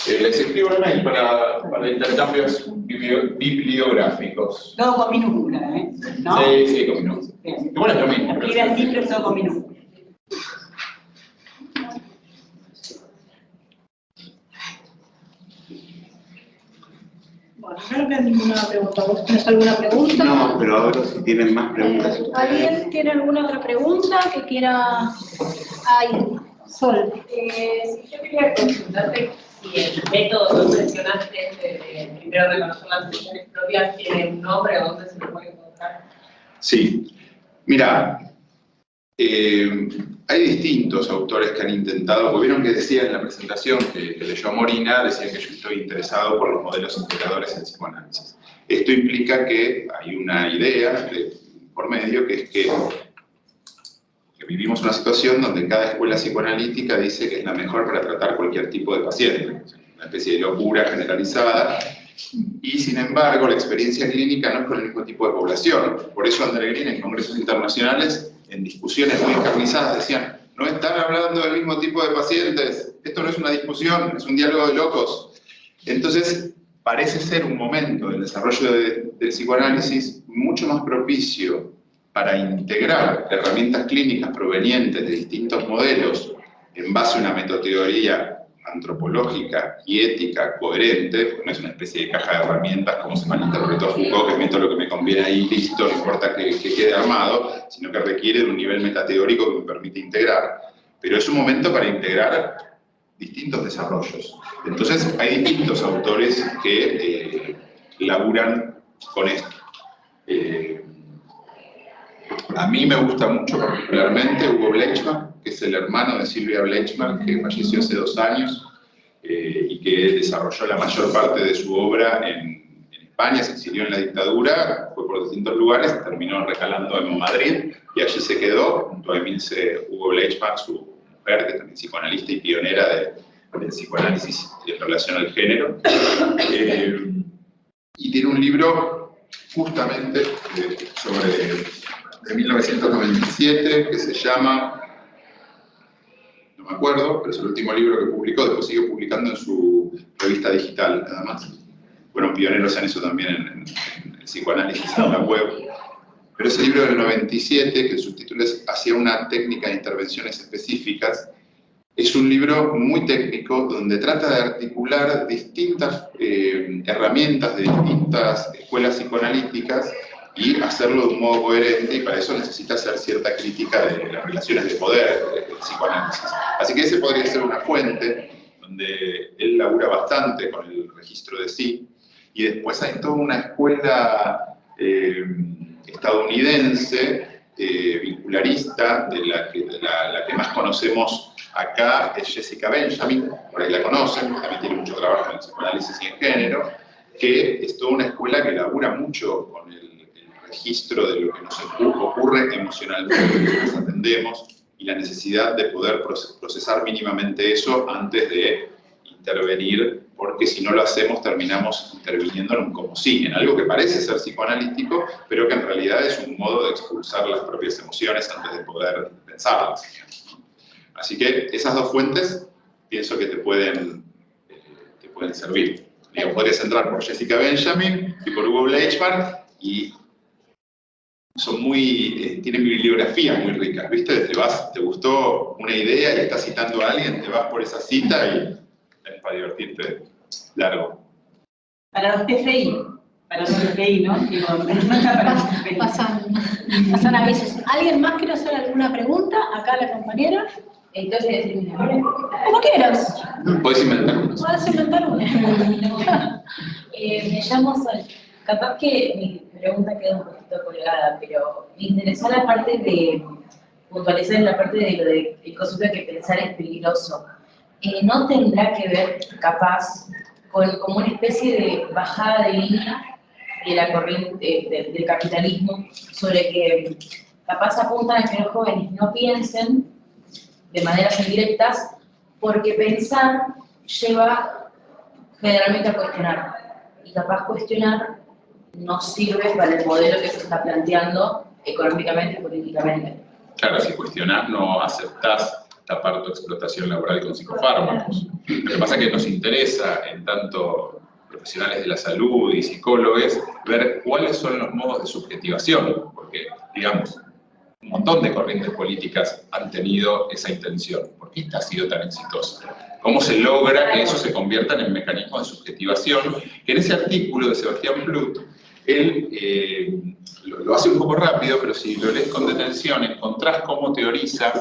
Les escribo un mail para intercambios bibliográficos. Todo con minúscula, ¿eh? ¿No? Sí, con minúscula. Igual es lo mismo. Escribe al libro todo con minúscula. Bueno, no queda ninguna pregunta. ¿Vos tenés alguna pregunta? No, pero ahora si tienen más preguntas. ¿Alguien tiene alguna otra pregunta que quiera? Ahí, Sol. Yo quería consultarte si el método que mencionaste de primero reconocer las decisiones propias tiene un nombre o dónde se lo puede encontrar. Sí. Mira, hay distintos autores que han intentado, porque vieron que decía en la presentación que leyó Morina, decía que yo estoy interesado por los modelos integradores en psicoanálisis. Esto implica que hay una idea por medio, que es que vivimos una situación donde cada escuela psicoanalítica dice que es la mejor para tratar cualquier tipo de paciente, una especie de locura generalizada, y sin embargo la experiencia clínica no es con el mismo tipo de población. Por eso André Green en congresos internacionales, en discusiones muy encarnizadas, decían: no están hablando del mismo tipo de pacientes, esto no es una discusión, es un diálogo de locos. Entonces, parece ser un momento del desarrollo del psicoanálisis mucho más propicio para integrar herramientas clínicas provenientes de distintos modelos en base a una metodología antropológica y ética coherente, porque no es una especie de caja de herramientas como se malinterpretó Foucault, que meto lo que me conviene ahí, listo, no importa que quede armado, sino que requiere de un nivel metateórico que me permite integrar. Pero es un momento para integrar distintos desarrollos. Entonces, hay distintos autores que laburan con esto. A mí me gusta mucho particularmente Hugo Bleichmann, que es el hermano de Silvia Bleichmann, que falleció hace 2 años y que desarrolló la mayor parte de su obra en España, se exilió en la dictadura, fue por distintos lugares, terminó recalando en Madrid y allí se quedó, junto a Emilce Hugo Bleichmann, su mujer, que también es psicoanalista y pionera del psicoanálisis en relación al género. Y tiene un libro justamente de 1997, que se llama, no me acuerdo, pero es el último libro que publicó, después siguió publicando en su revista digital, nada más. Fueron pioneros en eso también, en el psicoanálisis en la web. Pero ese libro del 97, que el subtítulo es Hacia una técnica de intervenciones específicas, es un libro muy técnico donde trata de articular distintas herramientas de distintas escuelas psicoanalíticas y hacerlo de un modo coherente, y para eso necesita hacer cierta crítica de las relaciones de poder del psicoanálisis. Así que ese podría ser una fuente donde él labura bastante con el registro de sí, y después hay toda una escuela estadounidense, vincularista, de la que más conocemos acá es Jessica Benjamin, por ahí la conocen, también tiene mucho trabajo en psicoanálisis y en género, que es toda una escuela que labura mucho con el registro de lo que nos ocurre emocionalmente, que nos atendemos, y la necesidad de poder procesar mínimamente eso antes de intervenir, porque si no lo hacemos terminamos interviniendo en un como sí, en algo que parece ser psicoanalítico, pero que en realidad es un modo de expulsar las propias emociones antes de poder pensarlas. Así que esas dos fuentes pienso que te pueden servir. Digo, podrías entrar por Jessica Benjamin y por Hugo Bleichbach, y son tienen bibliografías muy ricas, ¿viste? Te gustó una idea y estás citando a alguien, te vas por esa cita y es para divertirte largo. Para los TFI, ¿no? Digo, no está para los TFI. Pasan avisos. ¿Alguien más quiere hacer alguna pregunta? Acá la compañera. Entonces, decir mi nombre. Como quieras. Puedes inventar una. Puedes inventar una. Me llamo Sol. Capaz que mi pregunta queda un poquito colgada, pero me interesó la parte de puntualizar en la parte de lo del concepto de que pensar es peligroso. ¿No tendrá que ver, capaz, con como una especie de bajada de línea de la corriente del capitalismo, sobre que capaz apuntan a que los jóvenes no piensen de maneras indirectas, porque pensar lleva generalmente a cuestionar, y capaz cuestionar no sirve para el modelo que se está planteando económicamente y políticamente? Claro, si cuestionás no aceptás tapar tu explotación laboral con psicofármacos. Lo que pasa es que nos interesa, en tanto profesionales de la salud y psicólogos, ver cuáles son los modos de subjetivación, porque, digamos, un montón de corrientes políticas han tenido esa intención. ¿Por qué esta ha sido tan exitosa? ¿Cómo se logra que eso se convierta en mecanismos de subjetivación? Que en ese artículo de Sebastián Plut, él lo hace un poco rápido, pero si lo lees con detención, encontrás cómo teoriza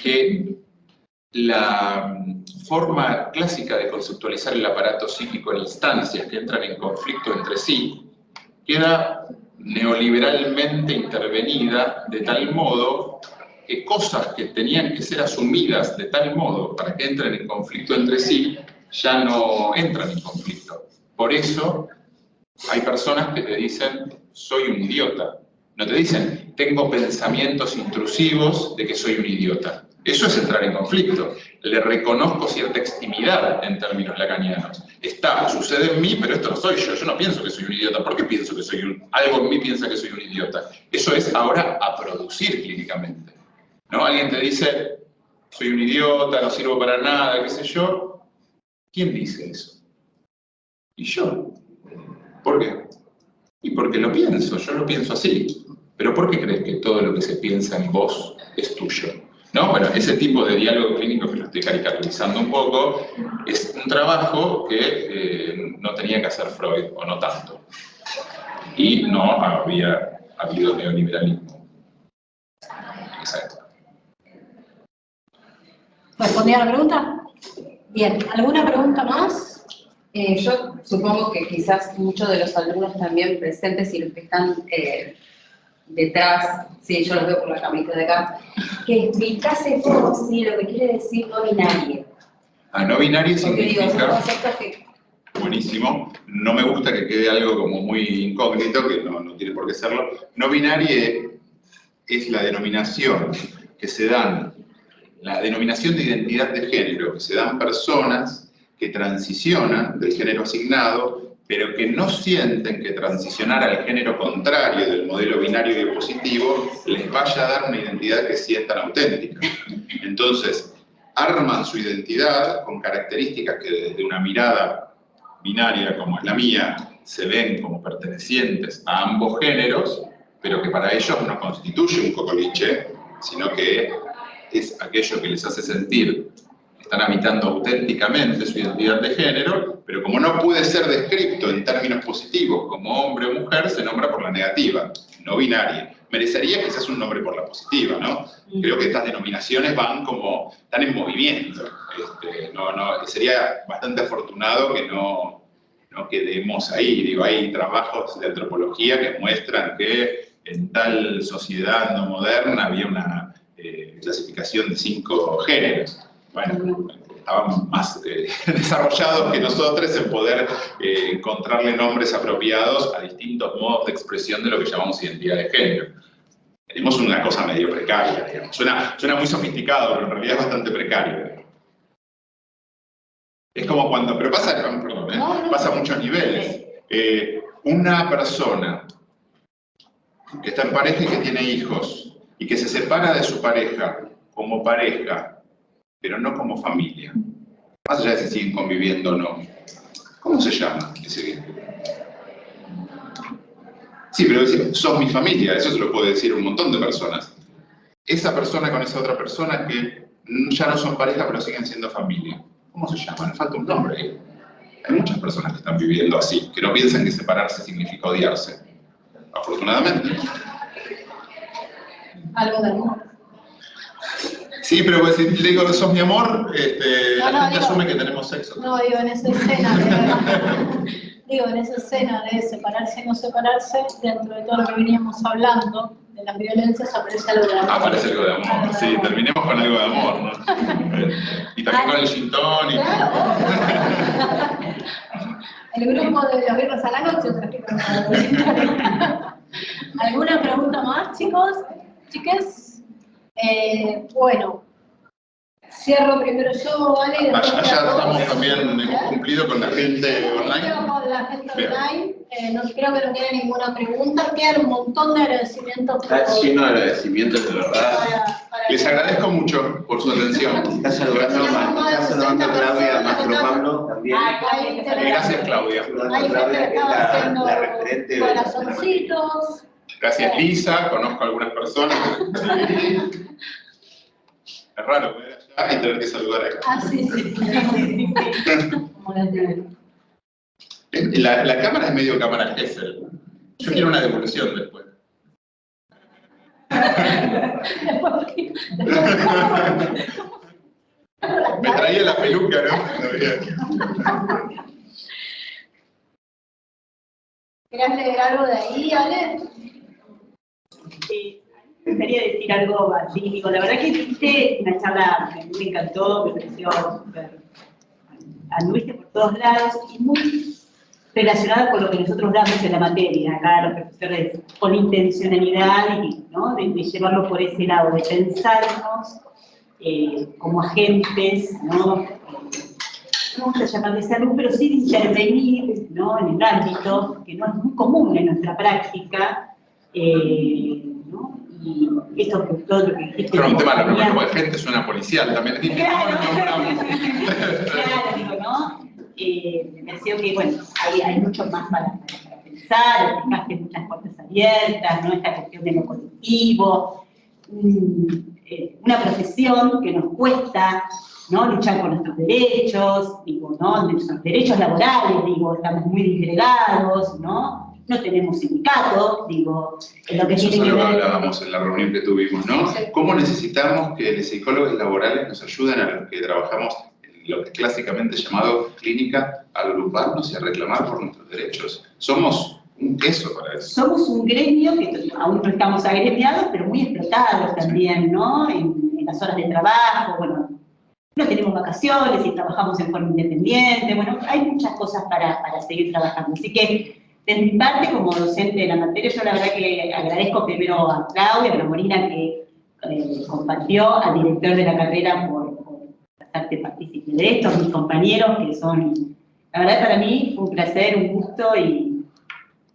que la forma clásica de conceptualizar el aparato psíquico en instancias que entran en conflicto entre sí queda neoliberalmente intervenida de tal modo que cosas que tenían que ser asumidas de tal modo para que entren en conflicto entre sí ya no entran en conflicto. Por eso hay personas que te dicen, soy un idiota. No te dicen, tengo pensamientos intrusivos de que soy un idiota. Eso es entrar en conflicto. Le reconozco cierta extimidad en términos lacanianos. Sucede en mí, pero esto no soy yo. Yo no pienso que soy un idiota. ¿Por qué pienso que soy algo en mí piensa que soy un idiota? Eso es ahora a producir clínicamente, ¿no? Alguien te dice, soy un idiota, no sirvo para nada, qué sé yo. ¿Quién dice eso? Y yo. ¿Por qué? Y porque lo pienso, yo lo pienso así. ¿Pero por qué crees que todo lo que se piensa en vos es tuyo? ¿No? Bueno, ese tipo de diálogo clínico, que lo estoy caricaturizando un poco, es un trabajo que no tenía que hacer Freud, o no tanto. Y no había habido neoliberalismo. Exacto. ¿Respondí a la pregunta? Bien, ¿alguna pregunta más? Yo supongo que quizás muchos de los alumnos también presentes y los que están detrás, sí, yo los veo por la camita de acá, que explicase vos, sí, lo que quiere decir no binario. No binario Porque significa... digo, son conceptos que... Buenísimo. No me gusta que quede algo como muy incógnito, que no tiene por qué serlo. No binario es la denominación que se dan, la denominación de identidad de género, que se dan personas que transicionan del género asignado, pero que no sienten que transicionar al género contrario del modelo binario y positivo les vaya a dar una identidad que sientan auténtica. Entonces, arman su identidad con características que desde una mirada binaria como es la mía, se ven como pertenecientes a ambos géneros, pero que para ellos no constituye un cocoliche, sino que es aquello que les hace sentir están habitando auténticamente su identidad de género, pero como no puede ser descrito en términos positivos como hombre o mujer, se nombra por la negativa, no binaria. Merecería quizás un nombre por la positiva, ¿no? Creo que estas denominaciones están en movimiento. Sería bastante afortunado que no quedemos ahí. Digo, hay trabajos de antropología que muestran que en tal sociedad no moderna había una clasificación de 5 géneros. Bueno, estaban más desarrollados que nosotros en poder encontrarle nombres apropiados a distintos modos de expresión de lo que llamamos identidad de género. Tenemos una cosa medio precaria, digamos. Suena muy sofisticado, pero en realidad es bastante precario. Es como cuando, pero pasa, perdón, pasa a muchos niveles. Una persona que está en pareja y que tiene hijos, y que se separa de su pareja como pareja, pero no como familia, más allá de si siguen conviviendo o no, ¿cómo se llama ese vínculo? Sí, pero decir, sos mi familia, eso se lo puede decir un montón de personas. Esa persona con esa otra persona que ya no son pareja, pero siguen siendo familia, ¿cómo se llama? Le falta un nombre ahí. Hay muchas personas que están viviendo así, que no piensan que separarse significa odiarse. Afortunadamente. Algo de amor. Sí, pero pues, si le digo, sos mi amor, la gente digo, asume que tenemos sexo. No, digo, en esa escena de separarse y no separarse, dentro de todo lo que veníamos hablando, de las violencias, aparece algo de amor. Aparece algo de amor, sí, terminemos con algo de amor, ¿no? Y también con el gin tonic. Claro. El grupo de los viernes a la noche trajeron. ¿Alguna pregunta más, chicos? ¿Chiques? Bueno, cierro primero yo, ¿vale? Allá estamos también, hemos cumplido con la gente online. Con la gente online, no creo que no quede ninguna pregunta, quedan un montón de agradecimientos. Está lleno de agradecimientos, de verdad. Les agradezco mucho por su atención. Está saludando a Claudia, a Mastro Pablo también. Gracias, Claudia. Hay gente que estaba haciendo la referente corazoncitos. Gracias, Lisa, conozco a algunas personas. Es raro, hay que tener que saludar acá. Ah, sí. La cámara es medio cámara Gesell. Yo quiero una devolución después. Me traía la peluca, ¿no? ¿Querés leer algo de ahí, Ale? Me gustaría decir algo así, digo, la verdad que hiciste una charla que a mí me encantó, me pareció súper, anduviste por todos lados y muy relacionada con lo que nosotros damos en la materia, acá los profesores, con intencionalidad y, ¿no? de llevarlo por ese lado, de pensarnos como agentes, ¿no? No vamos a llamar de salud, pero sí de intervenir, ¿no? En el ámbito, que no es muy común en nuestra práctica, ¿no? Y esto que todo lo que dijiste... Pero un tema, como agente suena policial también. Claro, digo, ¿no? Me pareció que, bueno, hay mucho más para pensar, dejaste muchas puertas abiertas, ¿no? Esta cuestión de lo colectivo, una profesión que nos cuesta, ¿no? Luchar por nuestros derechos, digo, ¿no? Nuestros derechos laborales, digo, estamos muy disgregados, ¿no? No tenemos sindicato, digo, en lo que Eso tiene es que lo que ver... hablábamos en la reunión que tuvimos, ¿no? ¿Cómo necesitamos que los psicólogos laborales nos ayuden a los que trabajamos en lo que es clásicamente llamado clínica, a agruparnos y a reclamar por nuestros derechos? Somos un queso para eso. Somos un gremio que aún no estamos agremiados, pero muy explotados también, ¿no? En las horas de trabajo, bueno, no tenemos vacaciones y trabajamos en forma independiente, bueno, hay muchas cosas para seguir trabajando. Así que, de mi parte, como docente de la materia, yo la verdad que agradezco primero a Claudia, a Molina, que compartió, al director de la carrera por hacerte partícipe de esto, mis compañeros, que son, la verdad para mí, un placer, un gusto y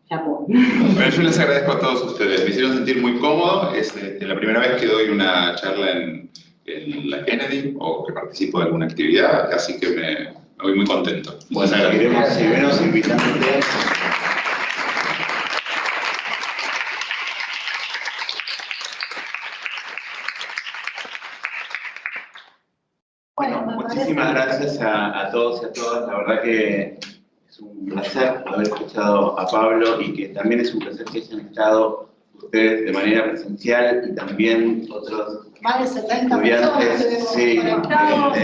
chapó. Bueno, yo les agradezco a todos ustedes, me hicieron sentir muy cómodo, es la primera vez que doy una charla en la Kennedy o que participo de alguna actividad, así que me voy muy contento. Bueno, seguiremos invitándote. Bueno, muchísimas gracias a todos y a todas. La verdad que es un placer haber escuchado a Pablo y que también es un placer que hayan estado ustedes de manera presencial y también otros Más de 70 estudiantes, sí, conectados.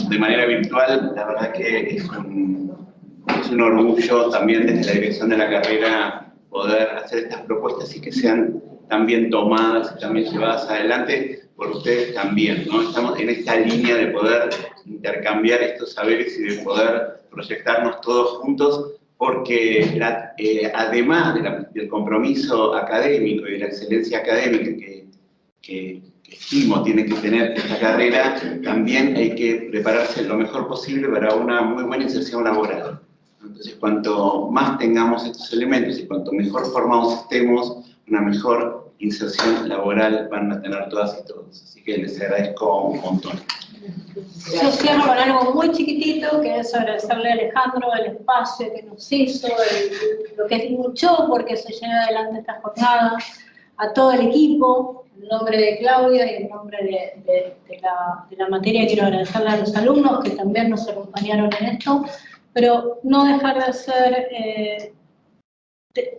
de manera virtual. La verdad que es un orgullo también desde la dirección de la carrera poder hacer estas propuestas y que sean también tomadas y también llevadas adelante por ustedes también, ¿no? Estamos en esta línea de poder intercambiar estos saberes y de poder proyectarnos todos juntos, porque además del compromiso académico y de la excelencia académica que estimo tiene que tener esta carrera, también hay que prepararse lo mejor posible para una muy buena inserción laboral. Entonces, cuanto más tengamos estos elementos y cuanto mejor formados estemos, una mejor inserción laboral van a tener todas y todos. Así que les agradezco un montón. Yo cierro con algo muy chiquitito, que es agradecerle a Alejandro el espacio que nos hizo, lo que luchó porque se lleve adelante esta jornada, a todo el equipo, en nombre de Claudia y en nombre de la materia quiero agradecerle a los alumnos que también nos acompañaron en esto, pero no dejar de hacer,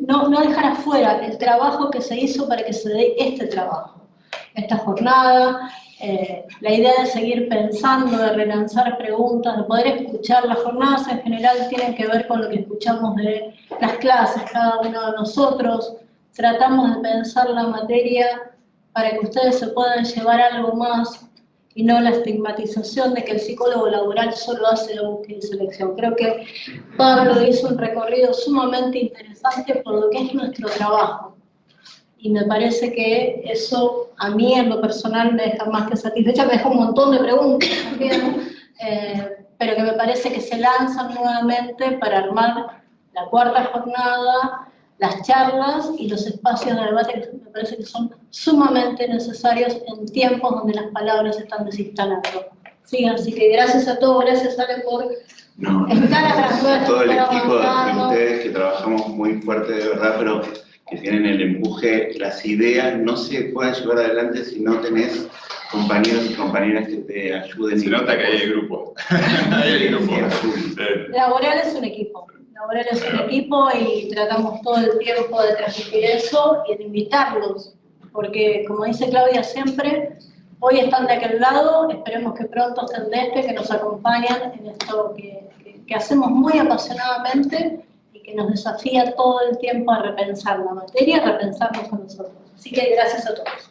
no dejar afuera el trabajo que se hizo para que se dé este trabajo, esta jornada. La idea de seguir pensando, de relanzar preguntas, de poder escuchar. Las jornadas en general tienen que ver con lo que escuchamos de las clases, cada uno de nosotros. Tratamos de pensar la materia para que ustedes se puedan llevar algo más y no la estigmatización de que el psicólogo laboral solo hace la búsqueda y selección. Creo que Pablo hizo un recorrido sumamente interesante por lo que es nuestro trabajo. Y me parece que eso a mí en lo personal me deja más que satisfecha, me deja un montón de preguntas también, pero que me parece que se lanzan nuevamente para armar la cuarta jornada, las charlas y los espacios de debate que me parece que son sumamente necesarios en tiempos donde las palabras se están desinstalando. Sí, así que gracias a todos, gracias Ale por estar acá. A todo el equipo de ustedes que trabajamos muy fuerte de verdad, pero que tienen el empuje. Las ideas no se pueden llevar adelante si no tenés compañeros y compañeras que te ayuden. Se nota que hay el grupo. Hay el grupo. Laboral es un equipo. Laboral es un equipo y tratamos todo el tiempo de transmitir eso y de invitarlos. Porque, como dice Claudia siempre, hoy están de aquel lado, esperemos que pronto estén de este, que nos acompañan en esto que hacemos muy apasionadamente, que nos desafía todo el tiempo a repensar la materia, a repensarnos a nosotros. Así que gracias a todos.